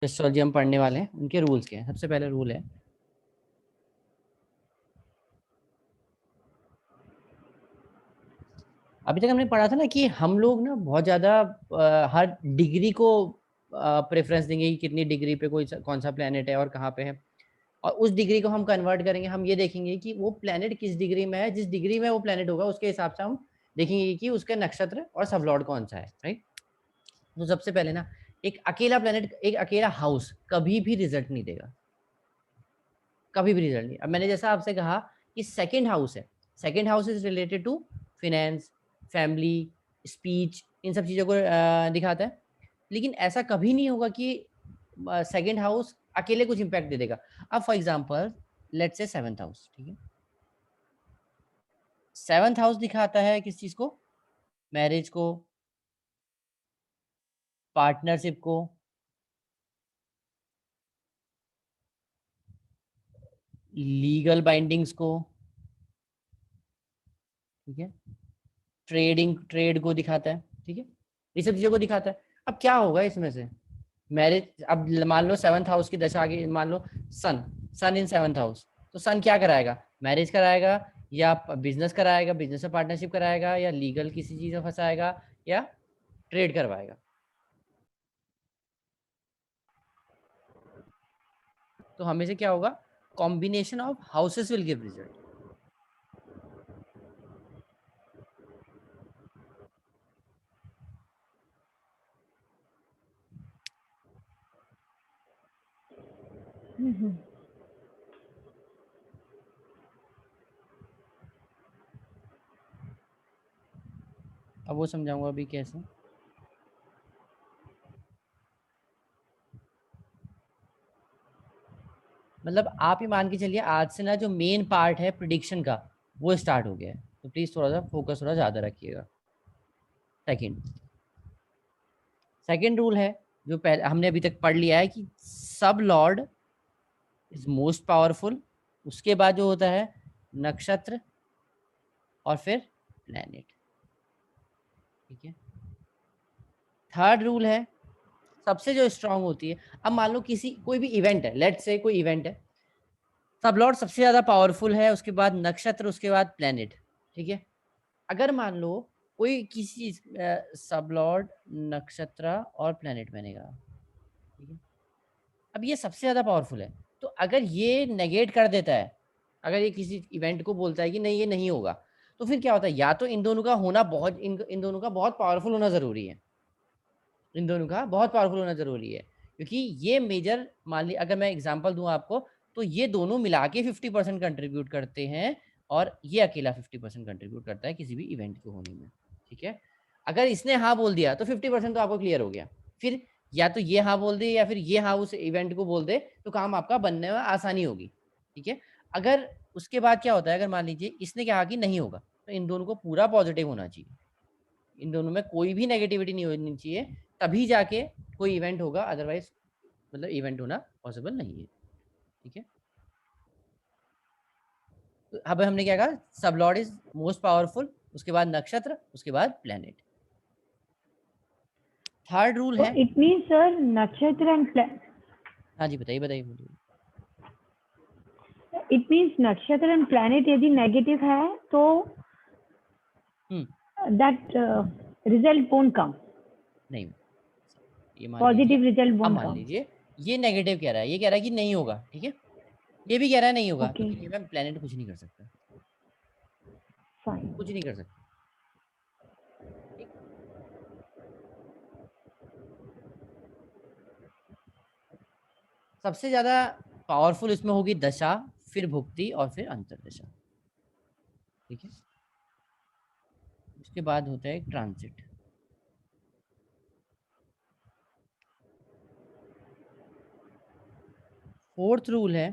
Astrology हम पढ़ने वाले हैं, उनके रूल्स के हैं। सबसे पहले रूल है, अभी तक हमने पढ़ा था ना कि हम लोग ना बहुत ज़्यादा हर डिग्री को प्रेफरेंस देंगे कि कितनी डिग्री पे कोई कौन सा प्लेनेट है और कहाँ पे है, और उस डिग्री को हम कन्वर्ट करेंगे। हम ये देखेंगे कि वो प्लेनेट किस डिग्री में है, जिस डिग्री में वो प्लेनेट होगा उसके हिसाब से हम देखेंगे कि उसका नक्षत्र और सबलॉर्ड कौन सा है, राइट। तो सबसे पहले ना, एक अकेला प्लेनेट, एक अकेला हाउस कभी भी रिजल्ट नहीं देगा, कभी भी रिजल्ट नहीं। अब मैंने जैसा आपसे कहा कि सेकंड हाउस है, second house is related to finance, family, speech, इन सब चीज़ों को दिखाता है। लेकिन ऐसा कभी नहीं होगा कि सेकंड हाउस अकेले कुछ इंपैक्ट दे देगा। अब for example let's say seventh house, ठीक है, सेवंथ हाउस दिखाता है किस चीज़ को, मैरिज को, पार्टनरशिप को, लीगल बाइंडिंग्स को, ठीक है, ट्रेड को दिखाता है, ठीक है, ये सब चीज़ों को दिखाता है। अब क्या होगा इसमें से, मैरिज, अब मान लो सेवंथ हाउस की दशा आगे, मान लो सन, सन इन सेवंथ हाउस, तो सन क्या कराएगा, मैरिज कराएगा, या बिजनेस कराएगा, बिजनेस में पार्टनरशिप कराएगा, या लीगल किसी चीज़ में फंसाएगा, या ट्रेड करवाएगा। तो हमें से क्या होगा, combination of houses will give result. अब वो समझाऊंगा अभी कैसे। मतलब आप ही मान के चलिए आज से ना जो मेन पार्ट है प्रिडिक्शन का वो स्टार्ट हो गया है, तो प्लीज थोड़ा सा फोकस थोड़ा ज्यादा रखिएगा। सेकंड, सेकंड रूल है जो पहले हमने अभी तक पढ़ लिया है कि सब लॉर्ड इज मोस्ट पावरफुल, उसके बाद जो होता है नक्षत्र और फिर प्लेनेट, ठीक है। थर्ड रूल है सबसे जो स्ट्रांग होती है, अब मान लो किसी कोई भी इवेंट है, लेट्स से कोई इवेंट है, सब लॉर्ड सबसे ज्यादा पावरफुल है, उसके बाद नक्षत्र, उसके बाद प्लेनेट, ठीक है। अगर मान लो कोई किसी सब लॉर्ड, नक्षत्र और प्लेनेट बनेगा, ठीक है, अब ये सबसे ज्यादा पावरफुल है, तो अगर ये नेगेट कर देता है, अगर ये किसी इवेंट को बोलता है कि नहीं ये नहीं होगा, तो फिर क्या होता है, या तो इन दोनों का होना बहुत, इन दोनों का बहुत पावरफुल होना जरूरी है, इन दोनों का बहुत पावरफुल होना जरूरी है, क्योंकि ये मेजर, मान ली अगर मैं एग्जांपल दूं आपको, तो ये दोनों मिला के 50% कंट्रीब्यूट करते हैं, और ये अकेला 50% कंट्रीब्यूट करता है किसी भी इवेंट के होने में, ठीक है। अगर इसने हाँ बोल दिया तो 50% तो आपको क्लियर हो गया। फिर या तो ये हाँ बोल दे, या फिर ये हाँ उस इवेंट को बोल दे, तो काम आपका बनने में आसानी होगी, ठीक है। अगर उसके बाद क्या होता है, अगर मान लीजिए इसने कहा कि नहीं होगा, तो इन दोनों को पूरा पॉजिटिव होना चाहिए, इन दोनों में कोई भी नेगेटिविटी नहीं होनी चाहिए, तभी जाके कोई इवेंट होगा, अदरवाइज मतलब इवेंट होना पॉसिबल नहीं है, ठीक है। तो अब हमने क्या कहा, सब लॉर्ड इज मोस्ट पावरफुल, उसके बाद नक्षत्र, उसके बाद प्लेनेट। थर्ड रूल So है, it means, sir, nakshatra and हाँ जी बताइए बताइए बोलिए। it means nakshatra and planet यदि negative है तो हम्म, that result won't come. नहीं, ये मान लीजिए, Positive result अब won't मान come. लीजिए ये नेगेटिव कह रहा है, ये कह रहा है कि नहीं होगा, ठीक है, ये भी कह रहा है नहीं होगा, तो Okay, फिर ये मैम प्लेनेट कुछ नहीं कर सकता, fine. कुछ नहीं कर सकता, ठीक। सबसे ज्यादा पावरफुल इसमें होगी दशा, फिर भुक्ति और फिर अंतरदशा, ठीक है। उसके बाद होता है एक ट्रांजिट। फोर्थ रूल है,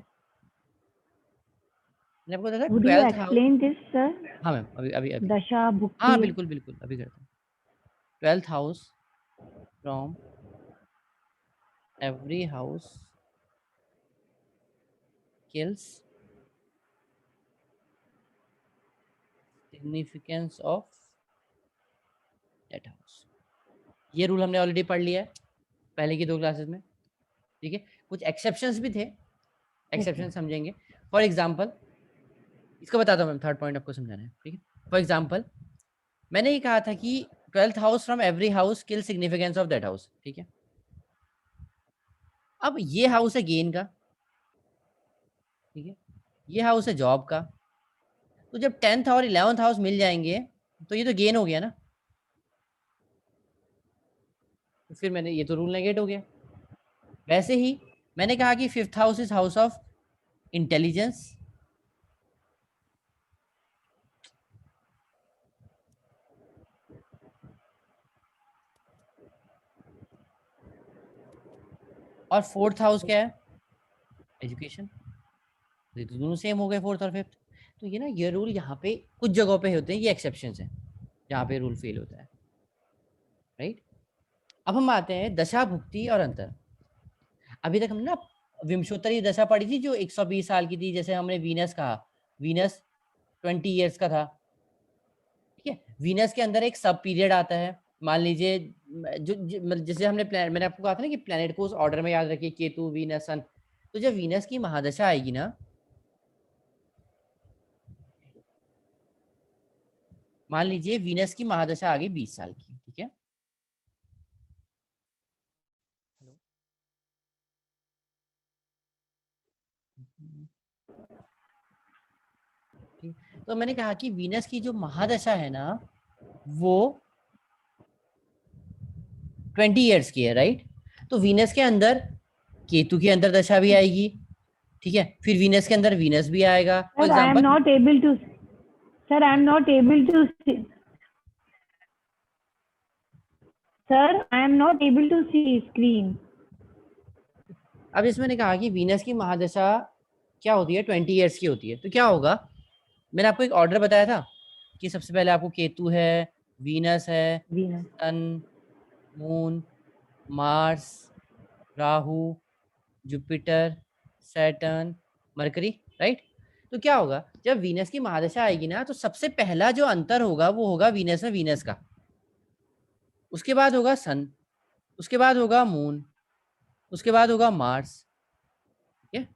मैंने आपको बताया Would you twelfth house. explain this, sir? हाँ मैम, अभी अभी अभी, Dasha, हाँ Bhukti. बिल्कुल बिल्कुल अभी करते हैं। Twelfth house, from every house kills significance of that house. ये रूल हमने ऑलरेडी पढ़ लिया है पहले की दो क्लासेस में, ठीक है, कुछ एक्सेप्शंस भी थे, एक्सेप्शन समझेंगे। फॉर एग्जाम्पल इसको बताता हूँ मैम, थर्ड पॉइंट आपको समझाना है, ठीक है। फॉर एग्जाम्पल मैंने ये कहा था कि 12th house from every house kill significance of that house, ठीक है। अब ये हाउस है गेन का, ठीक है, ये हाउस है जॉब का, तो जब 10th और 11th हाउस मिल जाएंगे तो ये तो गेन हो गया ना, तो फिर मैंने ये तो रूल नेगेट हो गया। वैसे ही मैंने कहा कि 5th house is house of intelligence, और 4th हाउस क्या है, एजुकेशन। ये तो दोनों सेम हो गए, 4th और 5th। तो ये ना ये रूल यहाँ पे कुछ जगहों पे होते हैं, ये एक्सेप्शन है जहाँ पे रूल फेल होता है, राइट। अब हम आते हैं दशा भुक्ति और अंतर। अभी तक हमने ना विंशोत्तरी दशा पढ़ी थी जो 120 साल की थी, जैसे हमने वीनस कहा, वीनस 20 ईयर्स का था, ठीक है। वीनस के अंदर एक सब पीरियड आता है, मान लीजिए मतलब जैसे हमने मैंने आपको कहा था ना कि प्लेनेट को उस ऑर्डर में याद रखिए, केतु वीनस सन। तो जब वीनस की महादशा आएगी ना, मान लीजिए वीनस की महादशा आ गई 20 साल की, ठीक है। ठीक, तो मैंने कहा कि वीनस की जो महादशा है ना वो 20 ईयर्स की है, राइट। तो वीनस के अंदर केतु के अंदर दशा भी आएगी, ठीक है, फिर वीनस के अंदर वीनस भी आएगा। For sir I am example not able to, sir I am not able to, sir I am not able to see screen. अब इसमें मैंने कहा कि वीनस की महादशा क्या होती है, 20 ईयर्स की होती है। तो क्या होगा, मैंने आपको एक ऑर्डर बताया था कि सबसे पहले आपको केतु है, वीनस है, sun, moon, Mars, Rahu, Jupiter, Saturn, Mercury, right. तो क्या होगा, जब वीनस की महादशा आएगी ना तो सबसे पहला जो अंतर होगा वो होगा वीनस में वीनस का, उसके बाद होगा सन, उसके बाद होगा मून, उसके बाद होगा मार्स, ठीक है।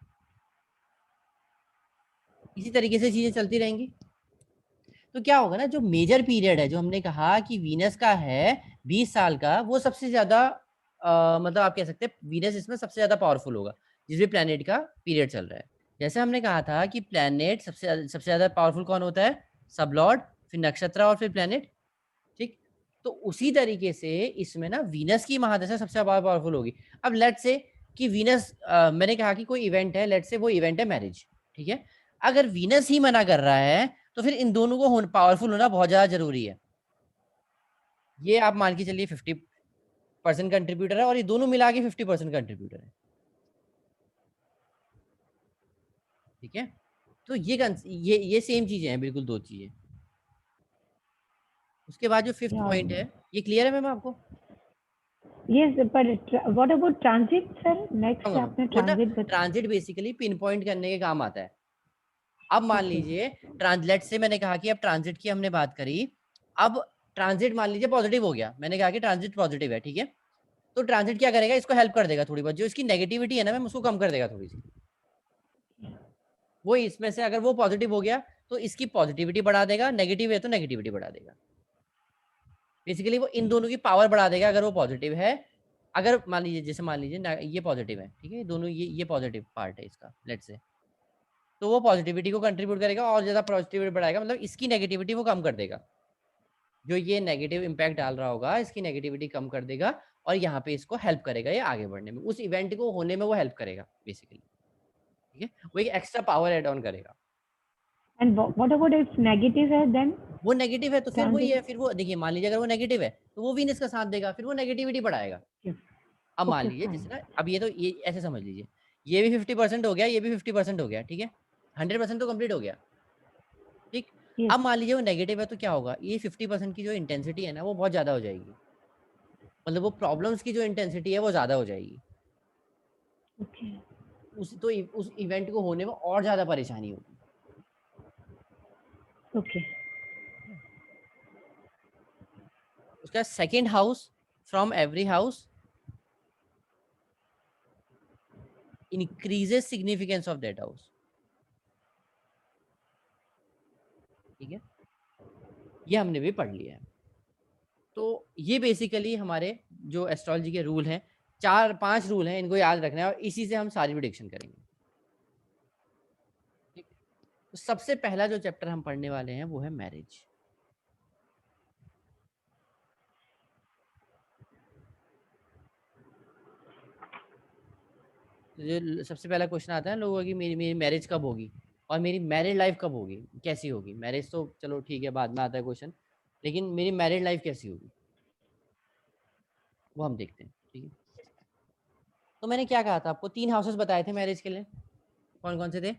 इसी तरीके से चीजें चलती रहेंगी। तो क्या होगा ना, जो मेजर पीरियड है जो हमने कहा कि वीनस का है 20 साल का, वो सबसे ज्यादा मतलब आप कह सकते हैं वीनस इसमें सबसे ज्यादा पावरफुल होगा जिस भी प्लेनेट का पीरियड चल रहा है। जैसे हमने कहा था कि प्लेनेट सबसे ज्यादा पावरफुल कौन होता है, सब लॉर्ड, फिर नक्षत्र और फिर प्लेनेट, ठीक। तो उसी तरीके से इसमें ना वीनस की महादशा सबसे ज्यादा पावरफुल होगी। अब लेट से कि वीनस मैंने कहा कि कोई इवेंट है, लेट से वो इवेंट है मैरिज, ठीक है। अगर वीनस ही मना कर रहा है तो फिर इन दोनों को पावरफुल होना बहुत ज्यादा जरूरी है। ये आप मान के चलिए 50% कंट्रीब्यूटर है और ये दोनों मिला के 50% कंट्रीब्यूटर है, ठीक है। तो ये सेम चीजें हैं, बिल्कुल दो चीजें। उसके बाद जो 5th पॉइंट है, ये क्लियर है मैम आपको। यस, पर what about transit sir? Next आपने वो ना ट्रांजिट बता। ट्रांजिट बेसिकली पिन पॉइंट करने के काम आता है। अब मान ओके, लीजिए ट्रांसलेट से मैंने कहा कि अब ट्रांजिट की हमने बात करी, अब ट्रांजिट मान लीजिए पॉजिटिव हो गया, मैंने कहा कि ट्रांजिट पॉजिटिव है, ठीक है। तो ट्रांजिट क्या करेगा, इसको हेल्प कर देगा थोड़ी बहुत, जो इसकी नेगेटिविटी है ना मैम उसको कम कर देगा थोड़ी सी। वो इसमें से अगर वो पॉजिटिव हो गया तो इसकी पॉजिटिविटी बढ़ा देगा, नेगेटिव है तो नेगेटिविटी बढ़ा देगा। बेसिकली वो इन दोनों की पावर बढ़ा देगा अगर वो पॉजिटिव है। अगर मान लीजिए जैसे मान लीजिए ये पॉजिटिव है, ठीक है, दोनों ये पॉजिटिव पार्ट है इसका, लेट से, तो वो पॉजिटिविटी को कंट्रीब्यूट करेगा और ज्यादा पॉजिटिविटी बढ़ाएगा, मतलब इसकी नेगेटिविटी वो कम कर देगा, जो ये नेगेटिव इंपैक्ट डाल रहा होगा इसकी नेगेटिविटी कम कर देगा, और यहाँ पे इसको हेल्प करेगा ये आगे बढ़ने में, उस इवेंट को होने में वो हेल्प करेगा बेसिकली, ठीक है। वो एक एक्स्ट्रा पावर एड ऑन करेगा। And what about it's negative है देन? वो नेगेटिव है तो फिर वही है, ट्रांजिट। फिर वो देखिए मान लीजिए अगर वो नेगेटिव है तो वो वीनस का साथ देगा, फिर वो नेगेटिविटी बढ़ाएगा। अब मान ओके लीजिए फाइन। जैसे ना, अब ये तो ये ऐसे समझ लीजिए, ये भी 50% हो गया, ये भी 50% हो गया, ठीक है, 100% तो कंप्लीट हो गया, ठीक। यस। अब मान लीजिए वो नेगेटिव है तो क्या होगा, ये 50% की जो इंटेंसिटी है ना वो बहुत ज्यादा हो जाएगी, मतलब वो प्रॉब्लम्स की जो इंटेंसिटी है वो ज्यादा हो जाएगी, ओके। उस इवेंट को होने में और ज्यादा परेशानी होगी। ओके। उसका second house from every house increases significance of that house. ठीक है, ये हमने भी पढ़ लिया है। तो ये बेसिकली हमारे जो एस्ट्रोलॉजी के रूल हैं, 4-5 रूल हैं, इनको याद रखना है और इसी से हम सारी प्रेडिक्शन करेंगे। ठीक, तो सबसे पहला जो चैप्टर हम पढ़ने वाले हैं वो है मैरिज। तो जो सबसे पहला क्वेश्चन आता है लोगों की, मेरी मेरी मैरिज कब होगी और मेरी मैरिड लाइफ कब होगी, कैसी होगी। मैरिज तो चलो ठीक है, बाद में आता है क्वेश्चन, लेकिन मेरी मैरिड लाइफ कैसी होगी वो हम देखते हैं। ठीक है, तो मैंने क्या कहा था आपको, 3 हाउसेस बताए थे मैरिज के लिए, कौन कौन से थे,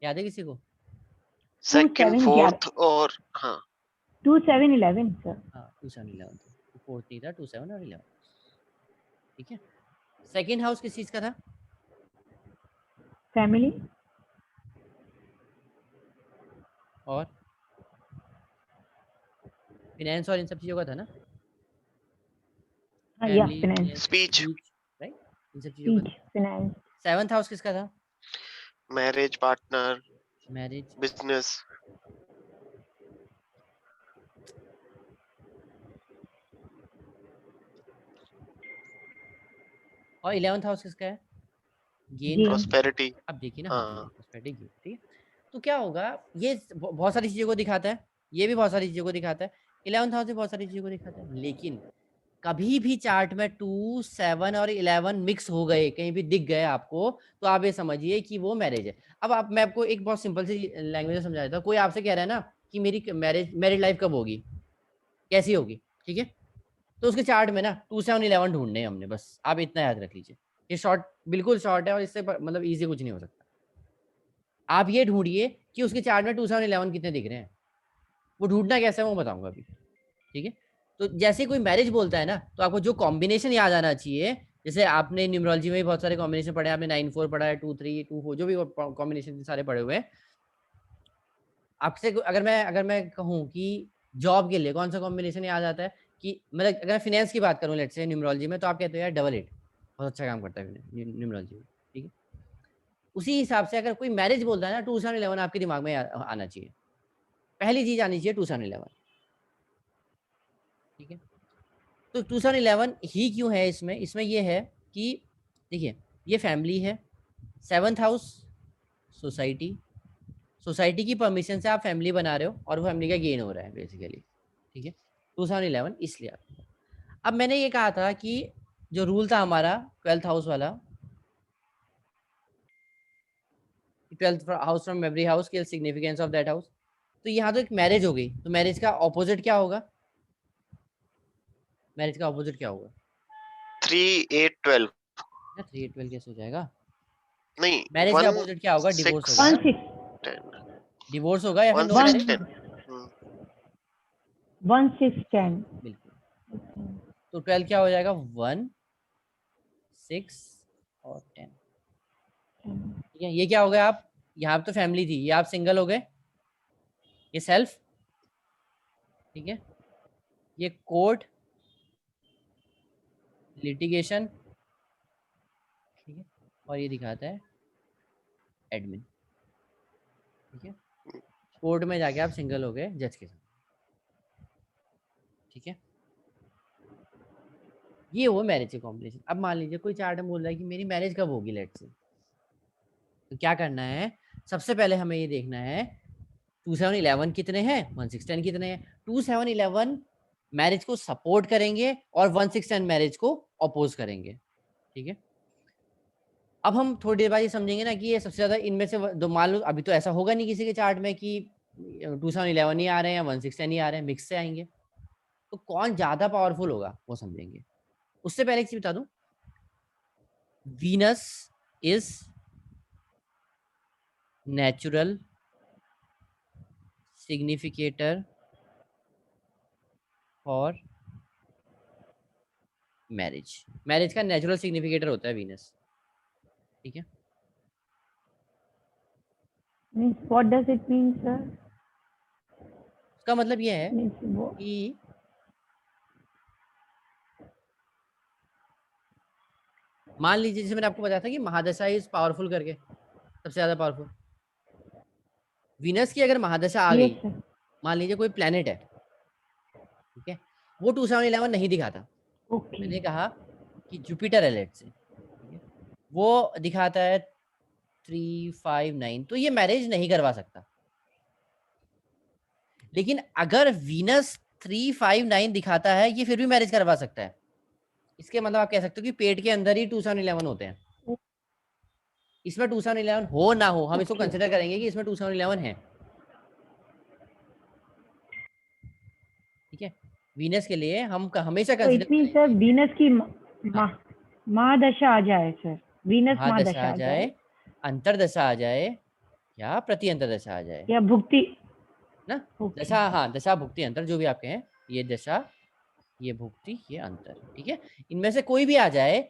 याद है किसी को? 2, 2nd, 7, 4th और हाँ 2, 7, 11 सर। हाँ 2, 7, 11 था, 4th नहीं था, 2, 7 और 11। ठीक है, सेकंड हाउस किस चीज का था? फैमिली। और फिनेंस और इन सब चीजों का था ना, हाँ या फैमिली, फाइनेंस, स्पीच, राइट, इन सब चीजों का स्पीच, था। फाइनेंस। सेवंथ हाउस किसका था? मैरिज, पार्टनर, मैरिज, बिजनेस, और 11th हाउस किसका है? गेन। Gain. प्रॉस्पेरिटी। अब देखिए ना, हाँ prosperity gain, ठीक है। तो क्या होगा, ये बहुत सारी चीजों को दिखाता है, ये भी बहुत सारी चीजों को दिखाता है, 11th हाउस भी बहुत सारी चीजों को दिखाता है, लेकिन कभी भी चार्ट में 2, 7 और 11 मिक्स हो गए, कहीं भी दिख गए आपको, तो आप ये समझिए कि वो मैरिज है। अब आप, मैं आपको एक बहुत सिंपल सी लैंग्वेज में समझा देता हूँ। कोई आपसे कह रहा है ना कि मेरी मैरिड लाइफ कब होगी, कैसी होगी, ठीक है, तो उसके चार्ट में ना 2, 7, 11 ढूंढने हैं हमने, बस आप इतना याद रख लीजिए। ये शॉर्ट, बिल्कुल शॉर्ट है और इससे मतलब इजी कुछ नहीं हो सकता। आप ये ढूंढिए कि उसके चार्ट में 2, 7, 11 कितने दिख रहे हैं, वो ढूंढना कैसे है वो बताऊंगा अभी। ठीक है, तो जैसे कोई मैरिज बोलता है ना, तो आपको जो कॉम्बिनेशन याद आना चाहिए, जैसे आपने न्यूमरोलॉजी में भी बहुत सारे कॉम्बिनेशन पढ़े, आपने 9-4 पढ़ा है, 2-3, 2-4, जो भी कॉम्बिनेशन सारे पढ़े हुए हैं। आपसे अगर मैं कहूँ कि जॉब के लिए कौन सा कॉम्बिनेशन याद आता है, कि मतलब अगर फाइनेंस की बात करूँ लेट्स से न्यूमरोलॉजी में, तो आप कहते हो यार डबल 8 बहुत अच्छा काम करता है न्यूमरोलॉजी में। ठीक है, उसी हिसाब से अगर कोई मैरिज बोलता है ना, 2, 7, 11 आपके दिमाग में आना चाहिए, पहली चीज आनी चाहिए 2, 7, 11। ठीक है, तो 2, 7, 11 ही क्यों है इसमें, इसमें ये है कि देखिए, ये फैमिली है, 7th हाउस सोसाइटी, सोसाइटी की परमिशन से आप फैमिली बना रहे हो और वो फैमिली का गेन हो रहा है बेसिकली। ठीक है, 2011 इसलिए अब मैंने ये कहा था कि जो रूल था हमारा 12th हाउस वाला, 12th house from every house kill significance of that house. तो यहाँ तो एक मैरिज हो गई, तो मैरिज का ऑपोजिट क्या होगा, मैरिज का ऑपोजिट क्या होगा? 3, 8, 12 ना 3, 8, 12 कैसे हो जाएगा? नहीं मैरिज का 1, ऑपोजिट क्या होगा? डिवोर्स 6, होगा ना, 1, 6, 10, डिवोर्स होगा या फिर 1, नो 6, मैरिज। 10। 1, 6, 10. बिल्कुल, तो 12 क्या हो जाएगा? 1, 6 और 10। ठीक है, ये क्या हो गया, आप यहाँ पे तो फैमिली थी, ये आप सिंगल हो गए, ये सेल्फ। ठीक है, ये कोर्ट, लिटिगेशन। ठीक है, और ये दिखाता है एडमिन। ठीक है, कोर्ट में जाके आप सिंगल हो गए जज के साथ। ठीक है, ये वो मैरिज के कॉम्बिनेशन। अब मान लीजिए कोई चार्ट में बोल रहा है कि मेरी मैरिज कब होगी लेट्स से, तो क्या करना है, सबसे पहले हमें ये देखना है 2, 7, 11 कितने हैं, 1, 6, 10 कितने हैं। 2, 7, 11 मैरिज को सपोर्ट करेंगे और 1, 6, 10 मैरिज को अपोज करेंगे। ठीक है, अब हम थोड़ी देर बाद ये समझेंगे ना कि ये सबसे ज्यादा इनमें से दो, मान लो अभी तो ऐसा होगा नहीं किसी के चार्ट में कि 2, 7, 11 ही आ रहे हैं या 1, 6, 10 ही आ रहे हैं, मिक्स से आएंगे, तो कौन ज्यादा पावरफुल होगा वो समझेंगे। उससे पहले एक चीज बता दूं, Venus is natural significator for marriage. Marriage का नेचुरल सिग्निफिकेटर होता है वीनस। ठीक है, Means what does it mean, sir? उसका मतलब ये है Means कि मान लीजिए जैसे मैंने आपको बताया था कि महादशा इज पावरफुल करके, सबसे ज्यादा पावरफुल। वीनस की अगर महादशा आ Yes, गई, sir. मान लीजिए कोई प्लेनेट है, ठीक है, वो 2711 नहीं दिखाता। Okay. मैंने कहा कि जुपिटर है लेट से, ठीक है, वो दिखाता है 359, तो ये मैरिज नहीं करवा सकता। लेकिन अगर वीनस 359 दिखाता है, ये फिर भी मैरिज करवा सकता है। इसके मतलब आप कह सकते हो कि पेट के अंदर ही 2711 होते हैं। इसमें 2711 हो ना हो, हम इसको Okay. कंसिडर करेंगे कि इसमें 2711 है, ठीक है। वीनस के लिए हम हमेशा So consider it means sir, करेंगे, Venus की हाँ, महादशा आ जाए सर, वीनस महादशा महादशा आ आ जाए, जाए अंतरदशा आ जाए, या प्रति अंतरदशा आ जाए या भुक्ति। ना। Okay. दशा, हाँ, दशा भुक्ति अंतर जो भी आप कहें, ये दशा, ये भुक्ति, ये अंतर, ठीक है, इनमें से कोई भी आ जाए,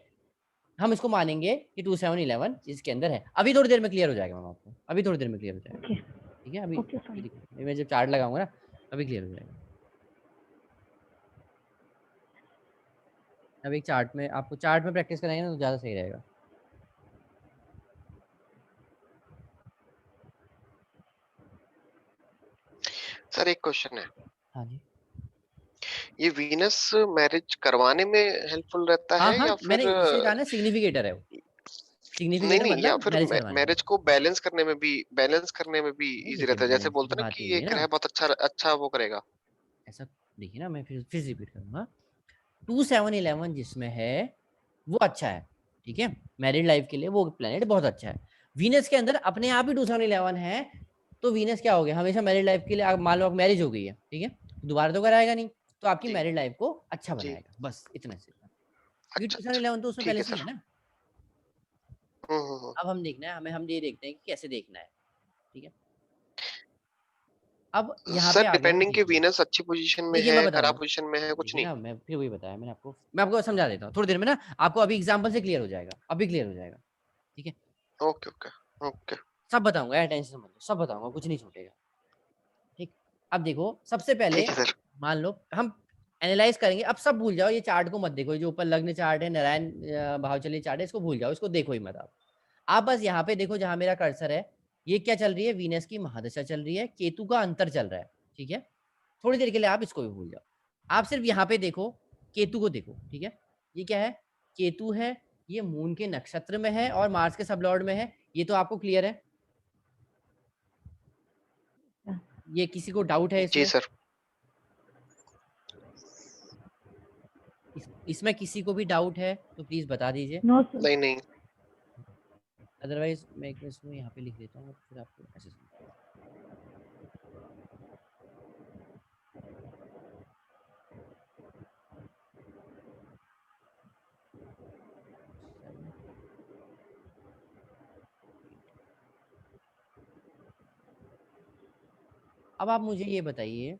हम इसको मानेंगे कि 2711 इसके अंदर है। अभी थोड़ी देर में क्लियर हो जाएगा मैम आपको, अभी थोड़ी देर में क्लियर हो जाएगा, Okay. ठीक है। अभी Okay, कोई fine. दिक्कत नहीं, मैं जब चार्ट लगाऊंगा ना अभी क्लियर हो जाएगा। अब एक चार्ट में आपको, चार्ट में प्रैक्टिस कराएंगे ना तो ज़्यादा सही रहेगा। सर एक क्वेश्चन है, हाँ जी, ये वीनस मैरिज करवाने में हेल्पफुल रहता हाँ है हाँ, या मैंने फिर इसे कहा ना सिग्निफिकेटर है वो, नहीं सिग्निफिकेटर नहीं, या मतलब फिर मैरिज करवाने में। मैरिज को बैलेंस करने में भी नहीं इजी देखिए, रहता है, जैसे एक बोलते हैं ना बात कि ये ये है ना, ग्रह बहुत अच्छा अच्छा वो करेगा। ऐसा देखिए ना, मैं फिर रिपीट करूंगा, 2711 जिसमें है वो अच्छा है, ठीक है, मैरिड लाइफ के लिए वो प्लेनेट बहुत अच्छा है। वीनस के अंदर अपने आप ही 2711 है, तो वीनस क्या हो गया, हमेशा मैरिड लाइफ के लिए, मान लो मैरिज हो गई है, ठीक है, दोबारा तो कराएगा नहीं, तो आपकी जी मैरिड लाइफ को अच्छा जी, बनाएगा, बस इतना से। क्योंकि अच्छा अच्छा, 2711 तो उसमें ठीक पहले है से ही सर। है ना। हम्म। अब हम देखना है, हम ये देखते हैं कि कैसे देखना है, ठीक है। अब यहाँ पे सर आ गए हम, डिपेंडिंग कि देखिए वीनस अच्छी पोजीशन में देखिए मैं है, खराब बताऊंगा, पोजीशन में है, कुछ देखिए नहीं। ना, मैं फिर वही बताया मैंने आपको, मैं आपको समझा देता हूँ थोड़ी देर में ना, आपको अभी एग्जाम्पल से क्लियर हो जाएगा, अभी क्लियर हो जाएगा, ठीक है। Okay okay okay. सब बताऊंगा यार, टेंशन मत लो, सब बताऊंगा, कुछ नहीं छूटेगा, ठीक। अब देखो सबसे पहले, ठीक है सर। मान लो हम एनालाइज करेंगे, अब सब भूल जाओ, ये चार्ट को मत देखो, जो ऊपर लग्न चार्ट है, नारायण भावचल्य चार्ट है, इसको भूल जाओ, इसको देखो ही मत आप बस यहाँ पे देखो जहां मेरा कर्सर है, ये क्या चल रही है, वीनस की महादशा चल रही है, केतु का अंतर चल रहा है, ठीक है। थोड़ी देर के लिए आप इसको भी भूल जाओ, आप सिर्फ यहाँ पे देखो, केतु को देखो, ठीक है। ये क्या है, केतु है, ये मून के नक्षत्र में है और मार्स के सबलॉर्ड में है, ये तो आपको क्लियर है, ये किसी को डाउट है जी इसमें, सर। इसमें किसी को भी डाउट है तो प्लीज बता दीजिए, No, sir. नहीं नहीं। अदरवाइज मैं इसमें यहाँ पे लिख देता हूँ, फिर आपको ऐसे अब आप मुझे ये बताइए,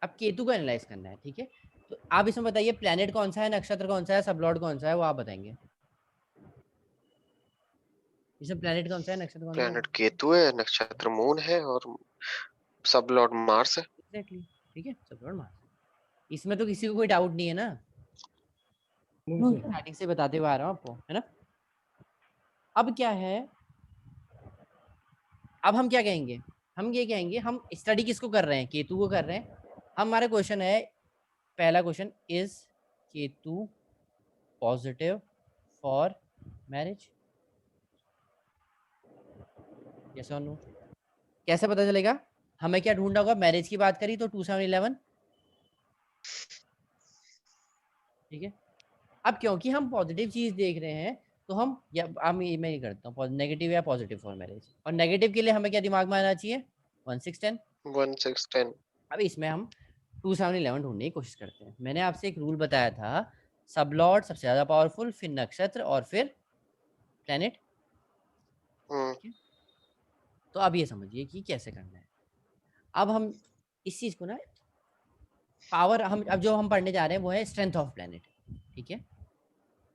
अब केतु को एनालाइज करना है, ठीक है, तो आप इसमें बताइए प्लेनेट कौन सा है, नक्षत्र कौन सा है, सबलॉर्ड कौन सा है, वो आप बताएंगे। इसमें प्लेनेट कौन सा है, नक्षत्र कौन सा है, प्लेनेट केतु है, नक्षत्र मून है और सब लॉर्ड मार्स है। एग्जैक्टली, ठीक है, सबलॉर्ड मार्स। इसमें तो किसी को कोई डाउट नहीं है ना, No, sir. स्टार्टिंग से बताते हुए आ रहा हूँ आपको, है ना। अब क्या है, अब हम क्या कहेंगे, हम ये कहेंगे, हम स्टडी किसको कर रहे हैं, केतु को कर रहे हैं। हमारा क्वेश्चन है, पहला question, is Ketu positive for marriage, yes और नो। कैसे पता चलेगा, हमें क्या ढूंढना होगा, मैरिज की बात करी तो 2711, ठीक है। अब क्योंकि हम पॉजिटिव चीज देख रहे हैं, तो हम, या मैं ये करता हूँ नेगेटिव या पॉजिटिव फॉर मैरिज, और नेगेटिव के लिए हमें क्या दिमाग में आना चाहिए, 1610। 1610। अब इसमें हम 2711 ढूंढने की कोशिश करते हैं। मैंने आपसे एक रूल बताया था, सबलॉर्ड सबसे ज्यादा पावरफुल, फिर नक्षत्र और फिर प्लेनेट, तो अब ये समझिए कि कैसे करना है। अब हम इस चीज को ना, पावर, हम अब जो हम पढ़ने जा रहे हैं वो है स्ट्रेंथ ऑफ प्लेनेट, ठीक है।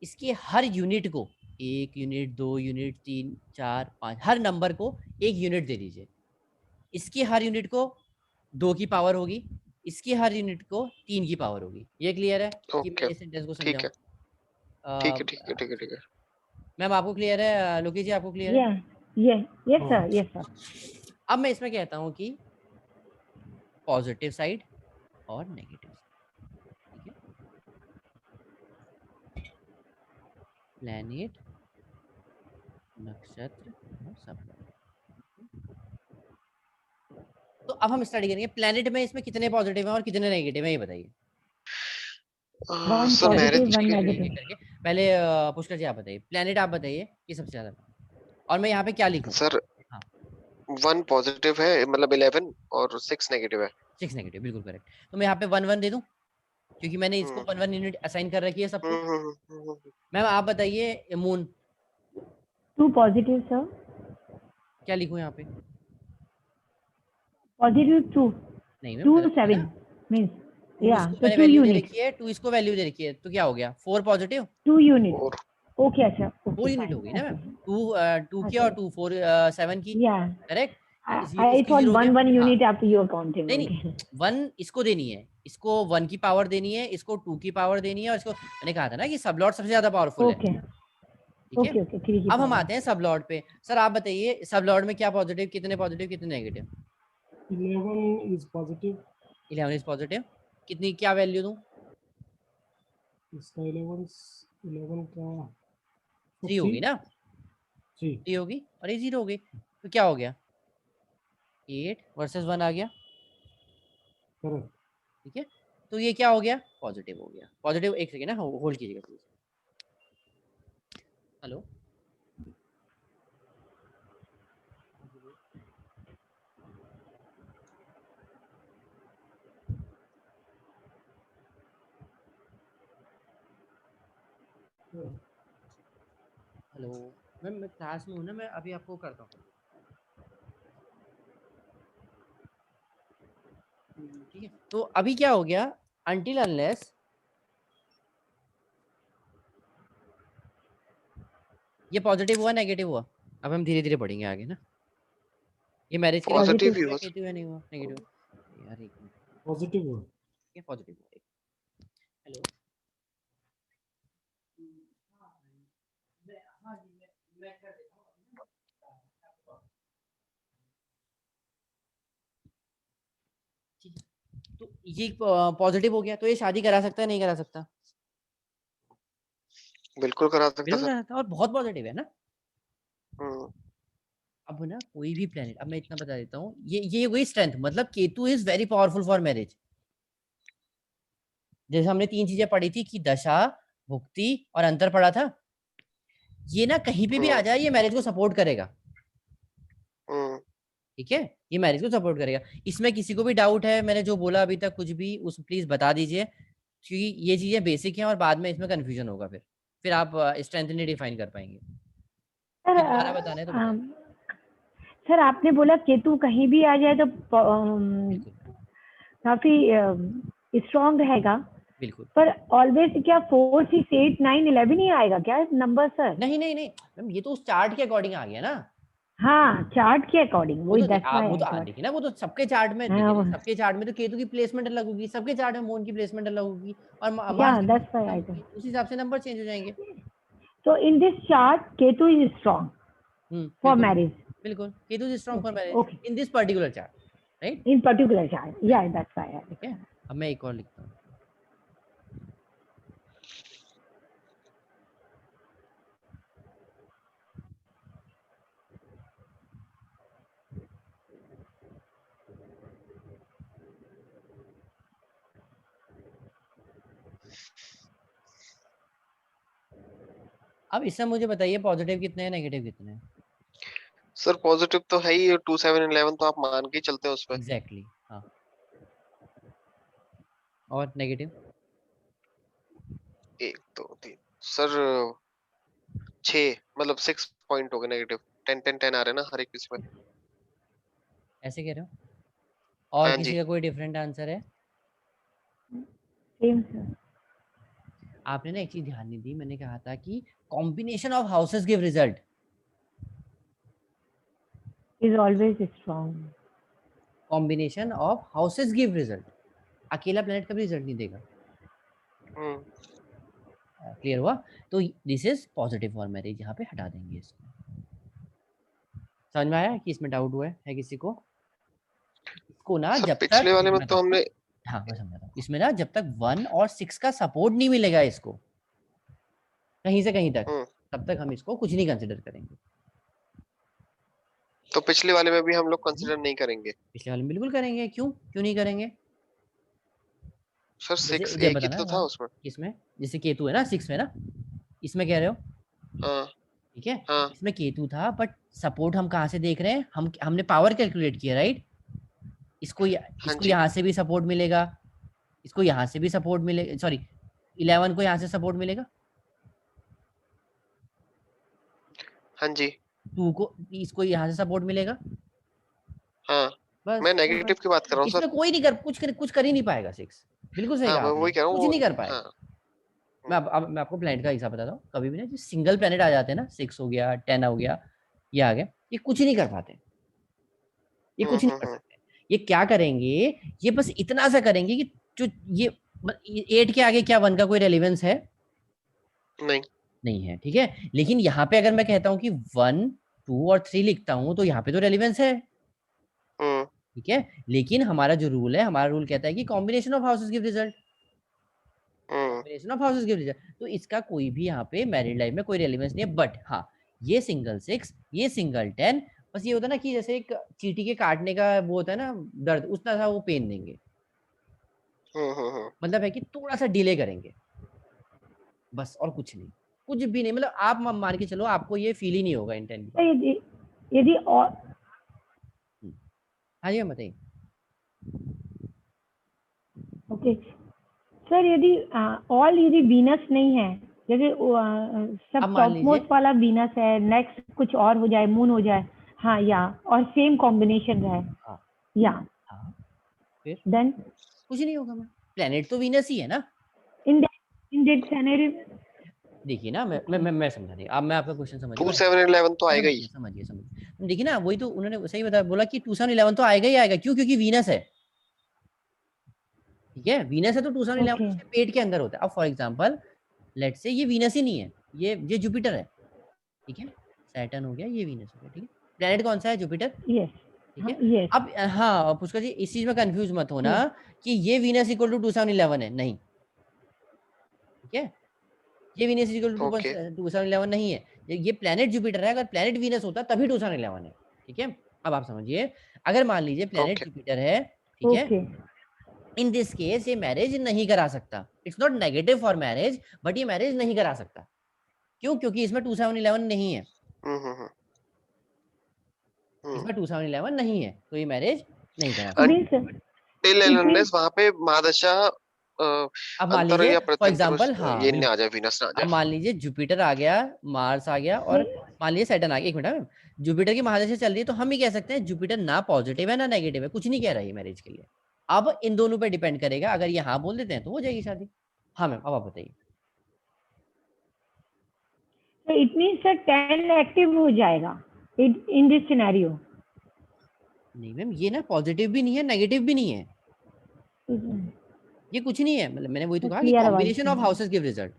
इसके हर यूनिट को, 1 यूनिट, 2 यूनिट, 3, 4, 5, हर नंबर को 1 यूनिट दे दीजिए। इसकी हर यूनिट को 2 की पावर होगी, इसकी हर यूनिट को 3 की पावर होगी। ये क्लियर है कि मैं ओके इस सेंटेंस को ठीक समझाऊं, है। ठीक है। मैम आपको क्लियर है? लोकी जी आपको क्लियर है? yes sir, yes sir. अब मैं इसमें कहता हूँ कि पॉजिटिव साइड और नेगेटिव साइड, ठीक है? प्लैनेट, नक्षत्र और सबलॉर्ड। तो अब हम स्टडी करेंगे प्लैनेट में इसमें कितने पॉजिटिव हैं और कितने नेगेटिव हैं, ये बताइए। One sir positive, marriage one के negative. करके पहले पुष्कर जी आप बताइए, प्लैनेट आप बताइए कि सबसे ज्यादा, और मैं यहाँ पे क्या लिखूं? सर हाँ 1 पॉजिटिव है, मतलब 11 और 6 नेगेटिव है। 6 नेगेटिव, बिल्कुल करेक्ट। तो मैं यहाँ पे 1 1 दे दूं, क्योंकि मैंने इसको 1 1 यूनिट असाइन कर रखी है सबको। हम्म। मैम आप बताइए मून, 2 positive sir. क्या लिखूं यहाँ पे? Positive 2. नहीं मैम 2 गलत है 7 ना, means 2 yeah. इसको So मैंने 2 वैल्यू दे unit. रखी है, 2 इसको वैल्यू दे रखी है, तो क्या हो गया? 4 पॉजिटिव, 2 unit. और Okay अच्छा. 4 Okay यूनिट fine. हो गई ना मैम। Okay. 2 की और Okay. 2 4 7 की, Yeah. करेक्ट। I इसकी thought 0 हो गया। 1 हाँ unit after you are counting. नहीं Okay. 1 इसको देनी है, इसको 1 की पावर देनी है, इसको 2 की पावर देनी है, और इसको मैंने कहा था ना कि सब लॉर्ड सबसे ज्यादा पावरफुल है, Okay. ठीक है? Okay. Okay. 3 की अब हम power. आते हैं सब लॉर्ड पे। सर आप बताइए सब लॉर्ड में क्या पॉजिटिव, कितने पॉजिटिव कितने negative? 11 is positive. 11 is positive, कितनी क्या वैल्यू दूं? इसका 11 का 3 होगी ना, 3 3 होगी और ये 0 हो गई, तो क्या हो गया? 8 वर्सेस 1 आ गया, करेक्ट. ठीक है? तो ये क्या हो गया? पॉजिटिव हो गया। पॉजिटिव, एक सेकेंड ना, होल्ड कीजिएगा प्लीज। हेलो, हेलो मैम, मैं क्लास में हूँ ना, मैं अभी आपको करता हूँ, ठीक है? तो अभी क्या हो गया, अनटिल अनलेस ये पॉजिटिव हुआ नेगेटिव हुआ, अब हम धीरे धीरे पढ़ेंगे आगे ना। ये मैरिज के लिए पॉजिटिव ही हुआ हुआ। नेगेटिव है, नहीं हुआ नेगेटिव? यार एक मिनट, पॉजिटिव हुआ. ये पॉजिटिव हुआ। हेलो, मैं कर देता हूँ। ठीक है, तो ये पॉजिटिव हो गया, तो ये शादी करा सकता है नहीं करा सकता? बिल्कुल करा सकता बिल्कुल सर। करा सकता है, और बहुत पॉजिटिव है ना। हम्म अब ना कोई भी प्लेनेट, अब मैं इतना बता देता हूँ, ये वही स्ट्रेंथ, मतलब Ketu is very powerful for marriage. जैसे हमने 3 चीजें पढ़ी थी कि दशा, भुक्ति और अंतर पढ़ा था, ये ना कहीं पे भी आ हम्म जाए ये मैरिज को सपोर्ट करेगा, हम्म ठीक है? ये मैरिज को सपोर्ट करेगा। इसमें किसी को भी डाउट है मैंने जो बोला अभी तक कुछ भी, उस प्लीज बता दीजिए, क्योंकि ये चीजें बेसिक हैं और बाद में इसमें कंफ्यूजन होगा, फिर आप स्ट्रेंथ नहीं डिफाइन कर पाएंगे। सर फिर दोबारा बताना है तो बताइए। सर आपने बोला केतु कहीं भी आ जाए तो बिल्कुल काफी स्ट्रांग रहेगा, बिल्कुल। पर ऑलवेज क्या 4 6 8 9 11 ही आएगा क्या नंबर सर? नहीं नहीं नहीं मैम, ये तो उस चार्ट के अकॉर्डिंग आ गया ना। हाँ चार्ट के अकॉर्डिंग, वो वही तो दैट्स व्हाई वो आई तो थॉट. देखिए ना, वो तो सबके चार्ट में देखिए ना, हाँ सबके चार्ट में तो केतु की प्लेसमेंट अलग होगी, सबके चार्ट में मून की प्लेसमेंट अलग होगी, और या मार्स की दैट्स प्लेसमेंट व्हाई अलग आई होगी, थॉट. उस हिसाब से नंबर चेंज हो जाएंगे। So in this chart, Ketu is strong for बिल्कुल marriage. बिल्कुल, Ketu is strong for Okay, marriage okay. In this particular chart, right? In particular chart, yeah, that's why. ठीक है, अब मैं एक और लिखता हूँ। अब इससे मुझे बताइए पॉजिटिव कितने हैं नेगेटिव कितने हैं? सर पॉजिटिव तो है ही, 2 7 11 तो आप मान के ही चलते हैं उस पे। एग्जैक्टली हाँ, और नेगेटिव? 1 2 3 सर 6, मतलब 6 पॉइंट हो गए नेगेटिव। 10 10 10 आ रहे हैं ना हर एक किसी में। ऐसे कह रहे हो? और हाँ किसी जी। का कोई डिफरेंट आंसर है? Same sir. आपने ना एक चीज ध्यान नहीं दी, मैंने कहा था कि combination of houses give result. Is always strong. Combination of houses give result, अकेला प्लेनेट कभी रिजल्ट नहीं देगा। हम्म क्लियर हुआ? तो this is positive for marriage, यहाँ पे हटा देंगे इसको। समझ में आया कि इसमें डाउट हुआ है किसी को? इसको ना सर जब पिछले तक वाले में मैं तो बताता हूँ, हमने हाँ मैं समझाता हूँ, इसमें ना जब तक 1 और 6 का सपोर्ट नहीं मिलेगा इसको कहीं से कहीं तक, तब तक हम इसको कुछ नहीं कंसिडर करेंगे। तो पिछले वाले में भी हम लोग कंसिडर नहीं करेंगे। पिछले वाले में बिल्कुल करेंगे। क्यों नहीं करेंगे? सर जैसे 6 जब एक ही बताना तो था हाँ, उसमें। किसमें? जैसे केतु है ना 6 में ना, इसमें कह रहे हो, हाँ ठीक है? हाँ इसमें केतु था, बट सपोर्ट हम कहाँ से देख रहे हैं? हमने पावर कैलकुलेट किया, राइट? इसको हाँ इसको जी यहाँ से भी सपोर्ट मिलेगा, इसको यहाँ से भी सपोर्ट मिलेगा, सॉरी 11 को यहाँ से सपोर्ट मिलेगा, हाँ जी 2 को इसको यहाँ से सपोर्ट मिलेगा। हाँ। बस मैं सिंपल। नेगेटिव की बात कर रहा हूँ इसमें सर। कोई नहीं कुछ कर ही नहीं पाएगा 6। बिल्कुल सही हाँ कहा मैं आपने, वही कह रहा हूँ कुछ वो। नहीं कर हाँ पाएगा। अब मैं आपको प्लैनेट का हिसाब बताता हूँ। कभी भी ना जो सिंगल प्लैनेट आ जाते हैं ना, 6 हो गया, 10 हो गया, ये आ गया, ये कुछ नहीं कर पाते, ये कुछ नहीं कर हम्म। सकते। ये क्या करेंगे? ये बस इतना सा करेंगे कि जो ये 8 के आगे क्या 1 का कोई रेलिवेंस है? नहीं। नहीं है, ठीक है। लेकिन यहाँ पे अगर मैं कहता हूँ कि 1, 2 और 3 लिखता हूँ तो यहाँ पे तो रेलिवेंस है, हम्म ठीक है। लेकिन हमारा जो रूल है, हमारा रूल कहता है कि combination of houses give result, hmm combination of houses give result. तो इसका कोई भी यहाँ पे मैरिड लाइफ में कोई रेलिवेंस नहीं है। बट हाँ, ये सिंगल 6, ये सिंगल 10, बस ये होता है ना कि जैसे एक चींटी के काटने का वो होता है ना दर्द, उतना सा वो पेन देंगे। मतलब है कि थोड़ा सा डिले करेंगे, बस, और कुछ नहीं, कुछ भी नहीं। मतलब आप मान के चलो आपको ये फील ही नहीं होगा इंटेंट सर यदि और हाँ जी, बताइए। ओके सर, यदि ऑल यदि वीनस नहीं है, जैसे सब अब मान टॉप लीजिए, मोस्ट वाला वीनस है, नेक्स्ट कुछ और हो जाए, मून हो जाए, हाँ, या और सेम कॉम्बिनेशन रहे, हाँ या हाँ, फिर देन कुछ नहीं होगा। मैं प्लेनेट तो वीनस ही है ना। In that scenario. देखिए ना, मैं समझा नहीं, अब मैं आपका क्वेश्चन समझ 2 गया। 7 11 तो आएगा ही। समझिए। देखिए ना, वही तो उन्होंने सही बताया, बोला कि 2011 तो आएगा ही आएगा। क्यों? क्योंकि वीनस है, ठीक है। वीनस है तो 2011 ओके उसके पेट के अंदर होता है। अब फॉर एग्जांपल लेट से ये वीनस ही नहीं है, ये जुपिटर है, ठीक है। सैटर्न हो गया, ये वीनस हो गया, ठीक है। प्लेनेट कौन सा है? जुपिटर, यस, ठीक हाँ, है। यस, अब हाँ पुष्कर जी, इस चीज में कंफ्यूज मत होना यस, कि ये वीनस इक्वल टू 2011 है, नहीं, ठीक है। ये वीनस इक्वल टू ओके 2011 नहीं है। ये प्लेनेट जुपिटर है। अगर प्लेनेट वीनस होता तभी 2011 है, ठीक है। अब आप समझिए, अगर मान लीजिए प्लेनेट ओके जुपिटर है, ठीक है, ओके इन दिस केस ये मैरिज नहीं करा सकता। It's not negative for marriage, but ये मैरिज नहीं करा सकता। क्यों? क्योंकि इसमें 2711 नहीं है, हम्म इसमें 2711 नहीं है, तो ये मैरिज नहीं करा इट सकता। Means till it illness means वहां पे महादशा अब मान अंतर लीजिए या फॉर प्रत्यंतर एग्जांपल, हाँ ये नहीं आ बिल्कुल, जाए, वीनस ना आ अब जाए। मान लीजिए जुपिटर आ गया, मार्स आ गया, और मान लीजिए सैटर्न आ गया। एक मिनट मैम, जुपिटर की महादशा चल रही है, तो हम ही कह सकते हैं जुपिटर ना पॉजिटिव है ना नेगेटिव है, कुछ नहीं कह रहा है मैरिज के लिए। अब इन दोनों पे डिपेंड करेगा। अगर ये हाँ बोल देते हैं तो हो जाएगी शादी। हाँ मैम, अब आप बताइए। इट मीन्स सर 10 एक्टिव हो जाएगा इन दिस सिनेरियो। नहीं मैम, ये ना पॉजिटिव भी नहीं है, नेगेटिव भी नहीं है, ये कुछ नहीं है। मतलब मैंने वही तो कहा कि क्लियर आवाज combination of houses give result.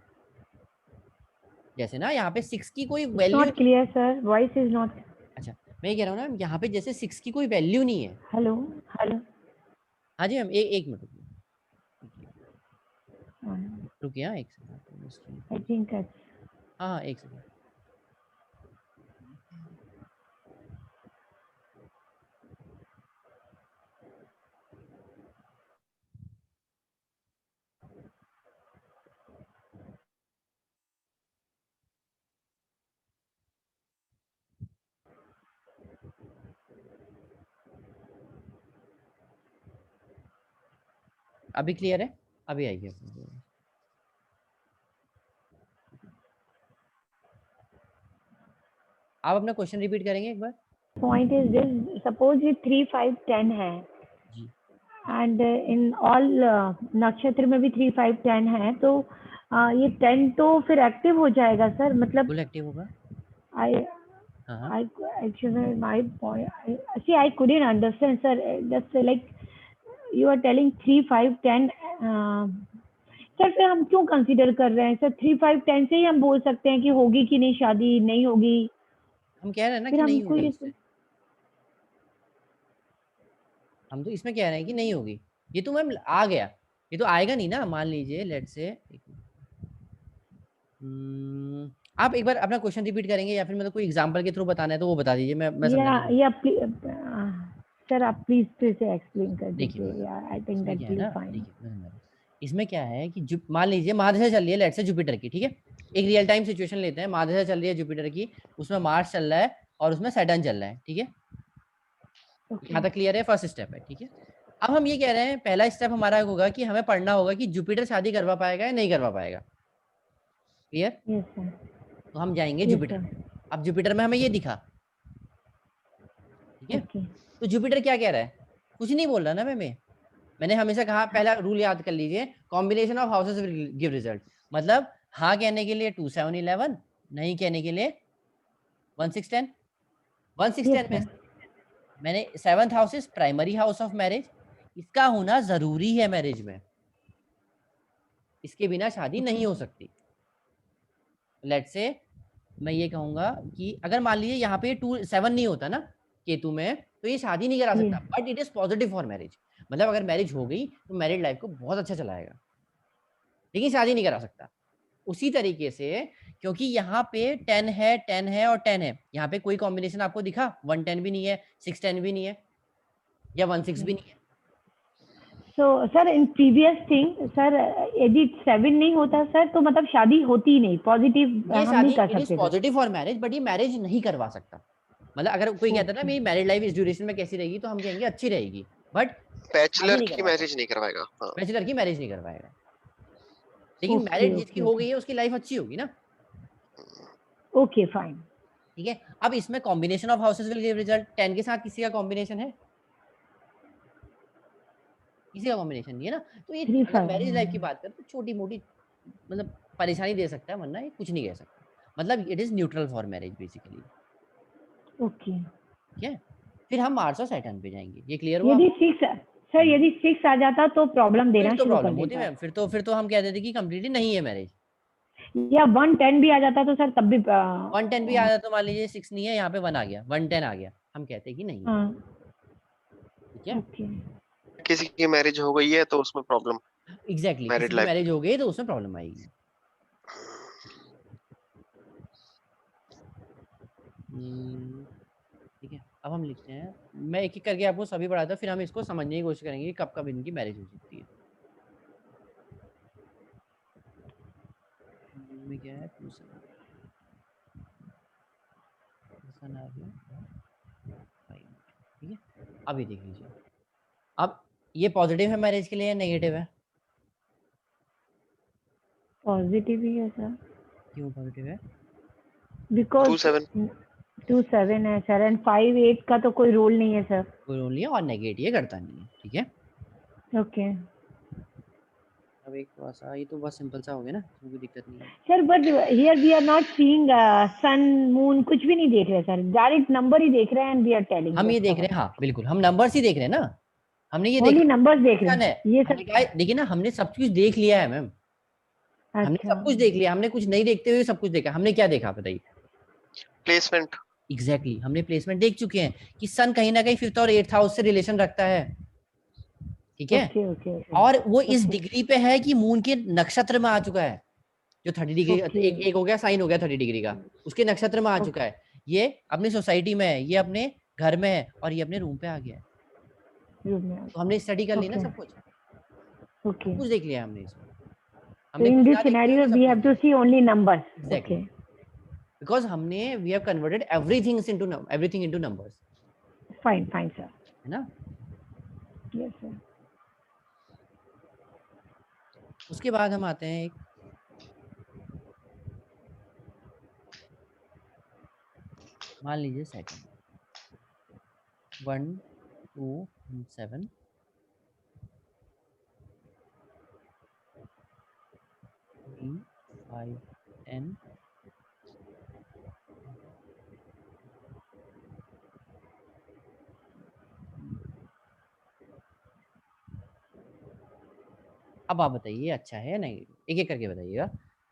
जैसे ना यहाँ पे 6 की कोई it's value, not clear sir, voice is not. अच्छा मैं ये कह रहा हूँ ना, यहाँ पे जैसे 6 की कोई वैल्यू नहीं है। हेलो हेलो, हाँ जी मैम, एक मिनट रुकिए, हाँ एक सेकंड, आई थिंक हाँ हाँ एक सेकंड। अभी क्लियर है? अभी आइए, आप अपना क्वेश्चन रिपीट करेंगे एक बार? पॉइंट इज दिस, सपोज ये 3 5 10 है, जी, एंड इन ऑल नक्षत्र में भी 3 5 10 है, तो ये 10 तो फिर एक्टिव हो जाएगा सर, मतलब फुल एक्टिव होगा। आई हाँ हाँ, I actually my point. I couldn't understand, sir. That's like you are telling 3 5 10 sir फिर हम क्यों कंसीडर कर रहे हैं सर? 3 5 10 से ही हम बोल सकते हैं कि होगी कि नहीं शादी, नहीं होगी। हम कह रहे हैं ना फिर कि नहीं हमको होगी ये इससे, हम तो इसमें कह रहे हैं कि नहीं होगी। ये तो मैम आ गया, ये तो आएगा नहीं ना। मान लीजिए लेट्स से आप एक बार अपना क्वेश्चन रिपीट करेंगे या फिर मतलब कोई एग्जांपल के थ्रू बताना है तो वो बता दीजिए, मैं समझाने की। या सर आप प्लीज फिर से एक्सप्लेन कर देखिए दीजिए, या आई थिंक इसमें दैट क्या है विल ना, फाइन। देखिए मैं समझा रहा हूँ। इसमें क्या है कि मान लीजिए महादशा चल रही है लेट्स से जुपिटर की, ठीक है। एक रियल टाइम सिचुएशन लेते हैं, महादशा चल रही है जुपिटर की, उसमें मार्स चल रहा है और उसमें सैटर्न चल रहा है, ठीक है। यहाँ तक क्लियर है, फर्स्ट स्टेप है, ठीक है। अब हम ये कह रहे हैं पहला स्टेप हमारा होगा कि हमें पढ़ना होगा कि जुपिटर शादी करवा पाएगा या नहीं करवा पाएगा, क्लियर। यस सर, तो हम जाएंगे यस जुपिटर सर, में। अब जुपिटर में हमें ये दिखा, ठीक है। ओके, तो जुपिटर क्या कह रहा है, कुछ नहीं बोल रहा ना मैंने हमेशा कहा, पहला रूल याद कर लीजिए, combination of houses will give result. मतलब हाँ कहने के लिए 2 7 11, नहीं कहने के लिए 1 6 10। 1 6 यस 10 में सर, मैंने 7th house is primary house of marriage, इसका होना जरूरी है मैरिज में, इसके बिना शादी नहीं हो सकती। लेट्स से मैं ये कहूंगा कि अगर मान लीजिए यहाँ पे 2 7 नहीं होता ना केतु में, तो ये शादी नहीं करा ये सकता, but it is positive for marriage. मतलब अगर मैरिज हो गई तो मैरिड लाइफ को बहुत अच्छा चलाएगा, लेकिन शादी नहीं करा सकता। उसी तरीके से क्योंकि यहाँ पे 10 है 10 है और 10 है, यहाँ पे कोई कॉम्बिनेशन आपको दिखा? 1 10 भी नहीं है, 6 10 भी नहीं है, या 1 6 भी नहीं है। So sir in previous thing sir, यदि 7 नहीं होता सर तो मतलब शादी होती ही नहीं, पॉजिटिव ये हम नहीं शादी कर इट इज सकते sir. Positive for marriage, but ये मैरिज नहीं करवा सकता। मतलब अगर कोई कहता है ना ओके, मेरी मैरिड लाइफ इस ड्यूरेशन में कैसी रहेगी, तो हम कहेंगे अच्छी रहेगी, बट शादी बैचलर नहीं की करवा मैरिज सकता, नहीं करवाएगा, हाँ। बैचलर की मैरिज नहीं करवाएगा। लेकिन ओके, मैरिज जिसकी ओके, हो ओके, गई है उसकी लाइफ अच्छी होगी ना, ओके फाइन। ठीक है। अब इसमें combination of houses will give result, 10 के साथ किसी का कॉम्बिनेशन है? किसी का कॉम्बिनेशन नहीं है ना। तो ये 3 अगर 5, मैरिज लाइफ की बात करें तो छोटी मोटी मतलब परेशानी दे सकता है, वरना ये कुछ नहीं कह सकता। मतलब it is neutral for marriage basically, okay. ठीक है। फिर हम मार्स और सैटर्न पे जाएंगे, ये क्लियर हुआ यदि आपको? 6 सर, यदि 6 आ जाता तो प्रॉब्लम फिर देना तो शुरू कर प्रॉब्लम होती देता, मैम, फिर तो हम कह देते कि कंप्लीटली नहीं है मैरिज। या 1 10 भी आ जाता तो सर तब भी 110 भी आया तो मान लीजिए 6 नहीं है, यहाँ पे 1 आ गया, 110 आ गया, हम कहते हैं कि नहीं है, हाँ, ठीक है। ओके, किसी की मैरिज हो गई है तो उसमें प्रॉब्लम, एग्जैक्टली मैरिड किसी की लाइफ। मैरिज हो गई तो उसमें प्रॉब्लम आएगी। ठीक है। अब हम लिखते हैं, मैं एक एक करके आपको सभी पढ़ाता हूँ, फिर हम इसको समझने की कोशिश करेंगे कि कब कब इनकी मैरिज हो सकती है। में क्या है 2 7 आ गया 5, ठीक है। अब ये देख लीजिए, अब ये पॉजिटिव है मैरिज के लिए या नेगेटिव है? पॉजिटिव ही है सर, क्यों पॉजिटिव है? बिकॉज 2 7 2 7 है सर, एंड 5 8 का तो कोई रोल नहीं है सर। कोई रोल नहीं है और नेगेटिव ये करता नहीं है, ठीक है। ओके अब एक थोड़ा सा, ये तो बहुत सिंपल सा हो गया ना, इसमें कोई दिक्कत नहीं है। Sir, but here we are not seeing sun moon, कुछ भी नहीं देख रहे सर, डायरेक्ट नंबर ही देख रहे हैं, एंड वी आर टेलिंग हम ये जस्ट देख रहे हैं, हाँ बिल्कुल हम नंबर्स ही देख रहे हैं ना। हमने ये देखा ओनली नंबर्स देख रहे सन है, हैं ये हमने सर। कहा देखिए ना, हमने सब कुछ देख लिया है मैम, हमने अच्छा, सब कुछ देख लिया, हमने कुछ नहीं देखते हुए सब कुछ देखा। हमने क्या देखा बताइए? प्लेसमेंट। एग्जैक्टली हमने प्लेसमेंट देख चुके हैं कि सन कहीं ना कहीं 5th और 8th हाउस से रिलेशन रखता है, ठीक है। ओके, ओके, और वो इस ओके, डिग्री पे है कि मून के नक्षत्र में आ चुका है, जो 30 डिग्री ओके, एक हो गया साइन हो गया 30 डिग्री का, उसके नक्षत्र में आ चुका है। ये अपनी सोसाइटी में है, ये अपने घर में है, और ये अपने रूम पे आ गया है। तो हमने स्टडी कर ली ना ओके, सब कुछ, सब ओके। कुछ देख लिया हमने इसमें। So हमने in कुछ this ना देखते हुए scenario, भी we सब कुछ have to देखा। see only numbers. Exactly Okay, because हमने we have converted everything into numbers, fine, fine, sir. है ना। Yes, sir. उसके बाद हम आते हैं एक, मान लीजिए सेकंड 1 2 7 3 5 10, अब आप बताइए अच्छा है या नेगेटिव, एक एक करके बताइएगा।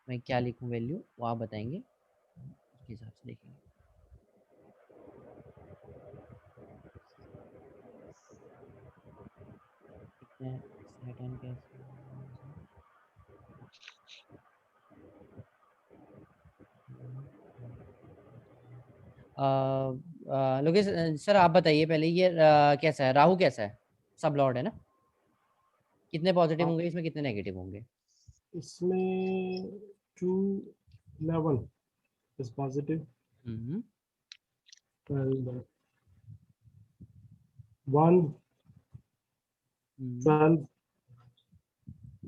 मैं क्या लिखूं वैल्यू वो आप बताएंगे, उसके हिसाब से देखेंगे। कितने Saturn के लोकेश सर आप बताइए पहले ये कैसा है, राहु कैसा है, सब लॉर्ड है ना, कितने पॉजिटिव हाँ, होंगे इसमें, कितने नेगेटिव होंगे? इसमें 211 is positive hmm and 1 hmm, 12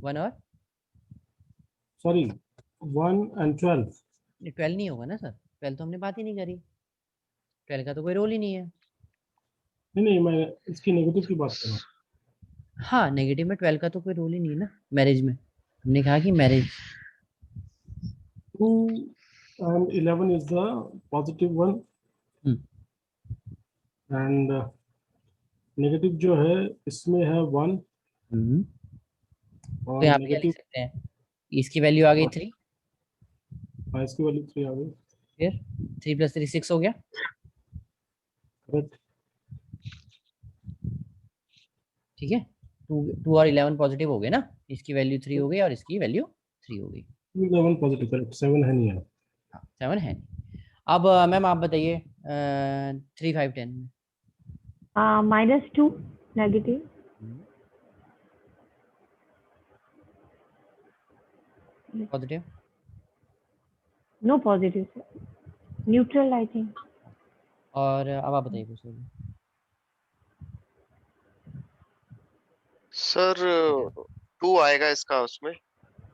one और sorry 1 and 12 12 नहीं होगा ना सर, 12 तो हमने बात ही नहीं करी, 12 का तो कोई रोल ही नहीं है। नहीं नहीं, मैं इसकी नेगेटिव की बात कर रहा हूँ। हाँ नेगेटिव में 12 का तो कोई रोल ही नहीं है ना मैरिज में, हमने कहा कि marriage 2 and 11 is the positive one and negative जो है इसमें है 1 तो और यहाँ पे क्या लिख नेगेटिव सकते हैं, इसकी वैल्यू आ गई 3, इसकी वैल्यू 3 आ गई। फिर 3 + 3 6 हो गया, करेक्ट। ठीक है। 2 और 11 पॉजिटिव हो गए ना, इसकी वैल्यू 3 हो गई और इसकी वैल्यू 3 हो गई। 11 पॉजिटिव, करेक्ट, 7 है नहीं है। हाँ 7 है नहीं। अब मैम आप बताइए 3 5 10 में -2 negative, positive, no positive sir, neutral I think. और अब आप बताइए कुछ और। सर 2 आएगा इसका उसमें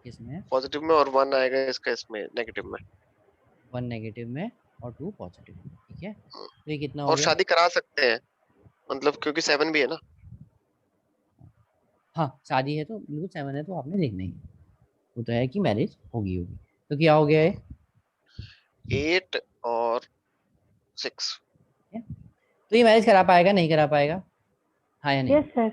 किसमें? पॉजिटिव में और 1 आएगा इसका इसमें नेगेटिव में। 1 नेगेटिव में और 2 पॉजिटिव, ठीक है। तो ये कितना हो और गया? शादी करा सकते हैं मतलब क्योंकि 7 भी है ना। हाँ शादी है तो बिल्कुल 7 है तो आपने देखना ही है, वो तो है कि मैरिज होगी होगी। तो क्या हो गया है? 8 और 6। ठीक है? तो ये मैरिज करा पाएगा नहीं करा पाएगा, हाँ या नहीं? यस सर,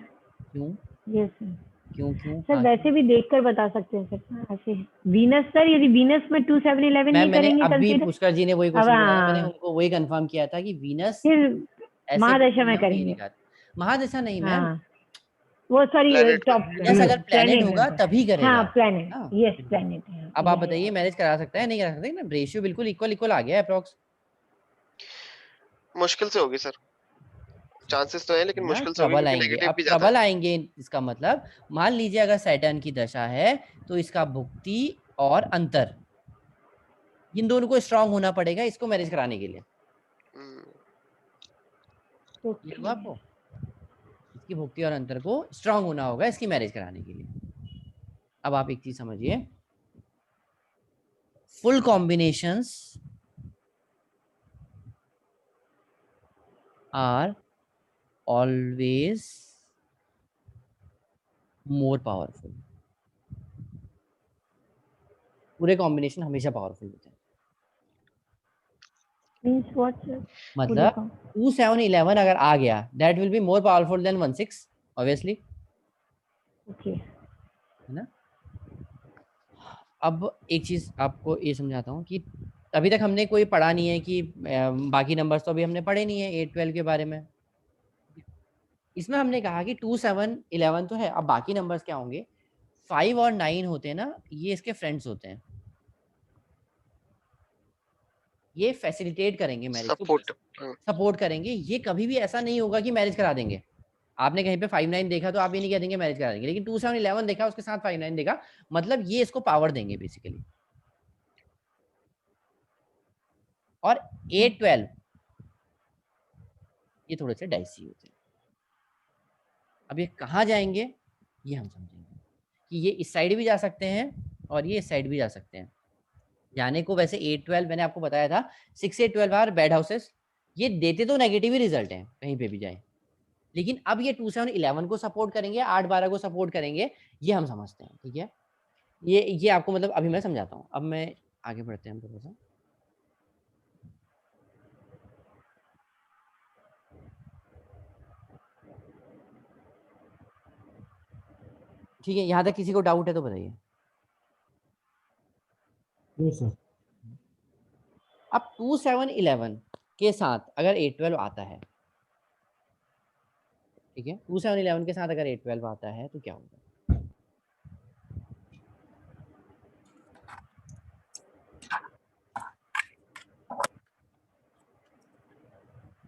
क्यों यस सर। क्यों क्यों सर हाँ वैसे क्यों? भी देखकर बता सकते हैं सर, ऐसे वीनस सर, यदि वीनस में 2 7 11 मैम नहीं मैंने करेंगे अभी कंसीडर, पुष्कर जी ने वही अब क्वेश्चन बोला था, मैंने उनको वही कंफर्म किया था कि वीनस फिर ऐसे महादशा में नियम नहीं करेंगे। दिखाता। महादशा नहीं मैम, हाँ, वो सॉरी प्लेनेट में टॉप वीनस अगर प्लेनेट होगा प्लेनेट, तभी हाँ करेगा। प्लेनेट, हाँ यस बिल्कुल। प्लेनेट, अब आप या बताइए मैरिज करा सकता है नहीं करा सकता है ना, रेशियो बिल्कुल इक्वल इक्वल आ गया है अप्रोक्स। मुश्किल से होगी सर, चांसेस तो है लेकिन ना मुश्किल से होगी ट्रबल क्योंकि आएंगे, नेगेटिव अब भी ज्यादा है। ट्रबल आएंगे इसका मतलब, मान लीजिए अगर सैटर्न की दशा है तो इसका भुक्ति और अंतर, इन दोनों को स्ट्रांग होना पड़ेगा इसको मैरिज कराने के लिए। हम्म, ये हुआ आपको, इसकी भुक्ति और अंतर को स्ट्रांग होना होगा इसकी मैरिज कराने के लिए। अब आप एक चीज समझिए, full combinations are always more powerful, पूरे कॉम्बिनेशन हमेशा पावरफुल होते हैं। मींस व्हाट सर, मतलब 2 7 11 अगर आ गया that will be more powerful than 1 6 obviously, okay. है ना। अब एक चीज आपको ये समझाता हूँ कि अभी तक हमने कोई पढ़ा नहीं है कि बाकी नंबर्स तो अभी हमने पढ़े नहीं है 8 12 के बारे में। इसमें हमने कहा कि 2 7 11 तो है, अब बाकी नंबर्स क्या होंगे, 5 और 9 होते हैं ना, ये इसके फ्रेंड्स होते हैं, ये फैसिलिटेट करेंगे मैरिज को, सपोर्ट। सपोर्ट करेंगे, ये कभी भी ऐसा नहीं होगा कि मैरिज करा देंगे। आपने कहीं पे 5 9 देखा तो आप ये नहीं कह देंगे मैरिज करा देंगे, लेकिन 2 7 11 देखा उसके साथ 5 9 देखा, मतलब ये इसको पावर देंगे बेसिकली। और 8 12 ये थोड़े से डाइसी होते हैं। अब ये कहाँ जाएंगे ये हम समझेंगे कि ये इस साइड भी जा सकते हैं और ये इस साइड भी जा सकते हैं। जाने को वैसे 8 12 मैंने आपको बताया था, 6 8 12 आर बैड हाउसेस, ये देते तो नेगेटिव ही रिजल्ट है कहीं पे भी जाए, लेकिन अब ये 2 7 11 को सपोर्ट करेंगे, 8 12 को सपोर्ट करेंगे, ये हम समझते हैं, ठीक है। ये आपको मतलब अभी मैं समझाता हूँ, अब मैं आगे बढ़ते हैं हम थोड़ा सा। ठीक है, यहाँ तक किसी को डाउट है तो बताइए। No sir. अब 2 7 11 के साथ अगर 8 12 आता है, ठीक है, 2 7 11 के साथ अगर 8 12 आता है तो क्या होगा?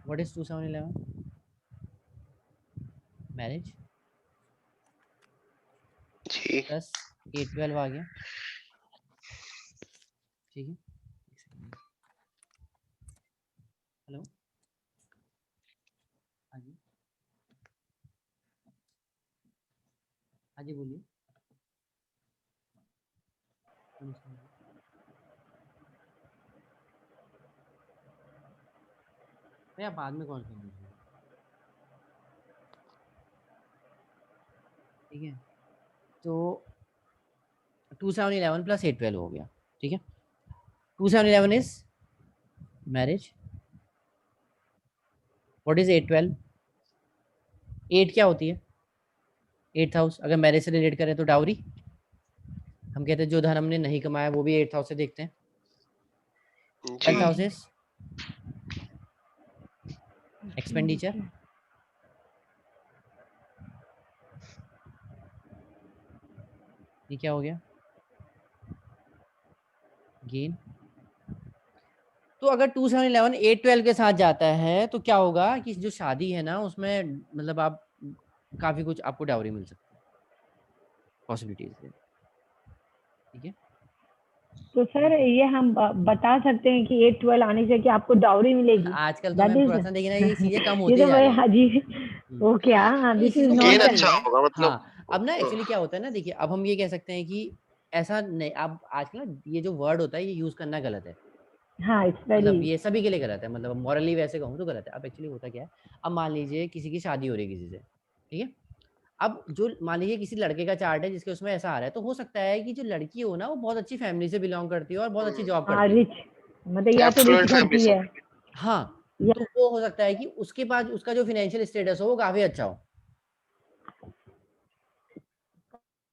What is 2 7 11? मैरिज जी प्लस 8 12 आ गया, ठीक है। हेलो, हाँ जी, हाँ जी बोलिए। भैया बाद में कॉल कर लीजिए, ठीक है। तो 2 7 11 प्लस 8 12 हो गया, ठीक है। 2 7 11 इज मैरिज। What is 8 12? 8 क्या होती है? 8th house. अगर मैरिज से रिलेट करें तो डाउरी। हम कहते हैं जो धन हमने नहीं कमाया वो भी 8th हाउस से देखते हैं। जी 12th हाउस हाँ। Is expenditure. ये क्या हो गया? गेन। तो अगर 2 7 11 8 12 के साथ जाता है तो क्या होगा कि जो शादी है ना उसमें मतलब आप काफी कुछ आपको डाउरी मिल सकती है, पॉसिबिलिटीज है, ठीक है। तो सर ये हम बता सकते हैं कि 8 12 आने से कि आपको डाउरी मिलेगी। आजकल तो दैट मैम इज थोड़ा सा देखिए ना ये चीजें कम ये होती तो जा भाई रही है। हाँ जी। वो क्या ये दिस चीज इज को गेन नॉट भूलना अच्छा नहीं है। होगा मतलब। हाँ, अब ना एक्चुअली क्या होता है ना, देखिए अब हम ये कह सकते हैं कि ऐसा नहीं, अब आजकल ना ये जो वर्ड होता है ये यूज करना गलत है। हाँ इट्स वेरी मतलब ये सभी के लिए गलत है, मतलब मॉरली वैसे कहूँ तो गलत है। अब एक्चुअली होता क्या है, अब मान लीजिए किसी की शादी हो रही है किसी से, ठीक है। अब जो मान लीजिए किसी लड़के का चार्ट है जिसके उसमें ऐसा आ रहा है, तो हो सकता है कि जो लड़की हो ना वो बहुत अच्छी फैमिली से बिलोंग करती है और बहुत अच्छी जॉब हाँ करती हो। रिच, मतलब या तो रिच एफ्लुएंट फैमिली करती से। है हाँ, या तो वो हो सकता है कि उसके पास उसका जो फाइनेंशियल स्टेटस हो वो काफी अच्छा हो, ठीक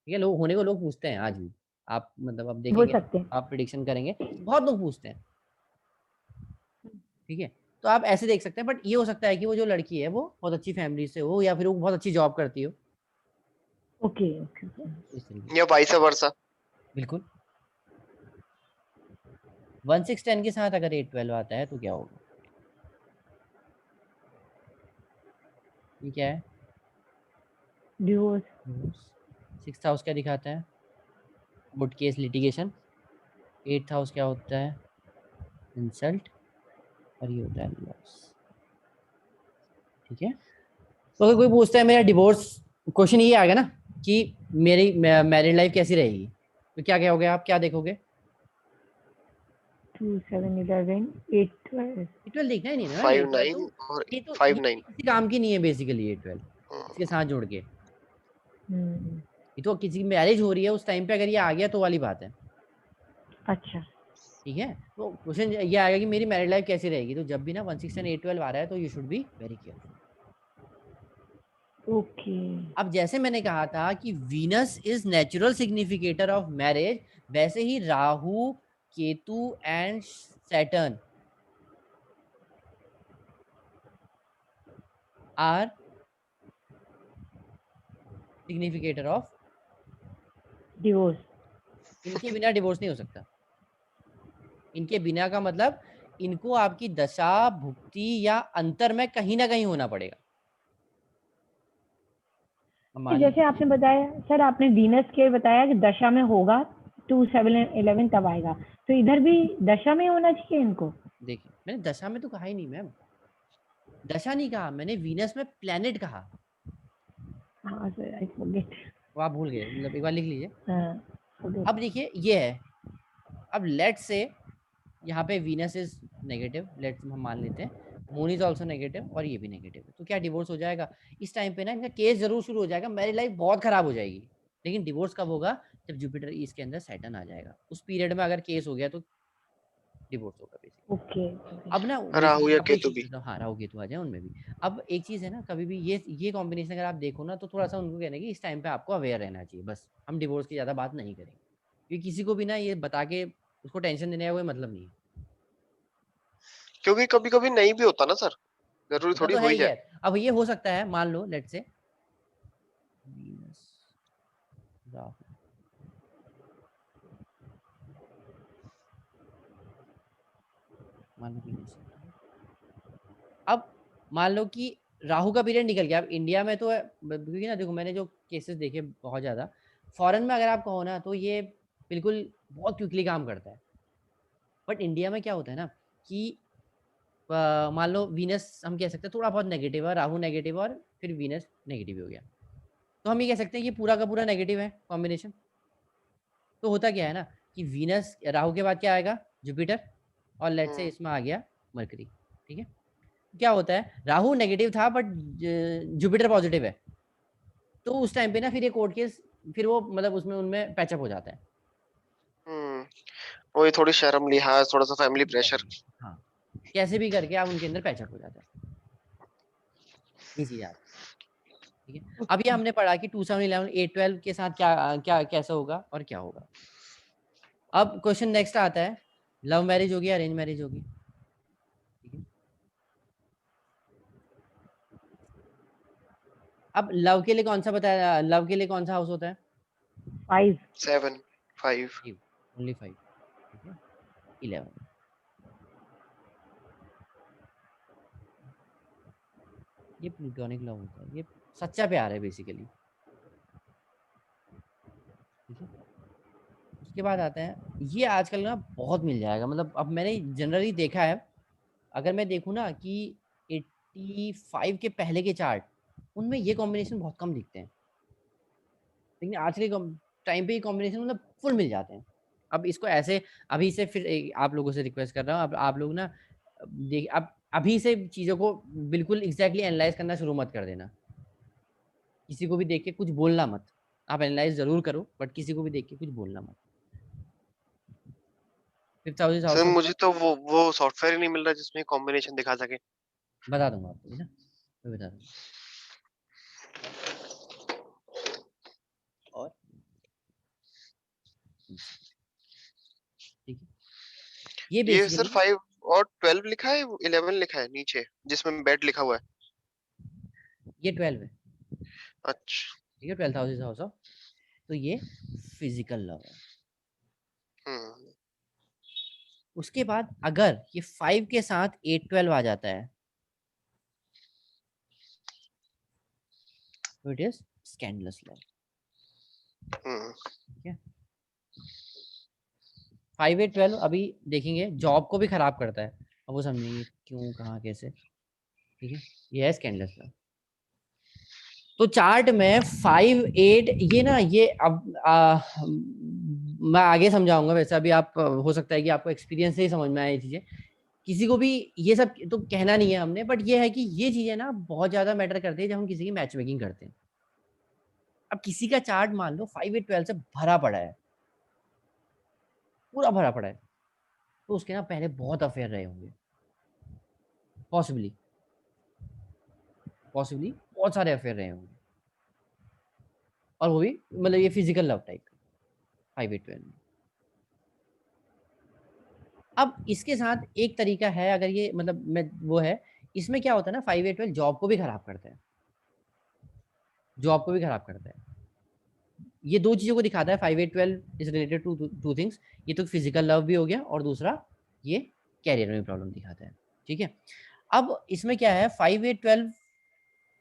है। लोग होने को लोग पूछते हैं आज भी। आप मतलब अब हो देखेंगे, सकते हैं। आप प्रिडिक्शन करेंगे बहुत लोग पूछते हैं, ठीक है। तो आप ऐसे देख सकते हैं, बट ये हो सकता है कि वो जो लड़की है वो बहुत अच्छी फैमिली से हो या फिर वो बहुत अच्छी जॉब करती हो, ओके ओके। इस तरीके या से। Vice versa. बिल्कुल। 1 6 10 के साथ अगर 8 12 आता है तो क्या होगा? ये क्या है? डिवोर्स। 6th हाउस क्या दिखाता है? Court case litigation. 8th house क्या होता है? इंसल्ट। और ये होता है लॉस, ठीक है। तो अगर कोई पूछता है मेरा डिवोर्स, क्वेश्चन ये आ गया ना कि मेरी मैरिड लाइफ कैसी रहेगी, तो क्या कहोगे आप, क्या देखोगे? 2 7 11 8 12। 8 12 देखना ही नहीं है ना, 5 8 12 9 तो और ये तो 5 9। ये किसी काम की नहीं है बेसिकली 8 12 इसके साथ जोड़ के। ये तो किसी की मैरिज हो रही है उस टाइम पे अगर ये आ गया तो वाली बात है, अच्छा ठीक है। तो क्वेश्चन ये आएगा कि मेरी मैरिड लाइफ कैसी रहेगी, तो जब भी ना 1 6 10 8 12 आ रहा है तो you should be very careful. Okay. अब जैसे मैंने कहा था कि Venus is natural significator of marriage, वैसे ही Rahu, Ketu and Saturn are significator of. Divorce. इनके बिना डिवोर्स नहीं हो सकता। इनके बिना का मतलब इनको आपकी दशा भुक्ति या अंतर में कहीं ना कहीं होना पड़ेगा। अब तो मान जैसे लीजिए, आपने बताया सर, आपने वीनस के बताया कि दशा में होगा 2 7 11 तब आएगा, तो इधर भी दशा में होना चाहिए इनको। देखिए मैंने दशा में तो कहा ही नहीं मैम, दशा नहीं कहा मैंने, वीनस में प्लेनेट कहा। हाँ सर आई फॉरगेट। वो आप भूल गए, मतलब एक बार लिख लीजिए। हाँ forget। अब देखिए ये है, अब लेट से यहाँ पे वीनस इज नेगेटिव, लेट हम मान लेते हैं मून इज ऑल्सो नेगेटिव और ये भी नेगेटिव है, तो क्या डिवोर्स हो जाएगा? इस टाइम पे ना इनका केस जरूर शुरू हो जाएगा, मेरी लाइफ बहुत खराब हो जाएगी। लेकिन डिवोर्स कब होगा? जब जुपिटर इसके अंदर सैटर्न आ जाएगा, उस पीरियड में अगर केस हो गया तो डिवोर्स होगा बेसिकली। ओके। अब ना राहु या आपको एक केतु चीज भी। बताऊं, हाँ राहु केतु आ जाए उनमें भी। अब एक चीज है ना, कभी भी ये कॉम्बिनेशन अगर आप देखो ना, तो थोड़ा सा उनको कहना है कि इस टाइम पे आपको अवेयर रहना चाहिए, बस हम डिवोर्स की ज्यादा बात नहीं करेंगे, क्योंकि किसी को भी ना ये बता के उसको टेंशन देने का कोई मतलब नहीं है। क्योंकि कभी कभी नहीं भी होता ना सर, जरूरी होता थोड़ी तो हो है ही ही जाए। है। अब ये हो सकता है, मान लो लेट से वीनस राहु, मान लो वीनस, अब मान लो कि राहु का पीरियड निकल गया। अब इंडिया में तो क्योंकि ना देखो, मैंने जो केसेस देखे बहुत ज्यादा, फॉरेन में अगर आप कहो ना तो ये बिल्कुल बहुत क्विकली काम करता है। बट इंडिया में क्या होता है ना कि मान लो वीनस हम कह सकते हैं थोड़ा बहुत नेगेटिव है, राहु नेगेटिव और फिर वीनस नेगेटिव हो गया, तो हम ये कह सकते हैं कि पूरा का पूरा नेगेटिव है कॉम्बिनेशन। तो होता क्या है ना कि वीनस राहु के बाद क्या आएगा, जुपिटर, और लेट से इसमें आ गया मरकरी। ठीक है, क्या होता है, राहु नेगेटिव था बट जुपिटर पॉजिटिव है, तो उस टाइम पे ना फिर ये कोर्ट केस, फिर वो मतलब उसमें उनमें पैचअप हो जाता है। हम्म, वही थोड़ी शर्म लिहाज, थोड़ा सा फैमिली प्रेशर। Exactly. हाँ, कैसे भी करके आप उनके अंदर पैचअप हो जाता है, ये चीज आती है। ठीक है, अब ये हमने पढ़ा कि 2711 812 के साथ क्या क्या कैसा होगा और क्या होगा। अब क्वेश्चन नेक्स्ट आता है, लव मैरिज होगी, अरेंज मैरिज होगी। ठीक है, अब लव के लिए कौन सा बताया, लव के लिए कौन सा हाउस होता है, 5। 7 5। ओनली 5। ठीक है, 11, ये प्लूटोनिक लव होता है, ये सच्चा प्यार है बेसिकली। ठीक है, उसके बाद आता है, ये आजकल ना बहुत मिल जाएगा, मतलब अब मैंने जनरली देखा है, अगर मैं देखूँ ना कि 85 के पहले के चार्ट, उनमें ये कॉम्बिनेशन बहुत कम दिखते हैं, लेकिन आज के टाइम पे ये कॉम्बिनेशन मतलब फुल मिल जाते हैं। अब इसको ऐसे अभी से फिर आप लोगों से रिक्वेस्ट कर रहा हूँ, अब आप लोग ना देख, अब अभी से चीज़ों को बिल्कुल एग्जैक्टली एनालाइज करना शुरू मत कर देना, किसी को भी देख के कुछ बोलना मत। आप एनालाइज जरूर करो बट किसी को भी देख के कुछ बोलना मत। 5000 सर हाउस ऑफ, मुझे तो वो सॉफ्टवेयर ही नहीं मिल रहा जिसमें कॉम्बिनेशन दिखा सके। बता दूंगा आपको, ठीक है, मैं बता दूंगा। और ठीक है, ये ये सर बेसिकली 5 और 12 लिखा है, 11 लिखा है नीचे जिसमें बेड लिखा हुआ है। ये 12 है। अच्छा। ठीक है, 12,000 हाउस ऑफ, तो ये फिजिकल लव है। हम्म। उसके बाद अगर ये 5 के साथ 8-12 आ जाता है, तो इट इज स्कैंडलस लव। ठीक है, 5-8-12 अभी देखेंगे जॉब को भी खराब करता है, अब वो समझेंगे क्यों कहाँ कैसे। ठीक है, ये है स्कैंडलस लव। तो चार्ट में 5-8 ये ना, ये अब मैं आगे समझाऊंगा, वैसे अभी आप हो सकता है कि आपको एक्सपीरियंस से ही समझ में आए ये चीजें, किसी को भी ये सब तो कहना नहीं है हमने, बट ये है कि ये चीजें ना बहुत ज्यादा मैटर करती है जब हम किसी की मैच मेकिंग करते हैं। अब किसी का चार्ट मान लो 5-8-12 से भरा पड़ा है, पूरा भरा पड़ा है, तो उसके ना पहले बहुत अफेयर रहे होंगे, पॉसिबली पॉसिबली बहुत सारे अफेयर रहे होंगे, और वो भी मतलब ये फिजिकल लव टाइप 5-8-12 में। अब इसके साथ एक तरीका है, अगर ये मतलब मैं वो है, इसमें क्या होता है ना, 5-8-12 जॉब को भी खराब करता है, जॉब को भी खराब करता है। ये दो चीजों को दिखाता है, 5-8-12 is related to two things, ये तो फिजिकल लव भी हो गया और दूसरा ये कैरियर में प्रॉब्लम दिखाता है। ठीक है, अब इसमें क्या है 5-8-12,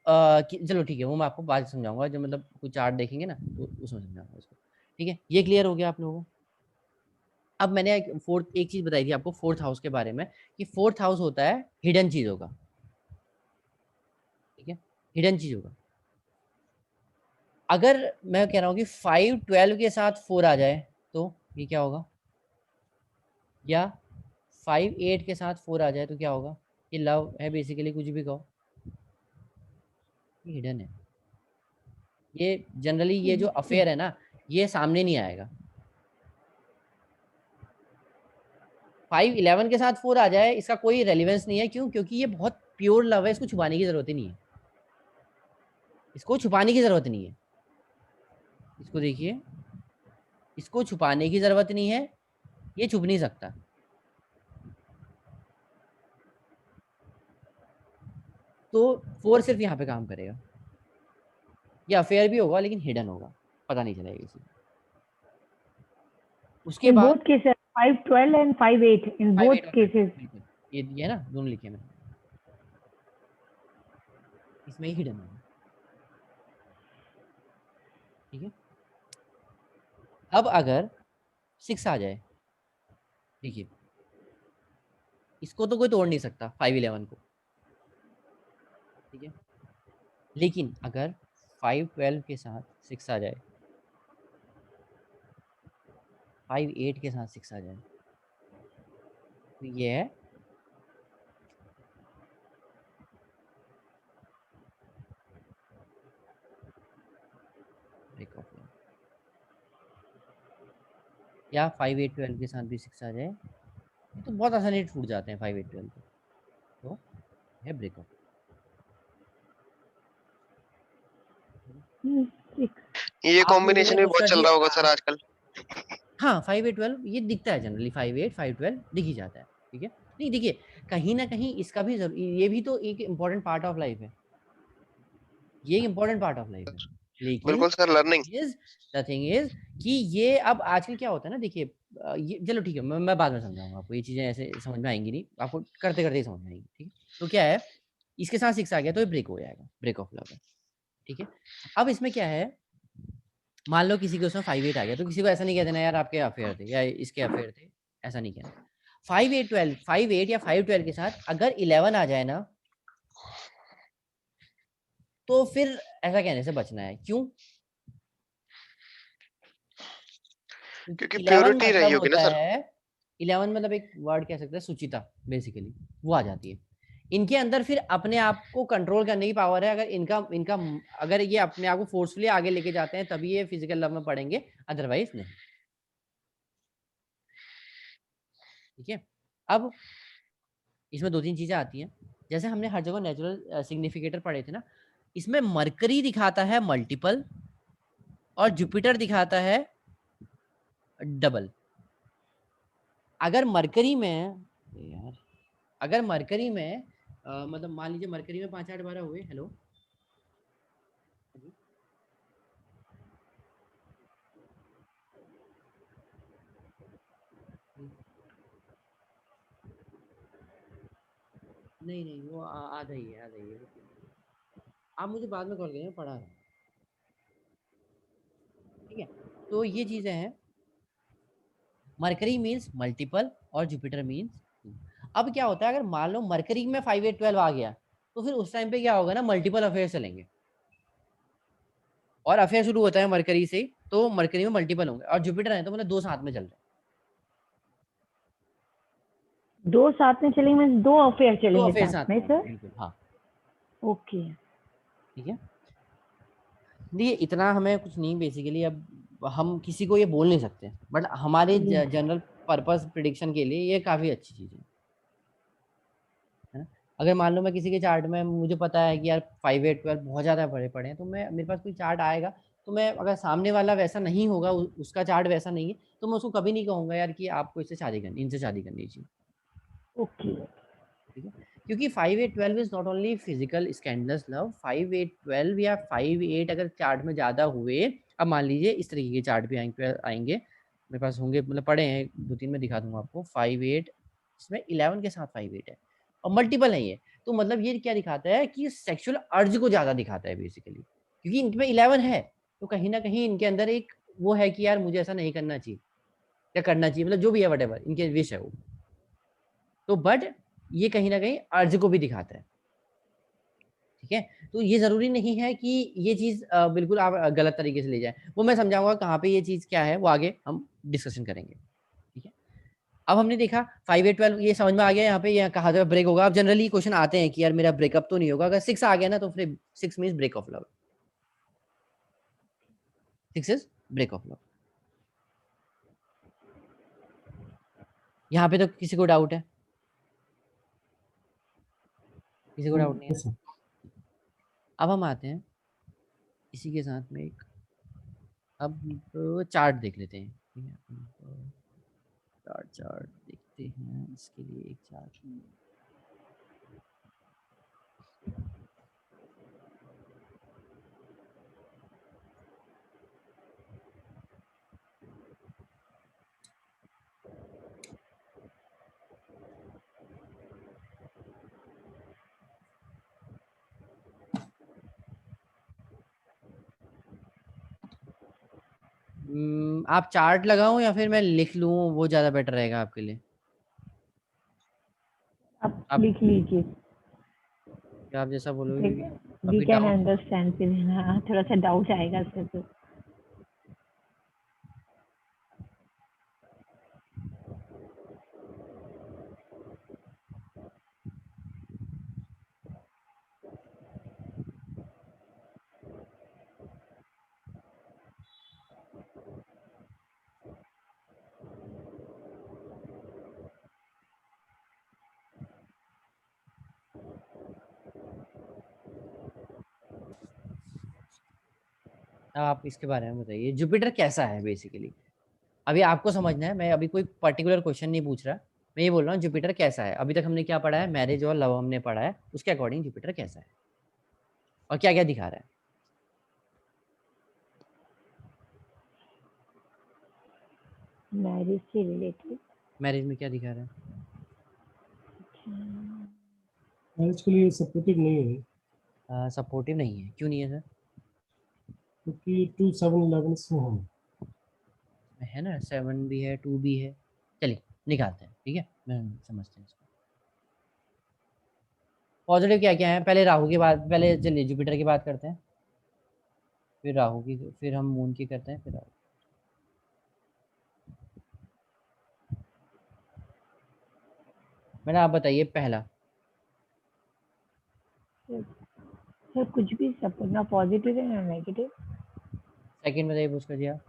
चलो ठीक है, वो मैं आपको बाद में समझाऊंगा, जब मतलब कुछ चार्ट देखेंगे ना तो उसमें समझाऊंगा उसको। ठीक है, ये क्लियर हो गया आप लोगों को। अब मैंने एक चीज बताई थी आपको फोर्थ हाउस के बारे में, कि फोर्थ हाउस होता है हिडन चीजों का। ठीक है, हिडन चीजों का, अगर मैं कह रहा हूँ कि 5-12 के साथ 4 आ जाए तो ये क्या होगा, या 5-8 के साथ 4 आ जाए तो क्या होगा, ये लव है बेसिकली, कुछ भी कहो, ये हिडन है। ये जनरली ये जो अफेयर है ना, ये सामने नहीं आएगा। 5-11 के साथ 4 आ जाए इसका कोई रेलिवेंस नहीं है। क्यों? क्योंकि ये बहुत प्योर लव है, इसको छुपाने की जरूरत ही नहीं है, इसको छुपाने की जरूरत नहीं है। इसको देखिए, इसको छुपाने की जरूरत नहीं है, ये छुप नहीं सकता। तो 4 सिर्फ यहाँ पे काम करेगा। ये अफेयर भी होगा लेकिन हिडन होगा, पता नहीं चलेगा किसी को। उसके In बाद both cases, 512 and 58 in 5, both 8 और 5, cases. बिल्कुल ये ना दोनों लिखे मैंने, इसमें ही हिडन होगा। ठीक है, अब अगर 6 आ जाए, देखिए इसको तो कोई तोड़ नहीं सकता 5-11 को, ठीक है, लेकिन अगर 5-12 के साथ 6 आ जाए, 5-8 के साथ 6 आ जाए, तो ये है ब्रेक ऑफ लव। या 5-8-12 के साथ भी 6 आ जाए, ये तो बहुत आसानी से टूट जाते हैं 5-8-12 के, तो है ब्रेक ऑफ। Six. ये आप लोगों ने कॉम्बिनेशन भी कुछ बहुत कर चल दिए रहा होगा सर आजकल। हाँ 5-8-12 ये दिखता है जनरली, 5-8 5-12 दिख ही जाता है। ठीक है, नहीं देखिए कहीं ना कहीं इसका भी ये भी तो एक इम्पोर्टेंट पार्ट ऑफ लाइफ है, ये एक इम्पोर्टेंट पार्ट ऑफ लाइफ है, लेकिन बिल्कुल sir, learning. The thing is कि ये अब आजकल क्या होता है ना, देखिए ये चलो ठीक है, मैं बाद में समझाऊंगा आपको, ये चीजें ऐसे समझ में आएंगी नहीं आपको, करते करते ही समझ में आएंगी। ठीक है, तो क्या है, इसके साथ 6 आ गया तो ये ब्रेक हो जाएगा, ब्रेक ऑफ लव है। ठीक है, अब इसमें क्या है, मान लो किसी के उसमें 5-8 आ गया, तो किसी को ऐसा नहीं कह देना यार आपके अफेयर थे या इसके अफेयर थे, ऐसा नहीं कहना। 5-8-12 5-8 या 5-12 के साथ अगर 11 आ जाए ना, तो फिर ऐसा कहने से बचना है। क्यों? क्योंकि 11 प्योरिटी रही मतलब होगी ना होता सर। है, 11 मतलब एक वर्ड कह सकते हैं सुचिता, बेसिकली वो आ जाती है। इनके अंदर फिर अपने आप को कंट्रोल करने की पावर है। अगर इनका इनका अगर ये अपने आप को फोर्सफुली आगे लेके जाते हैं तभी ये फिजिकल लव में पड़ेंगे, अदरवाइज नहीं। ठीक है, अब इसमें 2-3 चीजें आती हैं, जैसे हमने हर जगह नेचुरल सिग्निफिकेटर पढ़े थे ना, इसमें मरकरी दिखाता है मल्टीपल और जुपिटर दिखाता है डबल। अगर मरकरी में यार, अगर मरकरी में मतलब मान लीजिए मरकरी में 5 8 12 हुए, हेलो नहीं नहीं वो आधा ही है, आधा ही है, आप मुझे बाद में कॉल करें, मैं पढ़ा रहा हूँ। ठीक है, तो ये चीजें हैं, मरकरी मीन्स मल्टीपल और जुपिटर मीन्स। अब क्या होता है, अगर मान लो मरकरी में 5-8-12 आ गया, तो फिर उस टाइम पे क्या होगा ना, मल्टीपल अफेयर चलेंगे, और अफेयर शुरू होता है मरकरी से, तो मरकरी में मल्टीपल होंगे, और जुपिटर है तो मतलब 2 साथ में चल रहे हैं, 2 साथ में चलेंगे, मीन्स 2 अफेयर 2 चलेंगे अफेयर साथ साथ में में होंगे, सर। बिल्कुल हाँ। ओके। ठीक है, देखिए इतना हमें कुछ नहीं, बेसिकली अब हम किसी को ये बोल नहीं सकते, बट हमारे जनरल पर्पस प्रिडिक्शन के लिए ये काफी अच्छी चीज है ना। अगर मान लो मैं किसी के चार्ट में, मुझे पता है कि यार 5-8-12 बहुत ज्यादा बड़े पड़े हैं, तो मैं मेरे पास कोई चार्ट आएगा, तो मैं अगर सामने वाला वैसा नहीं होगा, उसका चार्ट वैसा नहीं है, तो मैं उसको कभी नहीं कहूंगा यार कि आपको इससे शादी करनी, इनसे शादी करनी चाहिए। ओके। ठीक है, क्योंकि 5-8-12 is not only physical scandalous love, 5-8-12 या 5-8 अगर चार्ट में ज्यादा हुए, अब मान लीजिए इस तरीके के चार्ट भी आएंगे मेरे पास होंगे, मतलब पढ़े हैं 2-3 में दिखा दूंगा आपको। 5-8 इसमें 11 के साथ 5-8 है और मल्टीपल है ये, तो मतलब ये क्या दिखाता है कि सेक्सुअल अर्ज को ज्यादा दिखाता है बेसिकली, क्योंकि इनमें 11 है, तो कहीं ना कहीं इनके अंदर एक वो है कि यार मुझे ऐसा नहीं करना चाहिए या करना चाहिए, मतलब जो भी है वटेवर इनके विश है वो, तो बट ये कहीं ना कहीं अर्ज को भी दिखाता है। ठीक है, तो ये जरूरी नहीं है कि ये चीज बिल्कुल आप गलत तरीके से ले जाए, वो मैं समझाऊंगा कहाँ पे ये चीज क्या है, वो आगे हम डिस्कशन करेंगे। ठीक है, अब हमने देखा 5-8-12 ये समझ में आ गया, यहाँ पे ये कहा था ब्रेक होगा। अब जनरली क्वेश्चन आते हैं कि यार मेरा ब्रेकअप तो नहीं होगा, अगर 6 आ गया ना तो फिर 6 means break of love, 6 is break of love. यहाँ पे तो किसी को डाउट है? किसी को डाउट नहीं है? yes, sir. अब हम आते हैं इसी के साथ में एक, अब चार्ट देख लेते हैं, ठीक है? चार्ट देखते हैं, इसके लिए एक चार्ट। आप चार्ट लगाऊं या फिर मैं लिख लूं, वो ज्यादा बेटर रहेगा आपके लिए? आप लिख लीजिए, क्या आप जैसा बोलोगे, क्योंकि वी अभी कैन डाउट। अंडरस्टैंड, फिर हाँ, थोड़ा सा डाउट आएगा इससे तो। आप इसके बारे में बताइए, जुपिटर कैसा है बेसिकली। अभी आपको समझना है, मैं अभी कोई पर्टिकुलर क्वेश्चन नहीं पूछ रहा, मैं ये बोल रहा हूँ जुपिटर कैसा है। अभी तक हमने क्या पढ़ा है, मैरिज और लव हमने पढ़ा है, उसके अकॉर्डिंग जुपिटर कैसा है और क्या क्या दिखा रहा है। मैरिज से रिलेटेड मैरिज में क्या दिखा रहा है? मैरिज के लिए सपोर्टिव नहीं है सपोर्टिव नहीं है, क्यों नहीं है सर? क्योंकि 2 7 11 में हम है ना, 7 भी है, 2 भी है। चलिए निकालते हैं, ठीक है, मैं समझते हैं इसको। पॉजिटिव क्या क्या है, पहले राहु की बात, पहले चलिए जुपिटर की बात करते हैं, फिर राहु की, फिर हम मून की करते हैं, फिर राहु। मैंने आप बताइए पहला। सर कुछ भी सपोर्ट, ना पॉजिटिव है ना नेगेटिव। सेकंड बताइए पुष्कर जी आप।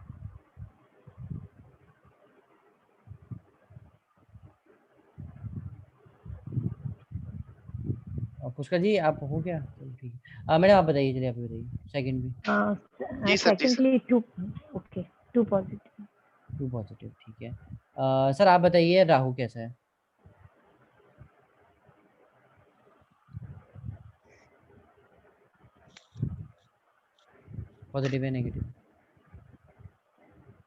और पुष्कर जी आप हो क्या? चलो ठीक है, मैडम आप बताइए, चलिए आप ही बताइए सेकंड भी। जी सर, जी sir. Secondly 2, okay 2 positive. 2 positive, ठीक है। सर आप बताइए राहु कैसा है? पॉजिटिव है नेगेटिव?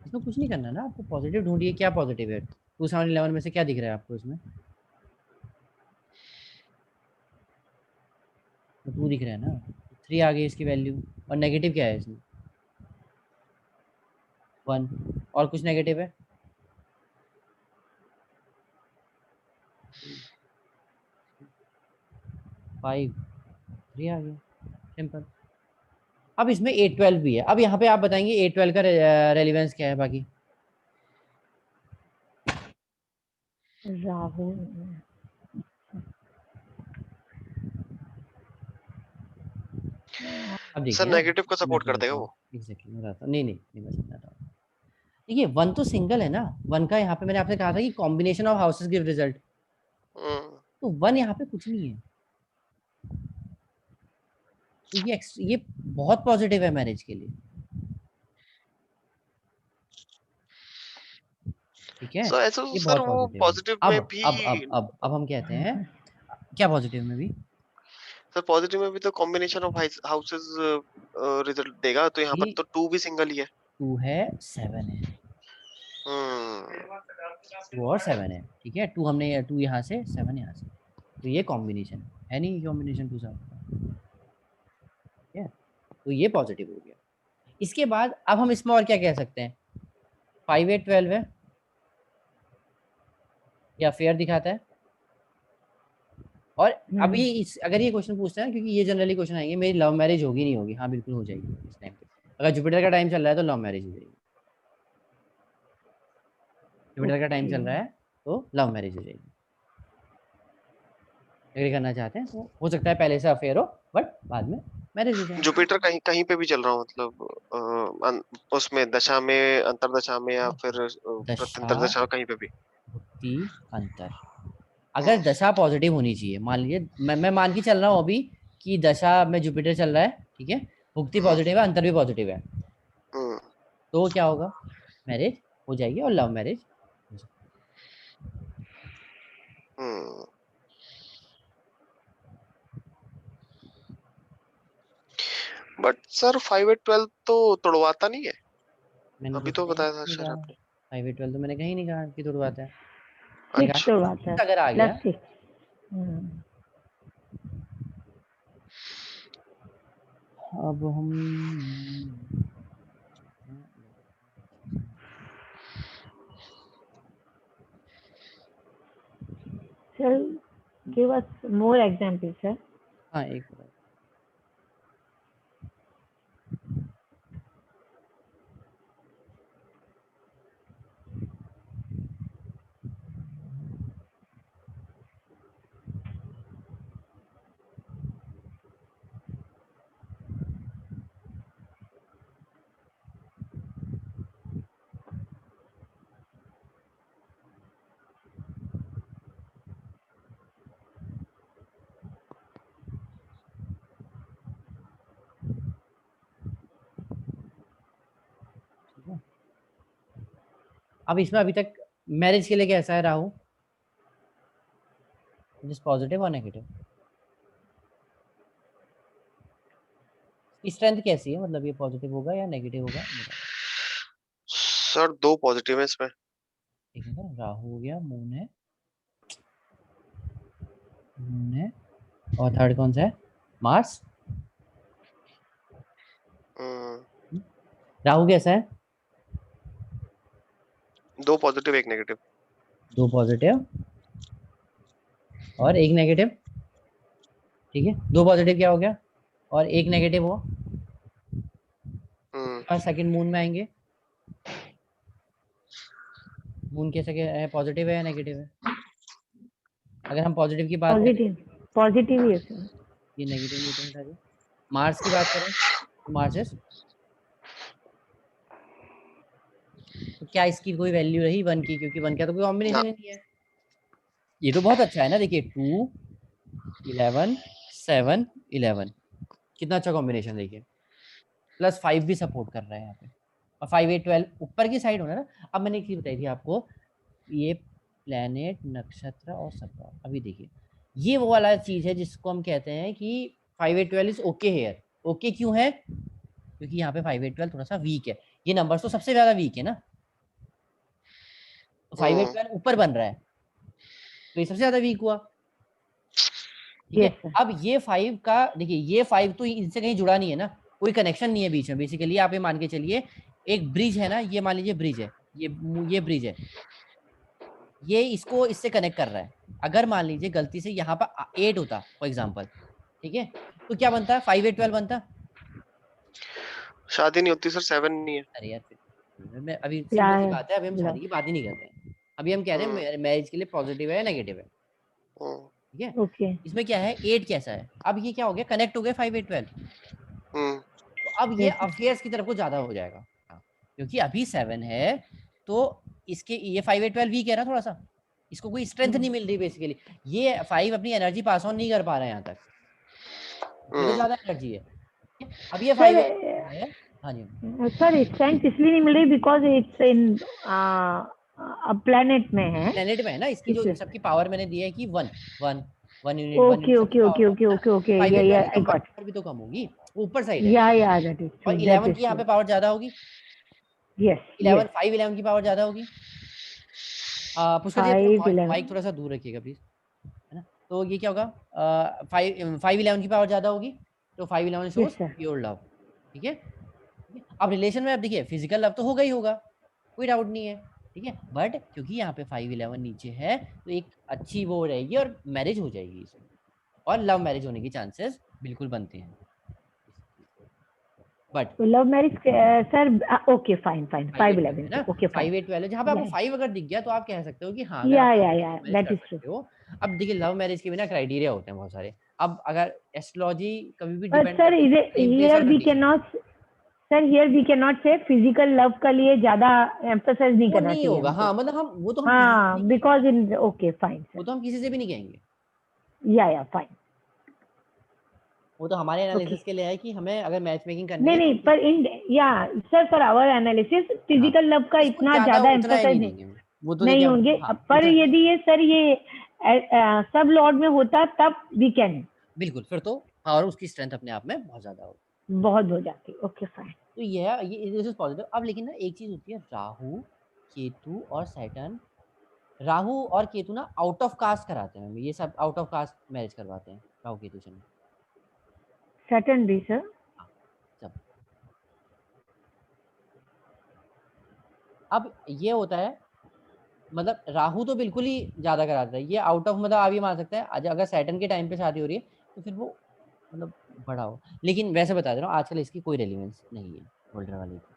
इसमें कुछ नहीं करना ना आपको, पॉजिटिव ढूंढिए, क्या पॉजिटिव है 2 7 11 में से क्या दिख रहा है आपको इसमें? 2 दिख रहा है ना, 3 आ गई इसकी वैल्यू। और नेगेटिव क्या है इसमें? 1। और कुछ नेगेटिव है? 5, 3 आ गया, सिंपल। अब इसमें 8 12 भी है। अब यहाँ पे आप बताएंगे 8 12 का रेलिवेंस क्या है बाकी? राहु अब देखिए सर ना, नेगेटिव को मैं सपोर्ट कर बताता देगा हूँ वो। एग्जैक्टली, मैं बताता हूँ। नहीं नहीं नहीं, मैं समझा रहा हूँ। देखिए 1 तो सिंगल है ना, 1 का यहाँ पे मैंने आपसे कहा था कि combination of houses give result, hmm, तो 1 यहाँ पे कुछ नहीं है। तो ये बहुत पॉजिटिव है मैरिज के लिए, ठीक है, सो ऐसा ये सर बहुत वो पॉजिटिव है। पॉजिटिव में भी। अब हम कहते हैं क्या पॉजिटिव में भी? सर पॉजिटिव में भी तो कॉम्बिनेशन ऑफ हाउसेस रिजल्ट देगा, तो यहाँ पर ये तो 2 भी सिंगल ही है। 2 है, 7 है, हम्म। 2 और 7 है, ठीक है। 2 हमने 2 यहाँ से, 7 यहाँ से, तो ये कॉम्बिनेशन है नहीं, कॉम्बिनेशन 2 7, ठीक है, तो ये पॉजिटिव हो गया। इसके बाद अब हम इसमें और क्या कह सकते हैं? 5 8 12 है, या फेयर दिखाता है। और अभी अगर ये क्वेश्चन पूछते हैं, क्योंकि ये जनरली क्वेश्चन आएंगे, मेरी लव मैरिज होगी नहीं होगी? हाँ बिल्कुल हो जाएगी इस टाइम पे। अगर जुपिटर का टाइम चल रहा है तो लव मैरिज हो जाएगी। जुपिटर का टाइम चल रहा है तो लव मैरिज हो जाएगी। अगर करना चाहते हैं तो हो सकता है पहले से अफेयर हो, बट बाद में मैरिज हो जाए। जुपिटर कहीं कहीं पे भी चल रहा हूँ, मतलब उसमें दशा में, अंतरदशा में, या फिर प्रत्यंतर दशा, दशा, कहीं पे भी। शक्ति अंतर। अगर दशा पॉजिटिव होनी चाहिए, मान लीजिए मैं मान के चल रहा हूँ अभी कि दशा में जुपिटर चल रहा है, ठीक है, भुक्ति पॉजिटिव है, अंतर भी पॉजिटिव है, तो क्या होगा, मैरिज हो जाएगी और लव मैरिज हो सकती है। बट सर 5/12 तो तोड़वाता नहीं है, मैंने अभी तो तो कहीं बताया था नहीं सर कहा, आपने। 5/12 तो मैंने कहीं नहीं कहा कि तोड़वाता है। सिक्स अच्छा, तोड़वाता है, अगर आ गया +6। अब हम sir give us more example sir. हाँ एक मिनट। ठीक है, अब इसमें अभी तक मैरिज के लिए कैसा है राहु, जिस पॉजिटिव और नेगेटिव, स्ट्रेंथ कैसी है, मतलब ये पॉजिटिव होगा या नेगेटिव होगा? सर 2 पॉजिटिव है इसमें। ठीक है ना, राहु हो गया, मून है, मून है, और थर्ड कौन सा है, मार्स। राहु कैसा है, 2 पॉजिटिव 1 नेगेटिव। 2 पॉजिटिव और 1 नेगेटिव, ठीक है, 2 पॉजिटिव क्या हो गया और 1 नेगेटिव हो, और सेकंड मून में आएंगे, मून कैसे है, पॉजिटिव है या नेगेटिव है? अगर हम पॉजिटिव की बात करें, पॉजिटिव ही है सर। ये नेगेटिव न्यूट्रन हटा दिया। मार्स की बात करें तो मार्स इज, तो क्या इसकी कोई वैल्यू रही 1 की, क्योंकि 1 का तो कोई कॉम्बिनेशन ही नहीं है। ये तो बहुत अच्छा है ना, देखिए 2 11 7 11, कितना अच्छा कॉम्बिनेशन, देखिए +5 भी सपोर्ट कर रहा है यहाँ पे, और 5 8 12 ऊपर की साइड होना ना। अब मैंने एक चीज बताई थी आपको, ये प्लेनेट, नक्षत्र और सप्ताह, अभी देखिए ये वो वाला चीज है जिसको हम कहते हैं कि 5 8 12 इज ओके हेयर। ओके क्यों है, क्योंकि यहाँ पे 5 8 12 थोड़ा सा वीक है, ये नंबर तो सबसे ज्यादा वीक है ना, तो 5 8 12 ऊपर बन रहा है, तो ये सबसे ज्यादा वीक हुआ, ठीक है। Yes sir. अब ये 5 का देखिए, ये 5 तो इनसे कहीं जुड़ा नहीं है ना, कोई कनेक्शन नहीं है बीच में, बेसिकली आप ये मान के चलिए एक ब्रिज है ना, ये मान लीजिए ब्रिज है, ये ब्रिज है, ये इसको इससे कनेक्ट कर रहा है। अगर मान लीजिए गलती से यहाँ पर 8 होता फॉर एग्जाम्पल, ठीक है, तो क्या बनता है, 5 8 12 बनता। शादी नहीं होती सर, 7 नहीं है। अरे यार मैं अभी या सिंपल सी बात है, अभी हम शादी की बात ही नहीं कर रहे हैं, अभी हम कह रहे हैं मैरिज के लिए पॉजिटिव है या नेगेटिव है, ठीक है। ओके। इसमें क्या है, 8 कैसा है, अब ये क्या हो गया, कनेक्ट हो गया 5 8 12, तो अब ये यस सर। अफेयर्स की तरफ को ज्यादा हो जाएगा, हाँ, क्योंकि अभी 7 है, तो इसके ये 5 8 12 वीक है ना थोड़ा सा, इसको कोई स्ट्रेंथ नहीं मिल रही बेसिकली, ये 5 अपनी एनर्जी पास ऑन नहीं कर पा रहा है यहाँ तक, ये तो ज्यादा एनर्जी है। अब ये 5 है, हाँ जी सर स्ट्रेंथ इसलिए नहीं मिल रही बिकॉज इट्स इन प्लेनेट में है। प्लेनेट में है ना, इसकी जो इन इसलिए सबकी पावर मैंने दी है कि 1 1 1 यूनिट 1 ओके यूनिट सबकी ओके पावर ओके 1 ओके है ना, ओके ओके, 5 या 8 या 12 आई की गॉट, पावर भी तो कम होगी, वो ऊपर साइड है, या दैट इज और ट्रू, दैट 11 इज की यहाँ ट्रू। पे पावर ज्यादा होगी, यस 11 यस। 5 11 की पावर ज्यादा होगी। पुष्कर जी 5 माइक 11। थोड़ा सा दूर रखिएगा प्लीज, है ना, तो ये क्या होगा, 5 11 की पावर ज्यादा होगी, तो 5 11 shows yes sir. Pure love, ठीक है। अब रिलेशन में आप देखिए फिजिकल लव तो होगा ही होगा, कोई डाउट नहीं है, ठीक है, बट क्योंकि यहाँ पे 5 11 नीचे है, तो एक अच्छी वो रहेगी और मैरिज हो जाएगी इसमें, और लव मैरिज होने की चांसेस बिल्कुल बनते हैं, but love marriage sir, okay fine fine, 5 है 11 ना, ओके फाइन। 5 8 12 जहाँ पे आपको 5 अगर दिख गया तो आप कह सकते हो कि हाँ, अगर या आप या या मैरिज दैट कर इज ट्रू। सकते हो। अब देखिए लव मैरिज के बिना क्राइटेरिया होते हैं बहुत सारे, अब अगर एस्ट्रोलॉजी कभी भी बट डिपेंड सर करती है इज टाइम प्लेस हियर और we can condition, not, sir here we can not say physical love का लिए ज्यादा एम्फसाइज नहीं वो करना नहीं चाहिए होगा। हमको। हाँ मतलब हम वो तो हम हाँ किसी से नहीं बिकॉज इन ओके फाइन कहेंगे, वो तो हम किसी से भी नहीं कहेंगे। या फाइन वो तो हमारे ओके। एनालिसिस के लिए है कि हमें अगर मैच मेकिंग करनी नहीं है तो नहीं पर इन या सर फॉर आवर एनालिसिस हाँ फिजिकल लव का उसको इतना ज्यादा ज्यादा उतना ही एम्फसाइज नहीं नहीं देंगे, वो तो नहीं देखिए होंगे। हाँ पर उतना यदि ये सर ये सब लॉर्ड में होता तब वी कैन बिल्कुल, फिर तो हाँ, और उसकी स्ट्रेंथ अपने आप में बहुत ज्यादा होगी। बहुत हो जाती। Okay fine. तो ये दिस इज पॉजिटिव। अब लेकिन ना एक चीज होती है, राहु केतु और सैटर्न, राहु और केतु ना आउट ऑफ कास्ट कराते हैं हमें, ये सब आउट ऑफ कास्ट मैरिज करवाते हैं राहु केतु से। सैटर्न भी सर। हाँ, सब। अब ये होता है मतलब राहु तो बिल्कुल ही ज्यादा कराता है, ये आउट ऑफ मतलब आप ये मान सकते हैं अगर सैटर्न के टाइम पे शादी हो रही है तो फिर वो मतलब बड़ा हो। लेकिन वैसे बता दे रहा हूँ आजकल इसकी कोई रेलिवेंस नहीं है होल्डर वाले की,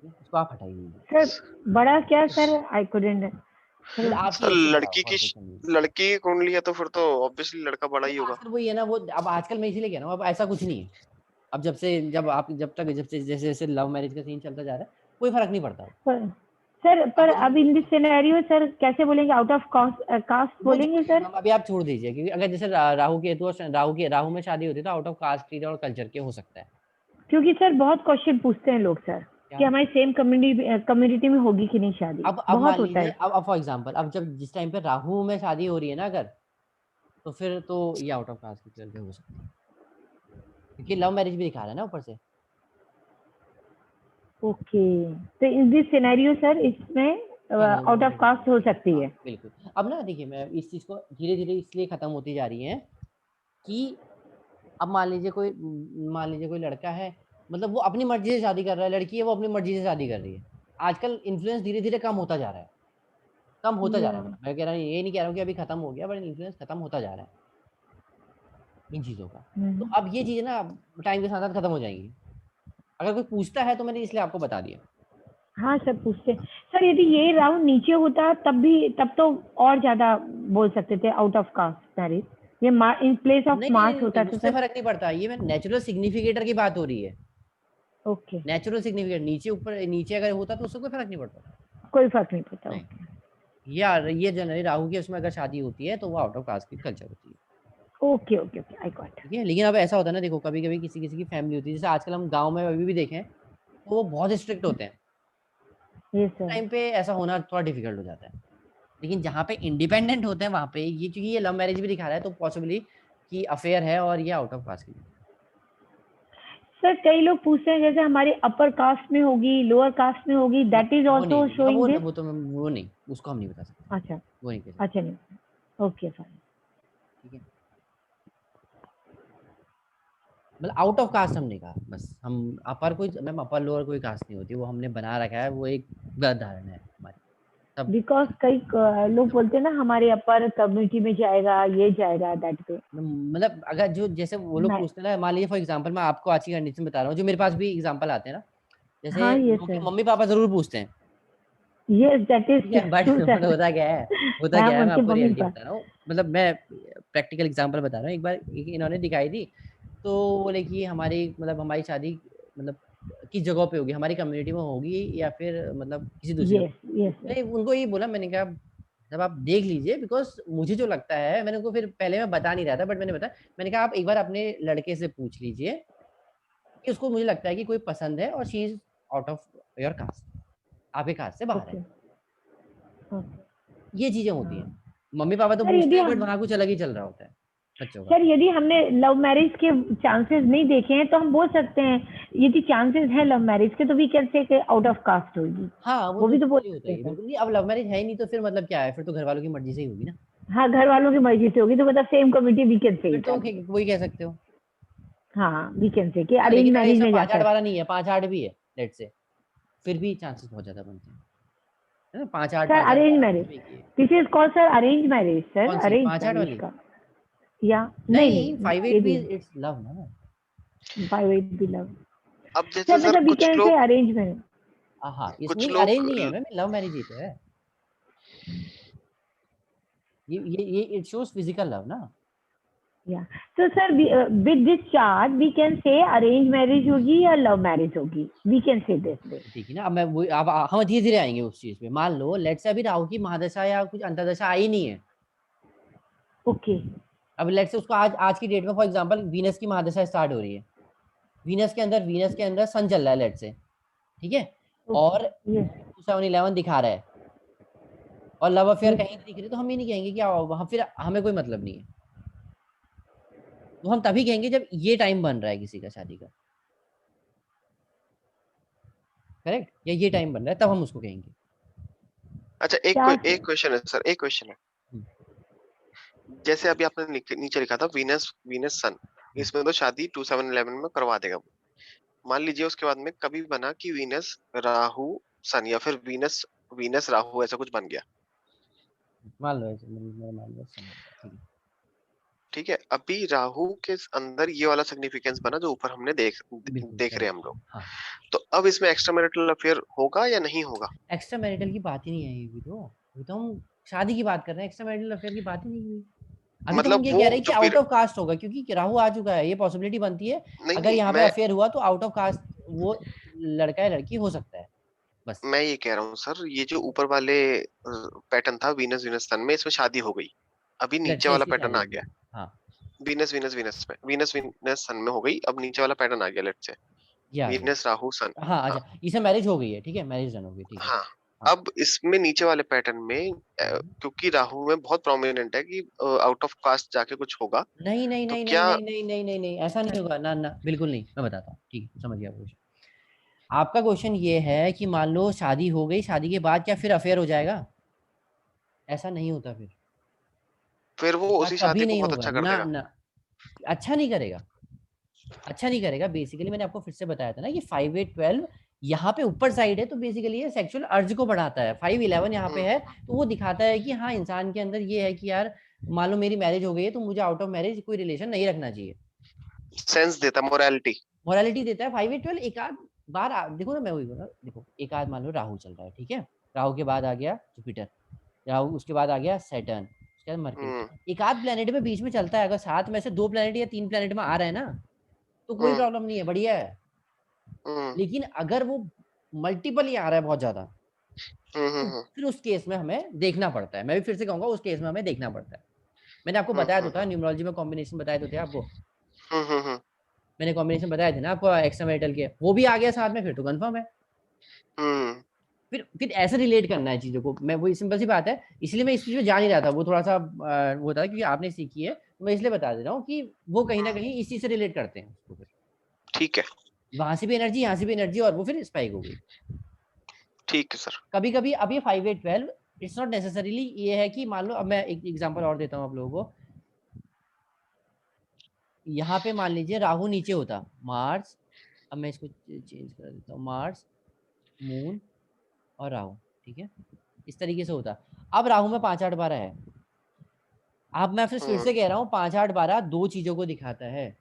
उसको आप हटाई दीजिए। सर बड़ा क्या सर आई कुडंट मतलब आपकी सर एज से बड़ा लड़की होगा, की और कुछ नहीं। लड़की की कुंडली है तो फिर तो ऑब्वियसली लड़का बड़ा ही होगा। आजकल वही है ना, वो अब आजकल मैं इसीलिए कह रहा हूँ अब ऐसा कुछ नहीं है। अब जब से जैसे जैसे लव मैरिज का सीन चलता जा रहा है कोई फर्क नहीं पड़ता। सर अब पर वो अब इन दिस सिनेरियो सर कैसे बोलेंगे आउट ऑफ कास्ट वो जो बोलेंगे सर। हम अभी आप छोड़ दीजिए, क्योंकि अगर जैसे राहु केतु और राहु में शादी होती है तो आउट ऑफ कास्ट रीजन और कल्चर के हो सकता है। क्योंकि सर बहुत क्वेश्चन पूछते हैं लोग सर कि क्या हमारी सेम कम्युनिटी में होगी कि नहीं शादी। अब बहुत मान होता लीजिए, है। अब फॉर एग्जांपल अब जब जिस टाइम पे राहु में शादी हो रही है ना अगर, तो फिर तो ये आउट ऑफ कास्ट की चल हो सकती है, क्योंकि लव मैरिज भी दिखा रहा है ना ऊपर से। ओके तो इन दिस सिनेरियो सर इसमें आउट ऑफ कास्ट हो सकती हाँ है। बिल्कुल। अब ना देखिए मैं इस चीज को धीरे धीरे इसलिए खत्म होती जा रही है कि अब मान लीजिए कोई लड़का है, मतलब वो अपनी मर्जी से शादी कर रहा है, लड़की है वो अपनी मर्जी से शादी कर रही है। आजकल इन्फ्लुएंस धीरे धीरे कम होता जा रहा है, कम होता जा रहा है। या मतलब मैं कह रहा हूँ, ये नहीं कह रहा हूँ कि अभी खत्म हो गया, बट इन्फ्लुएंस खत्म होता जा रहा है इन चीजों का। तो अब ये चीजें ना टाइम के साथ साथ खत्म हो जाएंगी। अगर कोई पूछता है तो मैंने इसलिए आपको बता दिया। हाँ सर पूछते हैं। सर यदि ये राउंड नीचे होता तब तो और ज्यादा बोल सकते थे आउट ऑफ कास्ट मैरिज। ये इन प्लेस ऑफ नहीं नहीं मार्स नहीं, होता तो उससे सर। फर्क नहीं पड़ता, ये मैं नेचुरल सिग्निफिकेटर की बात हो रही है। ओके नेचुरल सिग्निफिकेटर नीचे ऊपर नीचे अगर होता तो उससे कोई फर्क नहीं पड़ता। कोई फर्क नहीं पड़ता। नहीं, ये जनरली राहु की उसमें अगर शादी होती है तो वो आउट ऑफ कास्ट की कल्चर होती है। Okay okay okay I got. ठीक है, लेकिन अब ऐसा होता है ना, देखो कभी कभी किसी किसी की फैमिली होती है, जैसे आजकल हम गांव में अभी भी देखें तो वो बहुत स्ट्रिक्ट होते हैं। यस उस सर। टाइम पे ऐसा होना थोड़ा डिफिकल्ट हो जाता है। लेकिन जहाँ पे इंडिपेंडेंट होते हैं वहां पे ये, क्योंकि ये लव मैरिज भी दिखा रहा है तो पॉसिबली कि अफेयर है और ये आउट ऑफ कास्ट की। सर कई लोग पूछते हैं जैसे हमारी अपर कास्ट में होगी लोअर कास्ट में होगी दैट इज वो नहीं आल्सो नहीं, शोइंग दिस। वो नहीं, उसको हम नहीं बता सकते, अच्छा वो नहीं कह सकते। अच्छा नहीं ओके फाइन। ठीक है, मतलब आउट ऑफ कास्ट हमने कहा बस, हम अपर कोई मैम अपर लोअर कोई कास्ट नहीं होती, वो हमने बना रखा है, वो एक गलत धारणा है हमारी सब। बिकॉज कई लोग बोलते हैं ना हमारे अपर कम्युनिटी में जाएगा ये जाएगा दैट पे। मतलब अगर जो जैसे वो लोग नहीं पूछते हैं ना, मान लीजिए फॉर एग्जांपल मैं आपको आज की कंडीशन बता रहा हूँ, जो मेरे पास भी एग्जांपल आते हैं ना, जैसे हाँ ये लोग के सर मम्मी पापा जरूर पूछते हैं। यस दैट ठीक इज है, बट ट्रू मतलब सर। होता क्या है मैं उनके आपको मम्मी रियलिटी पापा। बता रहा हूँ, मतलब मैं प्रैक्टिकल एग्जांपल बता रहा हूँ। एक बार इन्होंने दिखाई थी, तो बोले कि हमारी शादी मतलब किस जगह पे होगी, हमारी कम्युनिटी में होगी या फिर मतलब किसी दूसरी यस यस जगह। सर। मैंने उनको ये बोला, मैंने कहा जब आप देख लीजिए, बिकॉज मुझे जो लगता है, मैंने उनको फिर पहले मैं बता नहीं रहा था बट मैंने बताया, मैंने कहा आप एक बार अपने लड़के से पूछ लीजिए कि उसको मुझे लगता है कि कोई पसंद है और she is out of your cast, आपके कास्ट से बाहर है। Okay okay. ये चीजें होती हैं, मम्मी पापा तो सर पूछते यदि हैं बट हम वहां कुछ अलग ही चल रहा होता है बच्चों का। सर यदि हमने लव मैरिज के चांसेस नहीं देखे हैं तो हम बोल सकते हैं यदि चांसेस है लव मैरिज के तो we can say out of caste होगी। हाँ वो वो तो भी तो बोल जनरली होता सकते हैं ही सर। बिल्कुल नहीं। अब लव मैरिज है ही नहीं तो फिर मतलब क्या है, फिर तो घर वालों की मर्जी से ही होगी ना। हाँ घर वालों की मर्जी से होगी तो मतलब सेम कम्युनिटी वी कैन से फिर तो दैट वे। वही कह सकते हो। हाँ वी कैन से कि हाँ अरेंज लेकिन अगर मैरिज इसमें में 5-8 जाकर। वाला नहीं है, 5-8 भी है लेट से, फिर भी चांसेस बहुत ज्यादा बनते हैं, है ना। 5-8 सर 5-8 अरेंज 12 मैरिज कुछ भी एक ही है। This is called sir arrange marriage sir कौन सी अरेंज 5-8 मैरिज वाली? का या नहीं नहीं नहीं 5-8 ये भी भी इट्स लव ना। 5-8 भी लव। अब जैसे सर सर मतलब वी कुछ कैन से लोग अरेंज मैरिज। हाँ कुछ इसमें लोग अरेंज नहीं है मैम, लव मैरिज ही तो है। ये इट शोज फिजिकल लव ना। या तो sir with this chart we can say arrange marriage होगी या लव मैरिज होगी, वी कैन से दिस। ठीक है ना। अब मैं वो अब हम धीरे धीरे आएंगे उस चीज पे। मान लो लेट्स से अभी राहु की महादशा या कुछ अंतर्दशा आई नहीं है। ओके अब लेट्स से उसको आज की डेट में फॉर एग्जांपल वीनस की महादशा स्टार्ट हो रही है, वीनस के अंदर सन चल रहा है लेट्स से, ठीक है, और यस 7-11 दिखा रहा है और लव अफेयर Yes. कहीं नहीं दिख रही, तो हम ये नहीं कहेंगे कि वहां फिर हमें कोई मतलब नहीं है। तो हम तभी कहेंगे जब ये टाइम बन रहा है किसी का शादी का, करेक्ट, या ये टाइम बन रहा है तब हम उसको कहेंगे। अच्छा एक क्वेश्चन है सर, एक क्वेश्चन है। जैसे अभी आपने नीचे लिखा था वीनस वीनस सन, इसमें तो शादी 2711 में करवा देगा। मान लीजिए उसके बाद में कभी बना कि वीनस राहु सन या फिर वीनस वीनस राहु ऐसा कुछ बन गया, मान लो ऐसे, मैं मान लो ठीक है। ठीक है, अभी राहु के अंदर ये वाला सिग्निफिकेंस बना जो ऊपर हमने देख रहे हैं हम लोग। हाँ। तो अब इसमें एक्स्ट्रा मैरिटल अफेयर होगा या नहीं होगा? एक्स्ट्रा मैरिटल की बात ही नहीं है अभी तो हम शादी की बात कर रहे हैं, एक्स्ट्रा मैरिटल अफेयर की बात ही नहीं हुई। अभी मतलब तो हम ये वो कह रहे हैं कि जो आउट ऑफ कास्ट होगा, क्योंकि राहु आ चुका है, ये पॉसिबिलिटी बनती है नहीं अगर यहाँ पे मैं अफेयर हुआ तो आउट ऑफ कास्ट वो लड़का या लड़की हो सकता है बस। मैं ये कह रहा हूँ सर, ये जो ऊपर वाले पैटर्न था वीनस वीनस सन में, इसमें शादी हो गई, अभी लेट्स नीचे से वाला इसकी पैटर्न शादी आ हो गई। गया। हाँ वीनस वीनस वीनस में वीनस वीनस सन में हो गई, अब नीचे वाला पैटर्न आ गया लेट्स से ये आ गया। वीनस राहु सन। हाँ हाँ अच्छा, इसे मैरिज हो गई है, ठीक है, मैरिज डन हो गई, ठीक है। हाँ। हाँ। अब इसमें नीचे वाले पैटर्न में क्योंकि राहु में बहुत प्रोमिनेंट है कि आउट ऑफ कास्ट जाके कुछ होगा, नहीं नहीं तो नहीं नहीं क्या नहीं नहीं नहीं नहीं नहीं ऐसा नहीं होगा ना ना, बिल्कुल नहीं, मैं बताता हूँ, ठीक है, समझ गया क्वेश्चन। आपका क्वेश्चन ये है कि मान लो शादी हो गई, शादी के बाद क्या फिर अफेयर हो जाएगा? ऐसा नहीं होता फिर, फिर वो ऐसा उसी कभी शादी को नहीं बहुत होगा अच्छा कर ना देगा? ना, अच्छा नहीं करेगा, अच्छा नहीं करेगा। बेसिकली मैंने आपको फिर से बताया था ना कि 5 8 12 यहाँ पे ऊपर साइड है, तो बेसिकली ये सेक्सुअल अर्ज को बढ़ाता है। 5 11 यहाँ पे है, तो वो दिखाता है कि हाँ इंसान के अंदर ये है कि यार मान लो मेरी मैरिज हो गई है तो मुझे आउट ऑफ मैरिज कोई रिलेशन नहीं रखना चाहिए, सेंस देता, मोरालिटी। मोरालिटी देता है। 5 8 12 एक आध बार देखो ना, मैं वही बोल रहा हूँ, देखो एक आध मान लो राहु चल रहा है, ठीक है, राहु के बाद आ गया जुपिटर, राहु उसके बाद आ गया सैटर्न, उसके बाद मरकरी, एक आध प्लेनेट में बीच में चलता है, अगर साथ में से 2 प्लेनेट या 3 प्लेनेट में आ रहा है ना तो कोई प्रॉब्लम नहीं है, बढ़िया है। लेकिन अगर वो मल्टीपल ही आ रहा है बहुत ज्यादा, तो फिर उस केस में हमें देखना पड़ता है। मैं भी फिर से कहूंगा उस केस में हमें देखना पड़ता है। मैंने आपको बताया तो था, न्यूमरोलॉजी में कॉम्बिनेशन बताए तो थे आपको, मैंने कॉम्बिनेशन बताए थे ना आपको एक्स्ट्रा मैरिटल के, वो भी आ गया साथ में, फिर तो कंफर्म है। फिर ऐसे रिलेट करना है चीजों को, मैं वही सिंपल सी बात है, इसलिए मैं इस चीज में जा नहीं रहा था, वो थोड़ा सा वो था क्योंकि आपने सीखी है, तो मैं इसलिए बता दे रहा हूँ कि वो कहीं ना कहीं इस चीज से रिलेट करते हैं उसको, फिर ठीक है, वहां से भी एनर्जी, यहाँ से भी एनर्जी, और वो फिर स्पाइक हो गई। ठीक है सर। कभी कभी अब ये 5 8 12 इट्स नॉट नेसेसरीली ये है कि मान लो, अब मैं एक एग्जांपल और देता हूँ आप लोगों को, यहाँ पे मान लीजिए राहु नीचे होता, मार्स, अब मैं इसको चेंज कर देता हूँ, मार्स मून और राहु, ठीक है, इस तरीके से होता। अब राहु में 5 8 12 है, अब मैं फिर से कह रहा हूँ 5 8 12 दो चीजों को दिखाता है,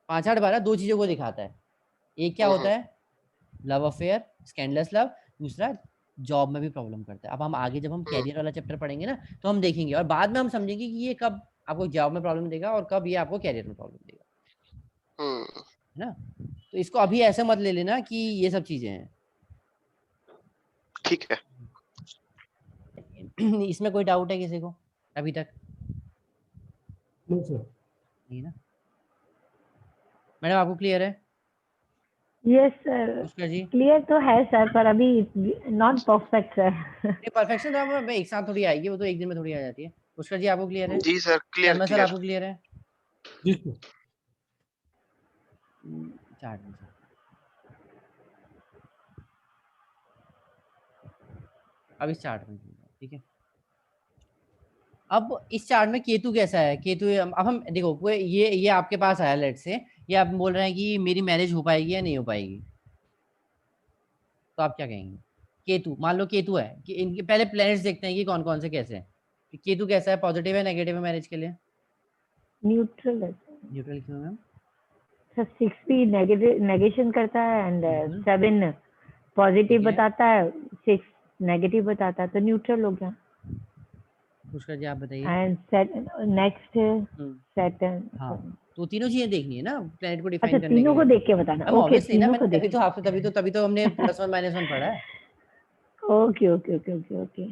5 8 12 दो चीजों को दिखाता है। एक क्या होता है, लव अफेयर, स्कैंडलस लव, दूसरा जॉब में भी प्रॉब्लम करता है। अब हम आगे जब हम कैरियर वाला चैप्टर पढ़ेंगे ना तो हम देखेंगे, और बाद में हम समझेंगे कि ये कब आपको जॉब में प्रॉब्लम देगा और कब ये आपको कैरियर में प्रॉब्लम देगा, है ना। तो इसको अभी ऐसे मत ले लेना कि ये सब चीजें हैं, ठीक है। इसमें कोई डाउट है किसी को अभी तक? नहीं सर। नहीं ना मैडम, आपको क्लियर है? यस सर, पुष्कर जी क्लियर तो है सर, पर अभी नॉट परफेक्ट सर। नहीं, परफेक्शन तो अब एक साथ थोड़ी आएगी, वो तो एक दिन में थोड़ी आ जाती है। पुष्कर जी आपको क्लियर है? जी sir, clear Sharma sir clear. आपको क्लियर है? जी सर। चार्ट में से अब इस चार्ट में, ठीक है, अब इस चार्ट में केतु कैसा है, केतु, अब हम देखो कोई ये आपके पास आया लेट से, ये आप बोल रहे हैं कि मेरी मैरिज हो पाएगी या नहीं हो पाएगी, तो आप क्या कहेंगे? केतु, मान लो केतु है, कि इनके पहले प्लैनेट्स देखते हैं कि कौन कौन से कैसे हैं। कि केतु कैसा है, पॉजिटिव है नेगेटिव है मैरिज के लिए? न्यूट्रल है न्यूट्रल क्यों मैम? सर, 6 भी नेगेशन करता है एंड 7 पॉजिटिव ठीक है। बताता है, 6 नेगेटिव बताता है, तो न्यूट्रल हो गया। पुष्कर जी आप बताइए। And next hmm, Saturn. हाँ तो तीनों चीजें देखनी है ना प्लेनेट को अच्छा डिफाइन करने के तीनों को लिए। देख के बताना। हम ओके ऑब्वियसली ना, तीनों को मैंने देख तभी तो आपसे तभी तो हमने +1 - 1 पढ़ा है। Okay okay okay okay okay.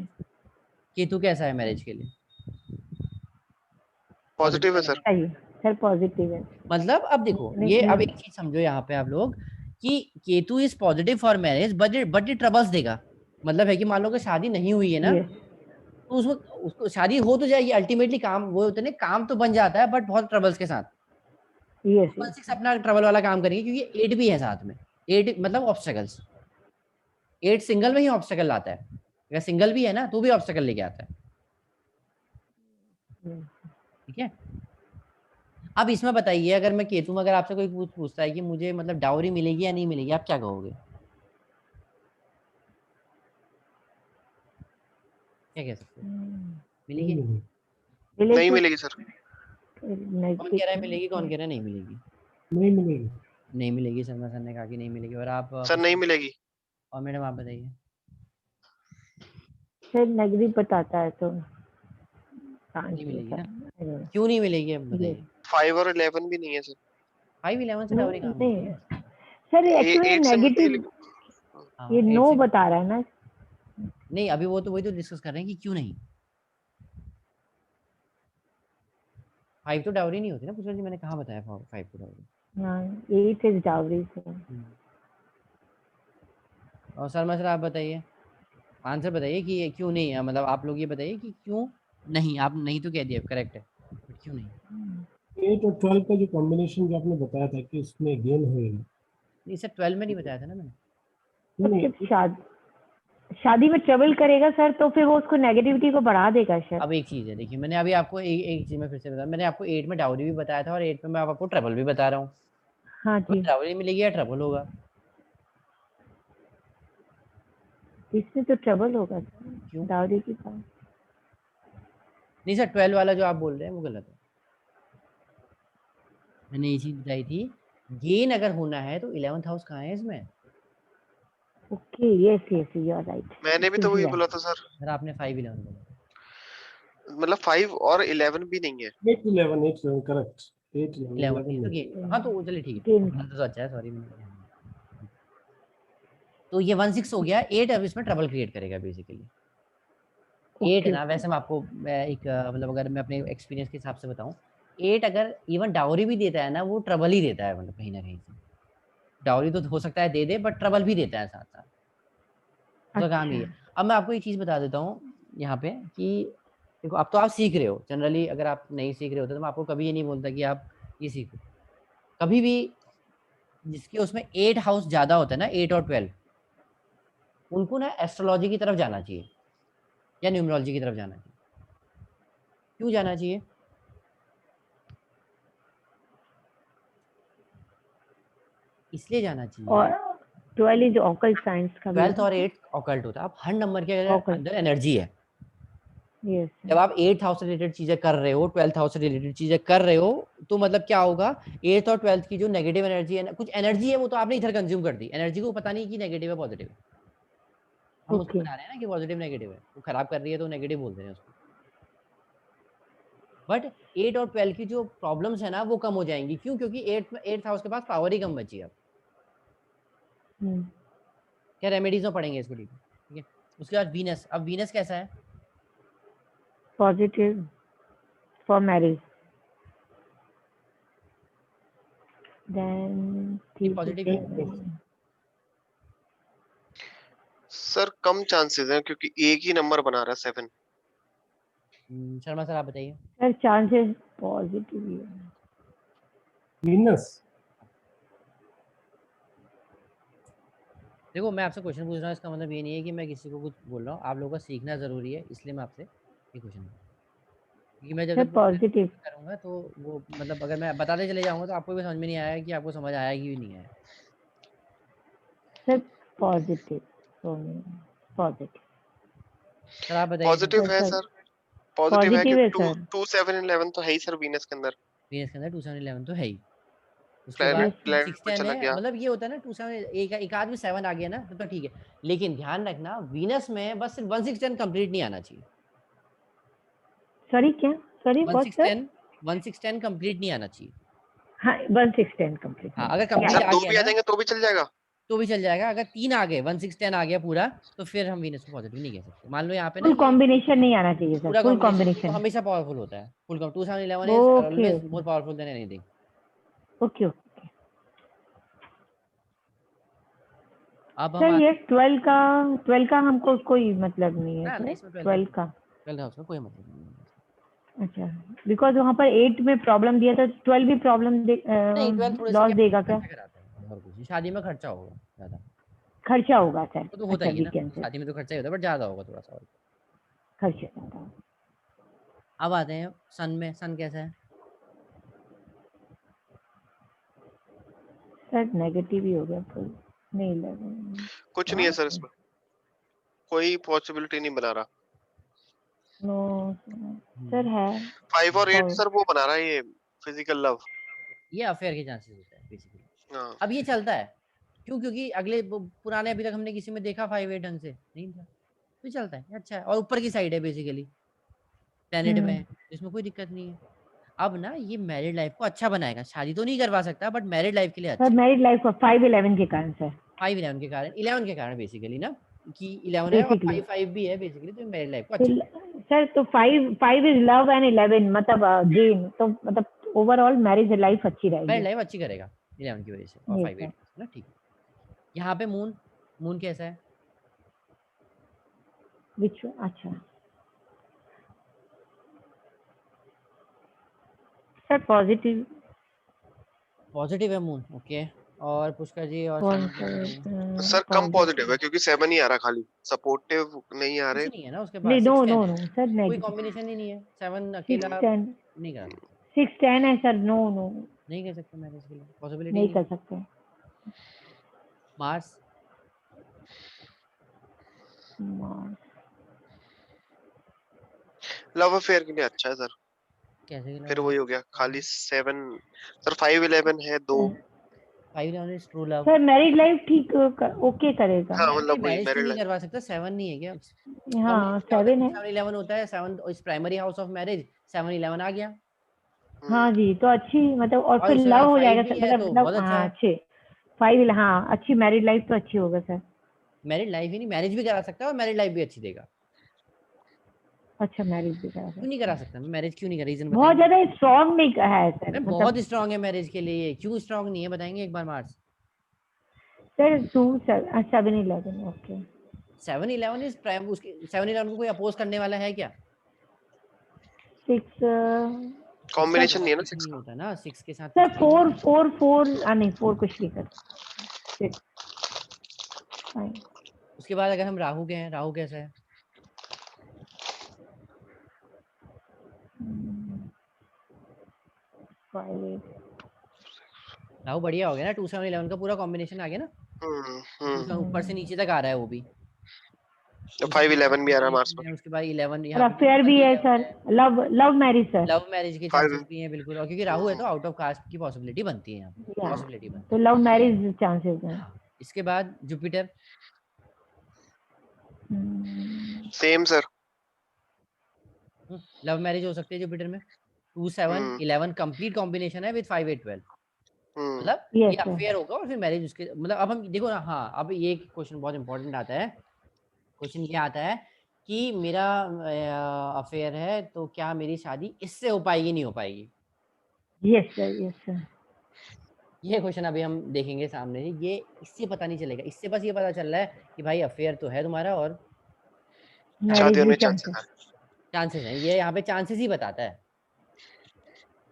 Ketu कैसा है मैरिज के लिए? पॉजिटिव है या सर। सही सर पॉजिटिव है। मतलब अब देखो ये, अब एक चीज समझो यहाँ पे आप लोग कि Ketu is positive for marriage but it troubles देगा। मतलब है कि मान लो कि शादी नहीं हुई है ना, यस तो उसको शादी हो तो जाएगी अल्टीमेटली, काम वो होते हैं काम तो बन जाता है बट बहुत ट्रबल्स के साथ। यस तो यस 1/6 अपना ट्रबल वाला काम करेंगे क्योंकि 8 भी है साथ में। 8 मतलब ऑब्स्टेकल्स। 8 सिंगल में ही ऑब्स्टेकल लाता है, अगर सिंगल भी है ना तो भी ऑब्स्टेकल लेके आता है। ठीक है। अब इसमें बताइए, अगर मैं केतु में, अगर आपसे कोई पूछता है कि मुझे मतलब डाउरी मिलेगी या नहीं मिलेगी, आप क्या कहोगे? क्या कह सकते हो? नहीं मिलेगी? मिलेगी। नहीं मिलेगी सर। कौन कह रहा है मिलेगी, कौन कह रहा है नहीं मिलेगी? नहीं मिलेगी। नहीं मिलेगी, शर्मा सर ने कहा कि नहीं मिलेगी। और आप सर नहीं मिलेगी। और मैडम आप बताइए। सर नेगेटिव बताता है तो नहीं मिलेगी ना? क्यों नहीं मिलेगी अब बताइए। 5 और 11 भी नहीं है सर। 5-11 से डाउरी कहाँ मिलती नहीं है? सर एक्चुअली 8 से मिलती है नेगेटिव लेकिन। ये हाँ 8 नो से बता रहा है ना। नहीं, अभी वो तो वही तो डिस्कस कर रहे हैं कि क्यों नहीं। 5 तो डाउरी नहीं होती ना पुष्कर जी, मैंने कहाँ बताया 5 तो डाउरी। हाँ 8 इज डाउरी सर। और शर्मा सर आप बताइए, आंसर बताइए कि ये क्यों नहीं है। मतलब आप लोग ये बताइए कि क्यों नहीं। आप नहीं तो कह दिया करेक्ट है, बट क्यों नहीं? 8 और 12 का जो कॉम्बिनेशन जो आपने बताया था कि उसमें गेन होएगा। नहीं सर 12 में नहीं बताया था ना मैंने। नहीं शादी में ट्रेवल करेगा सर तो फिर वो उसको नेगेटिविटी को बढ़ा देगा सर। अब एक चीज है, देखिए मैंने अभी आपको एक चीज में फिर से बताया, मैंने आपको 8 में डाउरी भी बताया था और 8 में मैं आपको ट्रबल भी बता रहा हूँ। हाँ तो जी डाउरी मिलेगी या ट्रबल होगा? इसमें तो ट्रबल होगा क्यों? सर डाउरी के पास। नहीं सर 12 वाला जो आप बोल रहे हैं वो गलत है। मैंने ये चीज बताई थी, गेन अगर होना है तो 11th हाउस कहाँ है इसमें? Okay yes yes you are right. मैंने भी तो वही बोला था सर। सर आपने 5-11 बोला। मतलब 5 और 11 भी नहीं है। 8 11 करेक्ट। 8 11 11 तो नहीं। गेन, हाँ तो चलिए ठीक है, गेन तो अच्छा है, सॉरी। तो ये 1/6 हो गया। 8 अब इसमें ट्रबल क्रिएट करेगा बेसिकली। 8 ओके ना, वैसे मैं आपको एक मतलब अगर मैं अपने एक्सपीरियंस के हिसाब से बताऊं, 8 अगर इवन डाउरी भी देता है ना, वो ट्रबल ही देता है, मतलब कहीं ना कहीं से। डाउरी तो हो सकता है दे दे बट ट्रबल भी देता है साथ साथ। उसका काम ही अच्छा है। अब मैं आपको एक चीज बता देता हूँ यहाँ पे कि देखो अब तो आप सीख रहे हो जनरली, अगर आप नहीं सीख रहे होते तो मैं आपको कभी ये नहीं बोलता कि आप ये सीखो। कभी भी जिसके उसमें 8 हाउस ज्यादा होता है ना, 8 और 12, उनको ना एस्ट्रोलॉजी की तरफ जाना चाहिए या न्यूमरोलॉजी की तरफ जाना चाहिए। क्यों जाना चाहिए? इसलिए जाना चाहिए, और 12 इज ऑकल्ट साइंस का भी 12th और 8th ऑकल्ट होता है। अब हर नंबर के ऑकल्ट अंदर एनर्जी है। यस जब आप 8th हाउस से रिलेटेड चीजें कर रहे हो, 12th हाउस से रिलेटेड चीजें कर रहे हो, तो मतलब क्या होगा, 8th और 12th की जो नेगेटिव एनर्जी है ना, कुछ एनर्जी है वो तो आपने इधर कंज्यूम कर दी, एनर्जी को पता नहीं कि नेगेटिव है पॉजिटिव है। हम उसको ओके बना रहे हैं ना कि पॉजिटिव नेगेटिव है, वो खराब कर रही है तो नेगेटिव बोलते हैं उसको। बट 8 और 12 की जो प्रॉब्लम्स है ना वो कम हो जाएंगी। क्यों? क्योंकि 8th हाउस के पास पावर ही कम बची है। अब क्या रेमेडीज में पढ़ेंगे इसको, ठीक है। उसके बाद वीनस। अब वीनस कैसा है? Positive for marriage then positive ही है। सर कम चांसेस हैं क्योंकि एक ही नंबर बना रहा है 7। शर्मा सर आप बताइए। सर चांसेस पॉजिटिव ही है। वीनस देखो मैं आपसे क्वेश्चन पूछ रहा हूँ, इसका मतलब ये नहीं है कि मैं किसी को कुछ बोल रहा हूँ। आप लोगों का सीखना जरूरी है, इसलिए मैं आपसे ये क्वेश्चन पूछ रहा हूँ। क्योंकि मैं जब सर जब पॉजिटिव करूंगा तो वो मतलब अगर मैं बताते चले जाऊंगा तो आपको भी समझ में नहीं आया कि आपको समझ आया कि नहीं आया। सर पॉजिटिव पॉजिटिव सर आप बताइए फिर। पॉजिटिव है सर सर। पॉजिटिव है पॉजिटिव है क्योंकि 2 सर 2 7 11 तो है ही सर वीनस के अंदर। वीनस के अंदर 2 7 11 तो है ही। उसके प्लेनेट बाद यस प्लेनेट 6 पे 10 चला है, गया। मतलब ये होता है ना 2 7, एक आध भी 7 आ गया ना तो ठीक है। लेकिन ध्यान रखना वीनस में बस सिर्फ 1 6 10 कंप्लीट नहीं आना चाहिए। सॉरी क्या, सॉरी व्हाट सर? 1610 कंप्लीट नहीं आना चाहिए। हाँ 1610 कंप्लीट। हाँ, अगर कंप्लीट सर आ 2 गया भी आ ना जाएंगे तो भी चल जाएगा। तो भी चल जाएगा। अगर 3 आ गए, 1610 आ गया पूरा, तो फिर हम वीनस को पॉजिटिव नहीं कह सकते। मान लो यहाँ पे ना फुल ये कॉम्बिनेशन नहीं आना चाहिए सर, पूरा फुल कॉम्बिनेशन तो कॉम्बिनेशन। हमेशा पावरफुल होता है। Full 2711 is okay always okay more powerful than anything. Okay okay. अब हम सर ये आते 12 का हमको कोई मतलब नहीं है ना सर, इसमें 12 का। 12 का उसमें कोई मतलब नहीं है। अच्छा, बिकॉज वहाँ पर 8 में प्रॉब्लम दिया था, 12 भी प्रॉब्लम नहीं 12 थोड़े से लॉस क्या देगा क्या? खर्चा कराता है और कुछ नहीं। शादी में खर्चा होगा ज्यादा, खर्चा होगा सर? वो तो होता अच्छा ही है ना, वीकेंड से शादी में तो खर्चा ही होता है, बट ज्यादा होगा थोड़ा सा और। खर्चा होगा। अब आते हैं सन में। सन कैसा है? सर नेगेटिव ही हो गया फुल, नहीं लगा। कुछ नहीं है सर इसमें, कोई पॉसिबिलिटी नहीं बना रहा। नो सर है 5 और 8 और सर वो बना रहा है ये फिजिकल लव। ये अफेयर के चांसेस होते हैं बेसिकली। हाँ अब ये चलता है क्यों? क्योंकि अगले पुराने अभी तक हमने किसी में देखा 5-8 ढंग से नहीं था, तो चलता है, अच्छा है। और ऊपर की साइड है बेसिकली, प्लेनेट में है, इसमें कोई दिक्कत नहीं है। अब ना ये मैरिड लाइफ को अच्छा बनाएगा। शादी तो नहीं करवा सकता, बट मैरिड लाइफ के लिए सर अच्छा है। मैरिड लाइफ को 5-11 के कारण सर, 5-11 के कारण, 11 के कारण बेसिकली ना, कि 11 है और बेसिकली 5-5 भी है बेसिकली, तो मैरिड लाइफ को अच्छा सर तो 5 इज लव एंड 11 मतलब गेन, तो मतलब ओवरऑल मैरिज लाइफ अच्छी मैरिड रहेगी। लाइफ अच्छी करेगा 11 की वजह से, और ये 5-8 सर ना, ठीक है। यहाँ पे मून, मून कैसा है? विच अच्छा सर पॉजिटिव पॉजिटिव है मून, ओके। और पुष्कर जी और सन कैसे रहेंगे? सर कम पॉजिटिव है क्योंकि 7 ही आ रहा, खाली सपोर्टिव नहीं आ कुछ रहे। नहीं है ना उसके नहीं, बाद। नो 6-10 नो है, नो सर कोई नेगेटिव। कॉम्बिनेशन ही नहीं है। 7 सिक्स अकेला टेन नहीं करा सकते, 6-10 है सर, नो नो नहीं कह सकते मैरिज के लिए, पॉसिबिलिटी ही नहीं नहीं कर है। सकते। मार्स लव अफेयर के लिए अच्छा है सर। कैसे के फिर लगा? वही हो गया, खाली 7 सर 5-11 है 2। 5-11 is true love. Sir married life ठीक ओके करेगा। हाँ नहीं, मतलब वही मैरिज क्यों मैरिड नहीं लाइफ। करवा सकता? 7 नहीं है क्या? हाँ कॉम्बिनेशन क्या होता है? 7 है। 2-7-11 होता है, 7 इस प्राइमरी हाउस ऑफ मैरिज, 7-11 आ गया। हाँ जी, तो अच्छी मतलब, और और फिर उसमें लव अगर हो 5 जाएगा भी सर, है तो मतलब बहुत अच्छा हाँ है। अच्छे 5, हाँ अच्छी मैरिड लाइफ तो अच्छी होगा सर। मैरिड लाइफ ही नहीं, मैरिज भी करा सकता है और मैरिड लाइफ भी अच्छी देगा। अच्छा मैरिज भी करा क्यों नहीं सकते करा हैं। सकता? मैं मैरिज क्यों नहीं कर, रीजन बहुत बताएंगे? ज्यादा स्ट्रॉन्ग नहीं है सर, मैम बहुत मतलब स्ट्रांग है मैरिज के लिए। क्यों स्ट्रांग नहीं है बताएंगे एक बार? Mars sir 7-11 okay. 7-11 is prime, उसके 7-11 को कोई अपोज करने वाला है क्या? 6 सिक्स का कॉम्बिनेशन नहीं है ना कॉम्बिनेशन 6 नहीं का। होता ना, 6 के साथ सर कुछ नहीं 4 नहीं 4 कुछ नहीं कर 6 फाइन। उसके बाद अगर हम राहु के हैं, राहु कैसा है? 5 राहु बढ़िया हो गया ना, 2-7-11 का पूरा कॉम्बिनेशन आ गया ना। हम्म। 2-7 ऊपर से नीचे तक आ रहा है वो भी। तो 2-7-11 5-11 भी आ रहा है मार्स कॉम्बिनेशन पर। है, उसके बाद 11 और यहाँ पे भी अफेयर ऊपर भी भी है 11 सर, है। Love love marriage sir. Love marriage के 5 चांसेस भी हैं बिल्कुल, और क्योंकि राहु है तो आउट ऑफ कास्ट की पॉसिबिलिटी बनती है, यहाँ पे या पॉसिबिलिटी बनती तो है। लव मैरिज चांसेस हैं। हाँ, इसके बाद Jupiter. Same sir. Love marriage हो सकती है जुपिटर में। 2-7-11 कंप्लीट कॉम्बिनेशन है विद 5-8-12, हम्म। मतलब ये यस सर। अफेयर होगा और फिर मैरिज उसके, मतलब अब हम देखो ना। हाँ, अब ये क्वेश्चन बहुत इंपॉर्टेंट आता है। क्वेश्चन ये आता है कि मेरा अफेयर है तो क्या मेरी शादी इससे हो पाएगी, नहीं हो पाएगी? Yes sir, yes sir. ये क्वेश्चन अभी हम देखेंगे सामने ही। ये इससे पता नहीं चलेगा, इससे बस ये पता चल रहा है कि भाई अफेयर तो है तुम्हारा और शादी मैरिज भी होने के चांसेस। चांसेस चांसेस हैं। ये यहाँ पे चांसेस ही बताता है,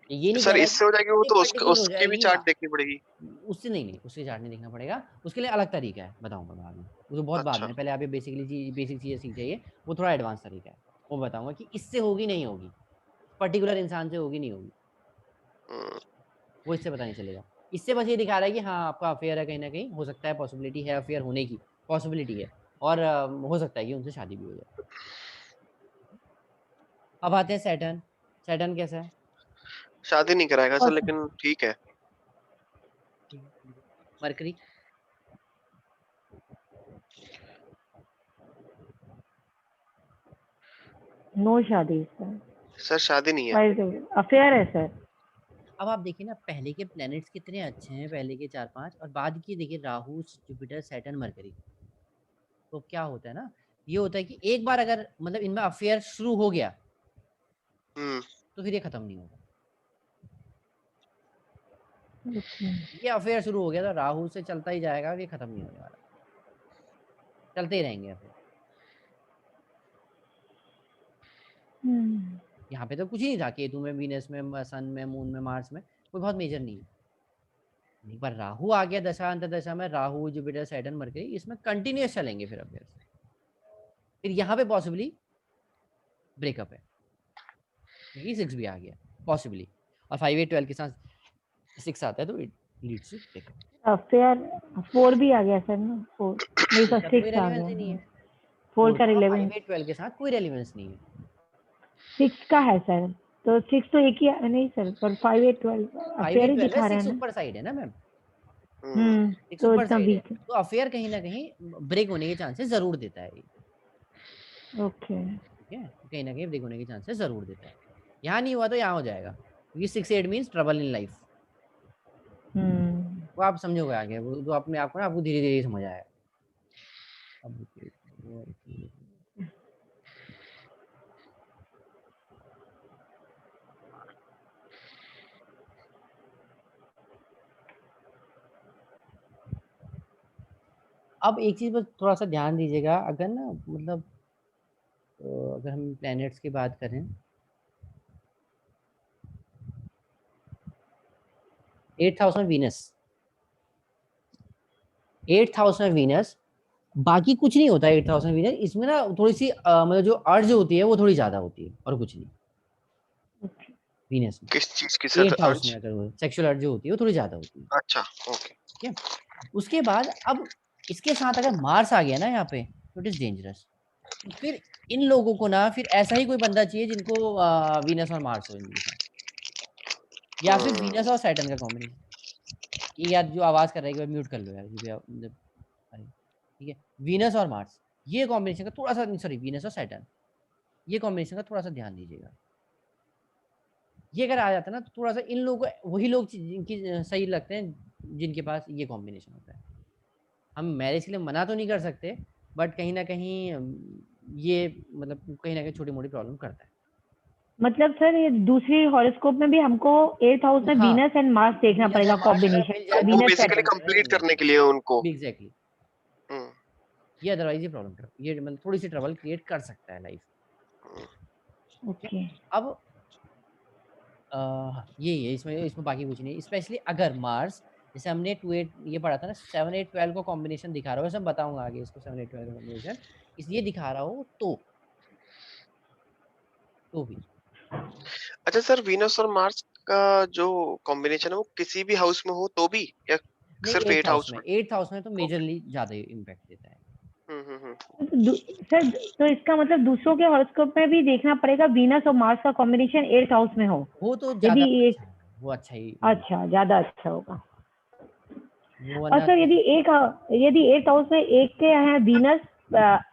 ये है। नहीं कह सर रहा इससे हो जाएगी वो कि तो पर्टिकुलर हो उसकी भी जाएगी। चार्ट देखनी पड़ेगी। उससे नहीं, नहीं उससे चार्ट नहीं देखना पड़ेगा। उसके लिए अलग तरीका है, बताऊंगा बाद में। वो तो बहुत बाद अच्छा। में, पहले आप ये बेसिक चीजें सीख जाइए। वो थोड़ा एडवांस तरीका है, वो बताऊंगा कि इससे होगी नहीं होगी, पर्टिकुलर इंसान से होगी नहीं होगी, हम्म, वो इससे पता नहीं चलेगा। इससे बस ये दिखा रहा है कि हाँ आपका अफेयर है, कहीं ना कहीं हो सकता है, पॉसिबिलिटी है, अफेयर होने की पॉसिबिलिटी है, और हो सकता है कि उनसे शादी भी हो जाए। अब आते हैं सैटर्न। सैटर्न कैसा है? शादी नहीं कराएगा सर, लेकिन ठीक है। मरकरी। नो शादी सर। सर शादी नहीं है। अफेयर है सर। अब आप देखिए ना, पहले के प्लैनेट्स कितने अच्छे हैं, पहले के 4-5, और बाद की देखिए राहु, जुपिटर, सैटर्न, मरकरी। तो क्या होता है ना, ये होता है कि एक बार अगर मतलब इनमें अफेयर शुरू हो गया तो फिर ये खत्म नहीं होगा। ये अफेयर शुरू हो गया तो राहु से चलता ही जाएगा, ये खत्म नहीं होने वाला, चलते ही रहेंगे अफेयर। यहाँ पे तो कुछ ही नहीं था, केतु में, वीनस में, सन में, मून में, मार्स में कोई बहुत मेजर नहीं है। एक बार राहु आ गया दशा अंतर दशा में, राहु, जुपिटर, सैटर्न, मरकरी, इसमें कंटिन्यूअस चलेंगे फिर अफेयर। फिर यहाँ पे पॉसिबली ब्रेकअप है, क्योंकि 6 भी आ गया पॉसिबली, और 5, 8, 12 के साथ 6 आता है तो it leads to breakup. Affair 4 भी आ गया सर ना, 4 नहीं सर, 6 आ रेलेवेंस ही नहीं गया। है, 4 का 5, रिलेवेंस 8, 12 के साथ कोई रेलेवेंस नहीं है। 6 का है सर, तो 6 तो एक ही नहीं सर, पर 5, 8, 12 5, अफेयर 8, ही 12 दिखा है, रहे 6 हैं ना। ऊपर साइड है ना मैम, 6 तो ऊपर इतना साइड है, वीक है। तो अफेयर कहीं ना कहीं ब्रेक होने के चांसेस जरूर देता है। ओके, ठीक है, कहीं ना कहीं ब्रेक होने के चांसेस जरूर देता है। यहाँ नहीं हुआ तो यहाँ हो जाएगा, क्योंकि 6, 8 मीन्स ट्रबल इन लाइफ। वो आप समझोगे आगे, वो तो अपने आपको ना, आपको धीरे धीरे समझ आएगा। अब एक चीज पर थोड़ा सा ध्यान दीजिएगा, अगर ना मतलब अगर हम प्लैनेट्स की बात करें, 8th हाउस में वीनस, 8th हाउस में वीनस, बाकी कुछ नहीं होता है 8th हाउस में वीनस, इसमें ना थोड़ी सी मतलब जो अर्ज होती है वो थोड़ी ज्यादा होती है, और कुछ नहीं। वीनस में किस चीज की सर 8th हाउस में अर्ज? अगर वो सेक्सुअल अर्ज जो होती है वो थोड़ी ज्यादा होती है। अच्छा, ओके। ठीक है, उसके बाद अब इसके साथ अगर मार्स आ गया ना यहाँ पे, तो इट इज डेंजरस। तो फिर इन लोगों को ना फिर ऐसा ही कोई बंदा चाहिए जिनको वीनस और मार्स हो इनके साथ, या फिर वीनस और सैटर्न का कॉम्बिनेशन। ये यार जो आवाज कर रहा है, म्यूट कर लो यार, मतलब ठीक है, वीनस और मार्स, ये कॉम्बिनेशन का थोड़ा सा, सॉरी वीनस और सैटर्न, ये कॉम्बिनेशन का थोड़ा सा ध्यान दीजिएगा। ये अगर आ जाता है ना, तो थोड़ा सा इन लोगों को, वही लोग जिनकी सही लगते हैं जिनके पास ये कॉम्बिनेशन होता है। हम मैरिज के लिए मना तो नहीं कर सकते, बट कहीं ना कहीं ये मतलब कहीं ना कहीं छोटी मोटी प्रॉब्लम करता है। मतलब सर ये दूसरी हॉरोस्कोप में भी हमको 8th हाउस में हाँ, वीनस एंड मार्स देखना वीनस पड़ेगा और मार्स अगर कॉम्बिनेशन, मिल जाए वो तो वीनस बेसिकली सैटर्न। कंप्लीट करने के लिए उनको। एग्जैक्टली, हम्म, ये अदरवाइज ये प्रॉब्लम कर, ये मतलब थोड़ी सी ट्रबल क्रिएट कर सकता है लाइफ। ओके, अब यही है इसमें, इसमें बाकी कुछ नहीं, स्पेशली अगर मार्स, जैसे हमने 2, 8 ये पढ़ा था ना, 7, 8, 12 को कॉम्बिनेशन दिखा रहा हो, वैसे मैं बताऊंगा आगे इसको 7, 8, 12 का कॉम्बिनेशन, इसलिए दिखा रहा हो तो भी। अच्छा सर, वीनस और मार्स का जो कॉम्बिनेशन है वो किसी भी हाउस में हो तो भी, या नहीं, सिर्फ 8th 8 हाउस हाउस में, में? 8th हाउस में तो ओके। मेजरली ज्यादा इम्पैक्ट देता है। सर तो इसका मतलब दूसरों के हॉरोस्कोप में भी देखना पड़ेगा वीनस और मार्स का कॉम्बिनेशन 8th हाउस में हो, वो तो यदि ज्यादा एक, अच्छा है, वो अच्छा ही अच्छा ज्यादा अच्छा होगा। वो, और वरना सर तो यदि 8th हाउस में एक के हैं वीनस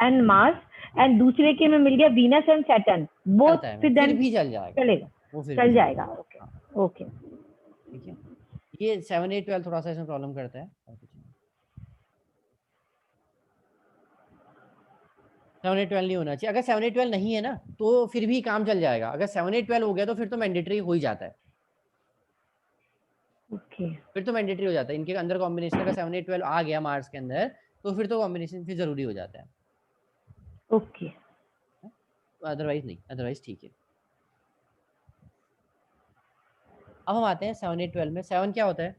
एंड मार्स, एंड दूसरे के में मिल गया वीनस एंड सैटर्न, बोथ, चलता है, फिर फिर देन भी चल जाएगा, चलेगा, वो फिर भी चल चलेगा। जाएगा। ओके, हाँ, ओके। ठीक है, ये 7, 8, 12 थोड़ा सा इसमें प्रॉब्लम करता है, और कुछ नहीं। 7, 8, 12 नहीं होना चाहिए, अगर 7, 8, 12 नहीं है ना तो फिर भी काम चल जाएगा, अगर 7, 8, 12 हो गया तो फिर तो मैंडेटरी हो ही जाता है, ओके, फिर तो मैंडेटरी हो जाता है इनके अंदर कॉम्बिनेशन। अगर 7, 8, 12 आ गया मार्स के अंदर तो फिर तो कॉम्बिनेशन फिर जरूरी हो जाता है, ओके। अदरवाइज नहीं, अदरवाइज ठीक है। अब हम आते हैं 7, 8, 12 में। 7 क्या होता है?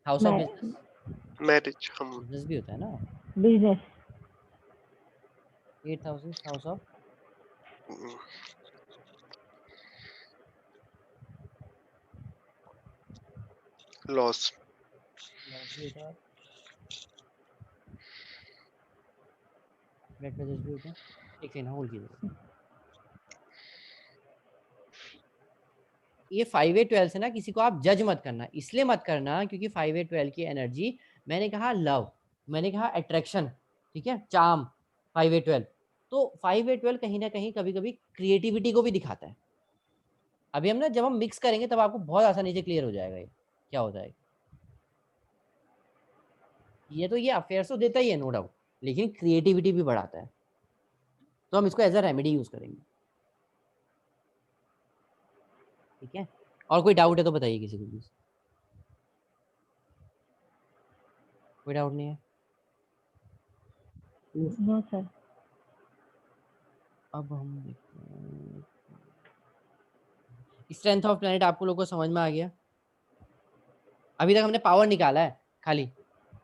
हाउस ऑफ बिजनेस, मैरिज हम। बिजनेस भी होता है ना। Business, 8th house of loss. Loss भी होता है, ब्लड प्रेशर भी होता है। एक सेकंड होल्ड कीजिए। ये 5, 8, 12 से ना किसी को आप जज मत करना, इसलिए मत करना क्योंकि 5, 8, 12 की एनर्जी, मैंने कहा लव, मैंने कहा अट्रैक्शन, ठीक है, चार्म, 5, 8, 12। तो 5, 8, 12 कहीं ना कहीं कभी कभी क्रिएटिविटी को भी दिखाता है। अभी हम ना जब हम मिक्स करेंगे तब आपको बहुत आसानी से क्लियर हो जाएगा ये क्या होता है। ये तो ये अफेयर्स तो देता ही है नो डाउट, लेकिन क्रिएटिविटी भी बढ़ाता है, तो हम इसको एज अ रेमेडी यूज करेंगे। ठीक है, और कोई डाउट है तो बताइए किसी को प्लीज। कोई डाउट नहीं है? No sir. अब हम देखते हैं स्ट्रेंथ ऑफ प्लैनेट आपको लोगों को समझ में आ गया? अभी तक हमने पावर निकाला है खाली,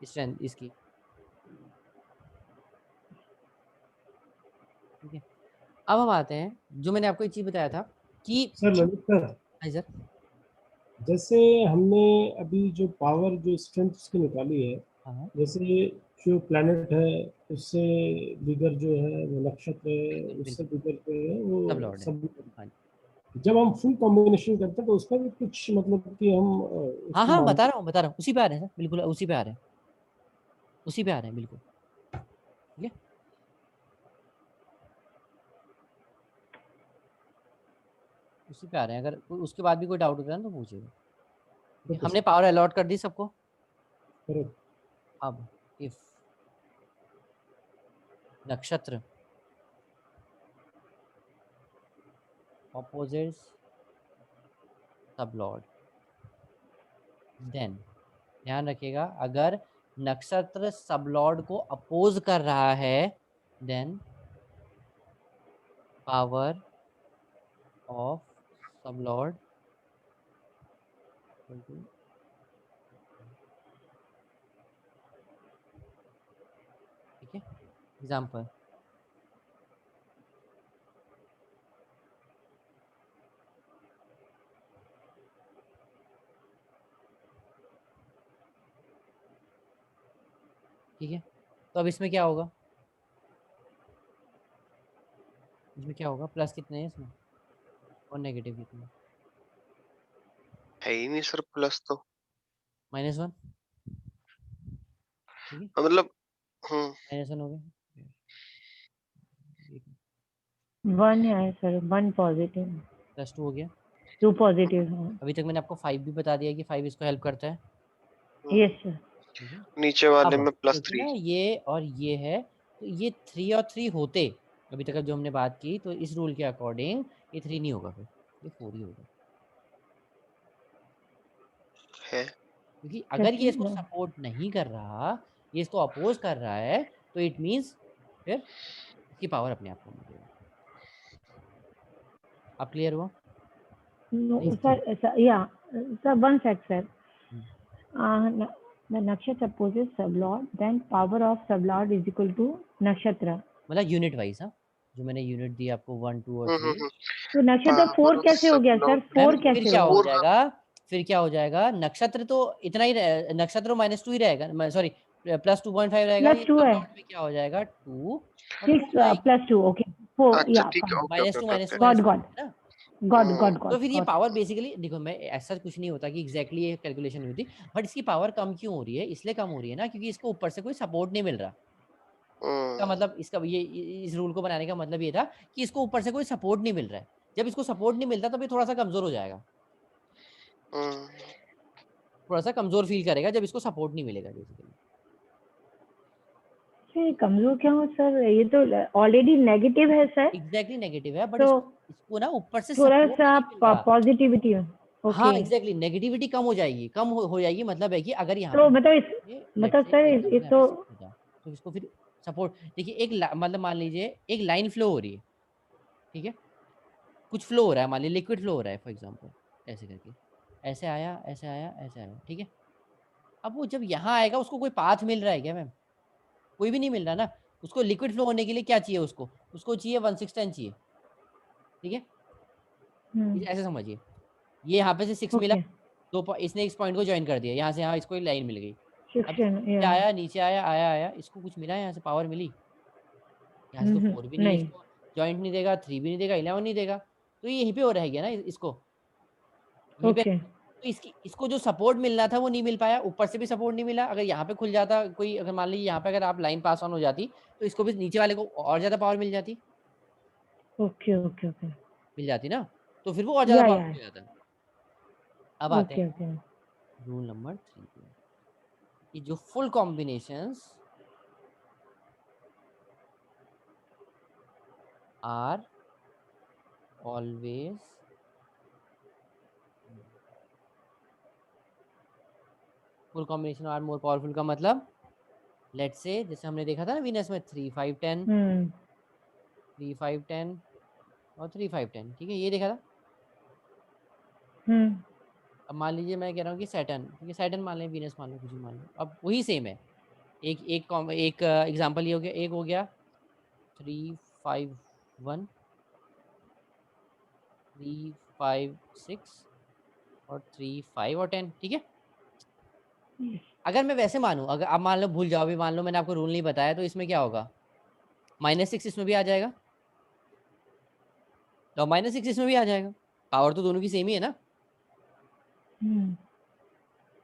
स्ट्रेंथ इसकी। ठीक है, अब हम आते हैं जो मैंने आपको एक चीज बताया था कि सर ललित सर, हाँ सर, जैसे हमने अभी जो पावर जो स्ट्रेंथ उसकी निकाली है, हाँ जैसे जो प्लैनेट है उससे बिगर जो है वो नक्षत्र है, बिल्कुल उससे बिल्कुल बिगर जो है सब वो लॉर्ड है। सब। हाँ जी, जब हम फुल कॉम्बिनेशन करते हैं तो उसका भी कुछ मतलब कि हम हाँ उसको हाँ मानते बता रहा हूँ उसी पे आ रहे हैं सर, बिल्कुल उसी पे आ रहे हैं, उसी पे आ रहे हैं बिल्कुल। ठीक है, उसी पे आ रहे हैं, अगर उसके बाद भी कोई डाउट होता है ना तो पूछिएगा। ठीक है, हैं। हमने पावर अलॉट कर दी सबको। करेक्ट। अब इफ नक्षत्र opposites sublord, देन ध्यान रखिएगा अगर नक्षत्र सबलॉर्ड को अपोज कर रहा है देन पावर ऑफ सबलॉर्ड। ठीक है, एग्जाम्पल ठीक है, तो अब इसमें क्या होगा, इसमें क्या होगा, प्लस कितने हैं इसमें और नेगेटिव कितने, है ही नहीं सर प्लस तो। -1। ठीक है, मतलब -1 हो गया, 1 है सर, 1 पॉजिटिव, +2 हो गया। 2 पॉजिटिव है। अभी तक मैंने आपको 5 भी बता दिया कि 5 इसको हेल्प करता है। Yes sir. ठीक है, नीचे वाले अब में क्योंकि +3। ना ये और ये है तो ये 3 और 3 होते, अभी तक जो हमने बात की तो इस रूल के अकॉर्डिंग ये 3 नहीं होगा, फिर ये 4 ही होगा, है। क्योंकि अगर ये इसको सपोर्ट नहीं कर रहा, ये इसको अपोज कर रहा है तो इट मींस फिर इसकी पावर अपने आप कम हो जाएगी। अब क्लियर हुआ? नो नहीं सर, या sir 1 sec sir. Hmm, The nakshatra opposes sublord, then power of sublord is equal to nakshatra. मतलब यूनिट वाइज, हाँ जो मैंने यूनिट दी आपको 1 2 और 3। तो नक्षत्र 4 कैसे हो गया सर? मैम 4 फिर कैसे क्या हो हो गया? जाएगा, फिर क्या हो जाएगा, नक्षत्र तो इतना ही नक्षत्र -2 ही रहेगा, सॉरी +2.5 रहेगा, ये +2 है। सबलॉर्ड में क्या हो जाएगा 2 और 2 6 जाएगी, +2 ओके 4 अच्छा या ठीक है, okay okay -2 okay -2 okay. Got -2 got है ना। गॉट गॉट तो गॉट फिर ये गॉट। पावर बेसिकली देखो, मैं ऐसा कुछ नहीं होता कि एग्जैक्टली ये कैलकुलेशन हुई थी, बट इसकी पावर कम क्यों हो रही है, इसलिए कम हो रही है ना क्योंकि इसको ऊपर से कोई सपोर्ट नहीं मिल रहा। इसका मतलब इसका ये इस रूल को बनाने का मतलब ये था कि इसको ऊपर से कोई सपोर्ट नहीं मिल रहा है, जब इसको सपोर्ट नहीं मिलता तब ये थोड़ा सा कमजोर हो जाएगा, थोड़ा सा कमजोर फील करेगा जब इसको सपोर्ट नहीं मिलेगा बेसिकली। ये कमजोर क्या हो सर? ये तो ऑलरेडी नेगेटिव है सर। एग्जैक्टली नेगेटिव है, बट तो इसको ना ऊपर से थोड़ा सपोर्ट सा नहीं मिल रहा। पॉजिटिविटी हो। हाँ ओके एग्जैक्टली नेगेटिविटी कम हो जाएगी, कम हो जाएगी, मतलब है कि अगर यहाँ तो पे मतलब सर ये यहाँ तो पे शिफ्ट होता तो इसको फिर सपोर्ट, देखिए एक मतलब मान लीजिए एक लाइन फ्लो हो रही है, ठीक है, कुछ फ्लो हो रहा है, मान लीजिए लिक्विड फ्लो हो रहा है फॉर एग्जांपल, ऐसे करके ऐसे आया ऐसे आया ऐसे आया, ठीक है, अब वो जब यहाँ आएगा उसको कोई पाथ मिल रहा है क्या मैम? कोई भी नहीं मिल रहा ना। उसको लिक्विड फ्लो होने के लिए क्या चाहिए, उसको उसको चाहिए 1/6 चाहिए, ठीक है, ऐसे समझिए, ये यहाँ पे से 6 मिला, ओके इसने इस पॉइंट को ज्वाइन कर दिया, यहाँ से यहाँ इसको एक लाइन मिल गई, अब शिक्षण नीचे या आया नीचे आया आया आया, इसको कुछ मिला यहाँ से, पावर मिली, यहाँ से तो 4 भी नहीं, नहीं इसको जॉइंट नहीं देगा, 3 भी नहीं देगा, 11 नहीं देगा, तो ये यहीं पे हो रहेगा ना इसको, यहीं पे। ओके तो इसको जो सपोर्ट मिलना था वो नहीं मिल पाया, ऊपर से भी सपोर्ट नहीं मिला, अगर यहाँ पे खुल जाता कोई, अगर मान लीजिए यहाँ पे अगर आप लाइन पास ऑन हो जाती तो इसको भी नीचे वाले को और ज्यादा पावर मिल जाती, ओके ओके ओके मिल जाती ना। तो फिर वो और ज्यादा या पावरफुल हो जाता है। अब आते ओके हैं ओके रूल नंबर 3 पे, कि जो full combinations are always full combination are more powerful का मतलब, लेट्स से जैसे हमने देखा था ना वीनस में 3 5 10, 3 5 10 और 3 5 10, ठीक है, ये देखा था। अब मान लीजिए मैं कह रहा हूँ कि सैटर्न, ठीक है, सैटर्न मान लें, वीनस मान लो, कुछ भी मान लो, अब वही सेम है। एक एग्जांपल ये हो गया, एक हो गया 3 5 1 3 5 6 और 3 5 और 10, ठीक है। अगर मैं वैसे मानूं, अगर आप मान लो भूल जाओ, भी मान लो मैंने आपको रूल नहीं बताया, तो इसमें क्या होगा, -6 इसमें भी आ जाएगा, तो -6 इसमें भी आ जाएगा, पावर तो दोनों की सेम ही है ना।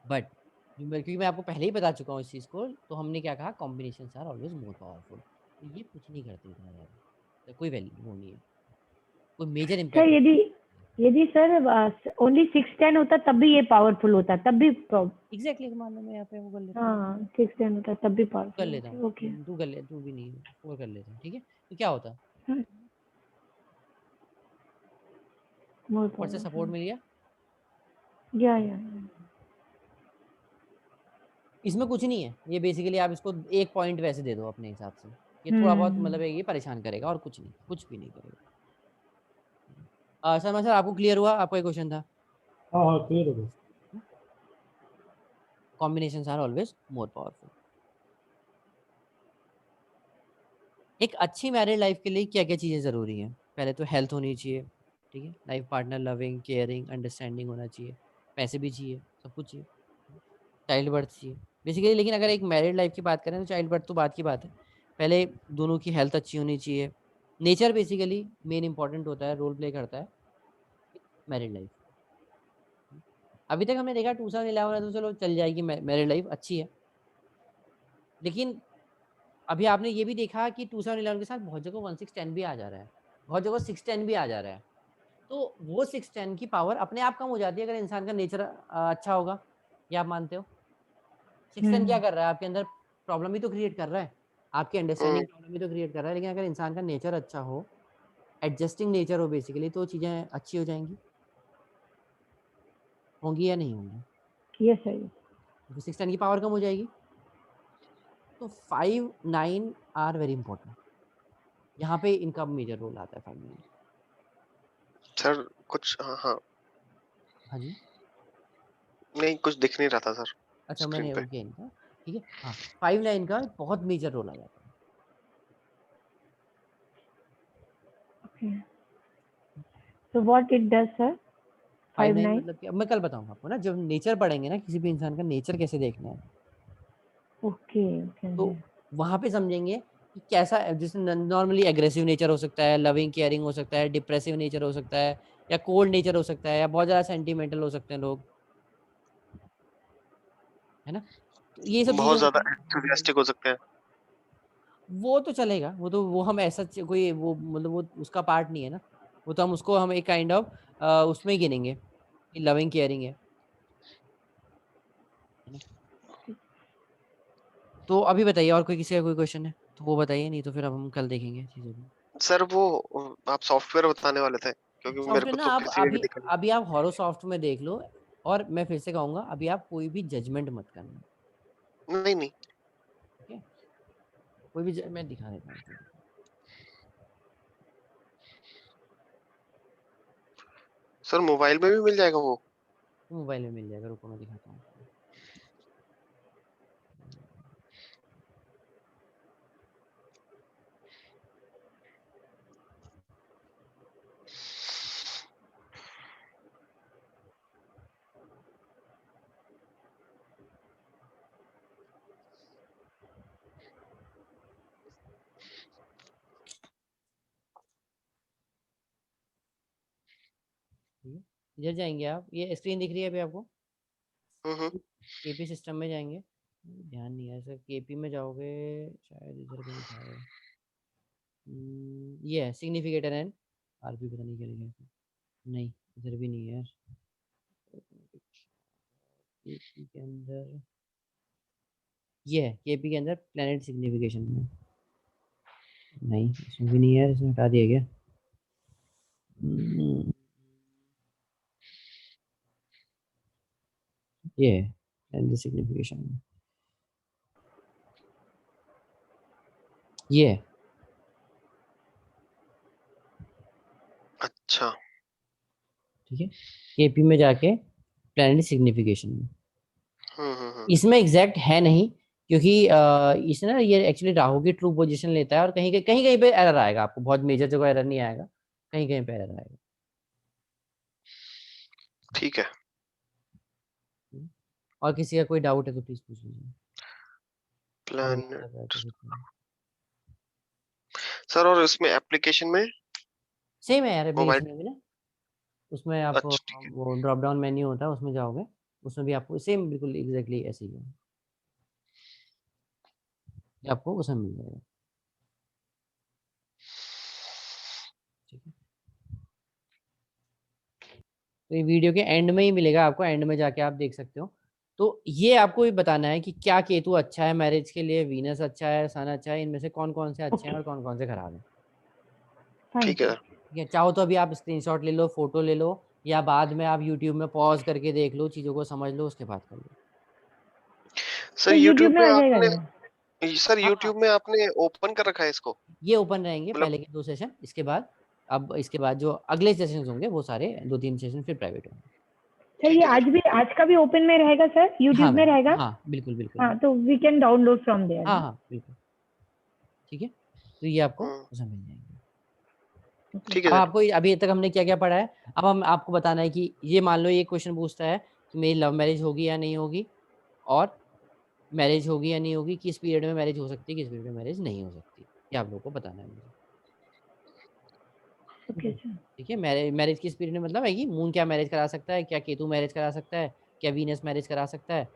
बट क्योंकि मैं आपको पहले ही बता चुका हूँ इस चीज़ को, तो हमने क्या कहा, combination are always more powerful, तो ये कुछ नहीं करते इतना ज़्यादा, तो कोई वैल्यू वो नहीं है, कोई मेजर सर इम्पैक्ट। यदि यदि सर ओनली 610 होता तब भी ये पावरफुल होता, तब भी एग्जैक्टली मान लो मैं यहाँ पे वो कर लेता हूँ, हाँ 610 होता तब भी कर पावरफुल लेता हूँ, होते। ओके तू कर ले, तू भी नहीं, 4 कर लेता हूँ, ठीक है, तो क्या होता, मोर ऊपर से सपोर्ट पावरफुल मिल गया। या इसमें कुछ नहीं है, ये बेसिकली आप इसको एक पॉइंट वैसे दे दो अपने हिसाब से, ये थोड़ा बहुत मतलब ये परेशान करेगा और कुछ नहीं, कुछ भी नहीं करेगा। सर सर आपको क्लियर हुआ, आपका एक क्वेश्चन था, हाँ हाँ क्लियर हो गया। Combinations are always more powerful. एक अच्छी मैरिड लाइफ के लिए क्या क्या चीज़ें ज़रूरी हैं, पहले तो हेल्थ होनी चाहिए, ठीक है, life partner loving caring understanding होना चाहिए, पैसे भी चाहिए, सब कुछ चाहिए, चाइल्ड बर्थ चाहिए बेसिकली। लेकिन अगर एक मैरिड लाइफ की बात करें तो चाइल्ड बर्थ तो बात की बात है, पहले दोनों की हेल्थ अच्छी होनी चाहिए, नेचर बेसिकली मेन इंपॉर्टेंट होता है, रोल प्ले करता है मैरिड लाइफ। अभी तक हमने देखा 2011 है तो चलो चल जाएगी, मैरिड लाइफ अच्छी है, लेकिन अभी आपने ये भी देखा कि 2011 के साथ बहुत जगह 1610 भी आ जा रहा है, बहुत जगह 610 भी आ जा रहा है, तो वो 610 की पावर अपने आप कम हो जाती है अगर इंसान का नेचर अच्छा होगा, ये आप मानते हो। 610 क्या कर रहा है आपके अंदर, प्रॉब्लम ही तो क्रिएट कर रहा है, आपकी अंडरस्टैंडिंग प्रॉब्लम ही तो क्रिएट कर रहा है, लेकिन अगर इंसान का नेचर अच्छा हो, एडजस्टिंग नेचर हो बेसिकली, तो चीज़ें अच्छी हो जाएंगी, होंगी या नहीं होंगी, यस सर। तो 610 की पावर कम हो जाएगी। तो 5 9 आर वेरी इंपॉर्टेंट, यहाँ पे इनका मेजर रोल आता है 5 9। सर कुछ हाँ हाँ हाँ जी, नहीं कुछ दिख नहीं रहा था सर अच्छा स्क्रीन मैंने पे। ओके इनका, ठीक है, हाँ 5 9 का बहुत मेजर रोल आ जाता है। Okay so what it does sir 5 5 9 9 मतलब क्या, मैं कल बताऊंगा आपको ना, जब नेचर पढ़ेंगे ना, किसी भी इंसान का नेचर कैसे देखना है, ओके ओके तो वहां पे समझेंगे कि कैसा, जैसे नॉर्मली एग्रेसिव नेचर हो सकता है, लविंग केयरिंग हो सकता है, डिप्रेसिव नेचर हो सकता है, या कोल्ड नेचर हो सकता है, या बहुत ज्यादा सेंटिमेंटल हो सकते हैं लोग, है ना, तो ये सब चीजें बहुत होती ज्यादा हैं। एंथुसियास्टिक हो सकते हैं। वो तो चलेगा, वो तो वो हम ऐसा कोई वो मतलब वो उसका पार्ट नहीं है ना, वो तो हम उसको हम एक काइंड ऑफ उसमें ही गिनेंगे कि लविंग केयरिंग है ना। तो अभी बताइए, और कोई किसी का कोई क्वेश्चन है तो वो बताइए, नहीं तो फिर अब हम कल देखेंगे चीजें भी। सर वो आप सॉफ्टवेयर बताने वाले थे क्योंकि मेरे सॉफ्टवेयर को ना, तो आप किसी का भी अभी दिखा नहीं। अभी आप हॉरोसॉफ्ट में देख लो, और मैं फिर से कहूंगा अभी आप कोई भी जजमेंट मत करना, नहीं नहीं ठीक है, कोई भी मैं दिखा देता हूँ आपको। सर मोबाइल में भी मिल जाएगा वो। मोबाइल में मिल जाएगा, रुको मैं दिखाता हूँ आपको। ठीक है, इधर जाएंगे आप, ये स्क्रीन दिख रही है अभी आपको, हम्म। केपी सिस्टम में जाएंगे, ध्यान नहीं है सर, केपी में जाओगे, शायद इधर कहीं था ये है सिग्निफिकेटर एंड आरपी, पता नहीं क्या लिखा है इसमें। नहीं, इधर भी नहीं है यार। केपी के अंदर ये है, केपी के अंदर प्लेनेट सिग्निफिकेशन में नहीं, इसमें भी नहीं है, इसमें हटा दिया गया। ये है प्लेनेट सिग्निफिकेशन में, ये है। अच्छा ठीक है, केपी में जाके प्लेनेट सिग्निफिकेशन में, हम्म। इसमें एग्जैक्ट है नहीं, क्योंकि इसमें ना ये एक्चुअली राहु की ट्रू पोजीशन लेता है, और कहीं कहीं पे एरर आएगा आपको, बहुत मेजर जगह एरर नहीं आएगा, कहीं कहीं पे एरर आएगा। ठीक है। और किसी का कोई डाउट है तो प्लीज पूछ लीजिए। प्लान सेम सर, और इसमें एप्लीकेशन में है यार मोबाइल। एप्लीकेशन में भी ना, उसमें आप अच्छा ठीक है। वो ड्रॉप डाउन मेन्यू होता है, उसमें जाओगे, उसमें भी आपको सेम बिल्कुल एग्जैक्टली ऐसे ही है, ये आपको उसमें मिल जाएगा। ठीक है, तो ये वीडियो के एंड में ही मिलेगा आपको, एंड में जाके आप देख सकते हो। तो ये आपको ये बताना है कि क्या केतु अच्छा है मैरिज के लिए, वीनस अच्छा है, सन अच्छा है, इनमें से कौन कौन से अच्छे हैं और कौन कौन से खराब हैं। ठीक है। ठीक है, चाहो तो अभी आप स्क्रीनशॉट ले लो, फोटो ले लो, या बाद में आप यूट्यूब में पॉज करके देख लो, चीजों को समझ लो, उसके बाद कर लो। सर तो यूट्यूब यूट्यूब में में आ जाएगा आपने ये? सर हाँ यूट्यूब में आपने ओपन कर रखा है इसको? ये ओपन रहेंगे मतलब पहले के 2 सेशन, इसके बाद अब इसके बाद जो अगले सेशन होंगे वो सारे 2-3 सेशन फिर प्राइवेट होंगे। सर ये ठीक है सर। आज का भी ओपन में रहेगा सर, हाँ यूट्यूब में मैम, रहेगा? हाँ बिल्कुल बिल्कुल हाँ, तो we can download from there हाँ ना? हाँ बिल्कुल। ठीक है, तो ये आपको हम्म, उसमें मिल जाएंगे। ओके। ठीक है अब सर। आपको अभी तक हमने क्या क्या पढ़ा है, अब हम आपको बताना है कि ये मान लो ये क्वेश्चन पूछता है कि मेरी लव मैरिज होगी या नहीं होगी, और मैरिज होगी या नहीं होगी, किस पीरियड में मैरिज हो सकती है, किस पीरियड में मैरिज नहीं हो सकती, ये आप लोगों को बताना है मुझे। Okay sir. ठीक है, मैरिज मैरिज किस पीरियड में मतलब है कि मून क्या मैरिज करा सकता है, क्या केतु मैरिज करा सकता है, क्या वीनस मैरिज करा सकता है,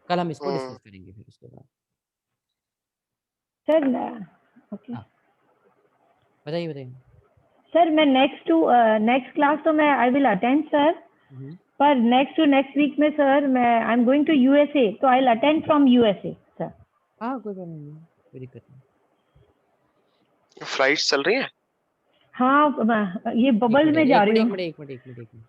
कल हम इसको हम्म। डिस्कस करेंगे फिर उसके बाद। सर ओके हाँ बताइए बताइए। सर, मैं नेक्स्ट क्लास तो मैं आई विल अटेंड सर, पर नेक्स्ट वीक में सर मैं I am going to USA, तो I will attend from USA sir. हाँ कोई प्रॉब्लम नहीं, कोई दिक्कत नहीं। फ्लाइट्स चल रही है? हाँ, ये एक बबल मिनट में एक जा मिनट रही एक हूँ। मिनट एक मिनट एक मिनट एक मिनट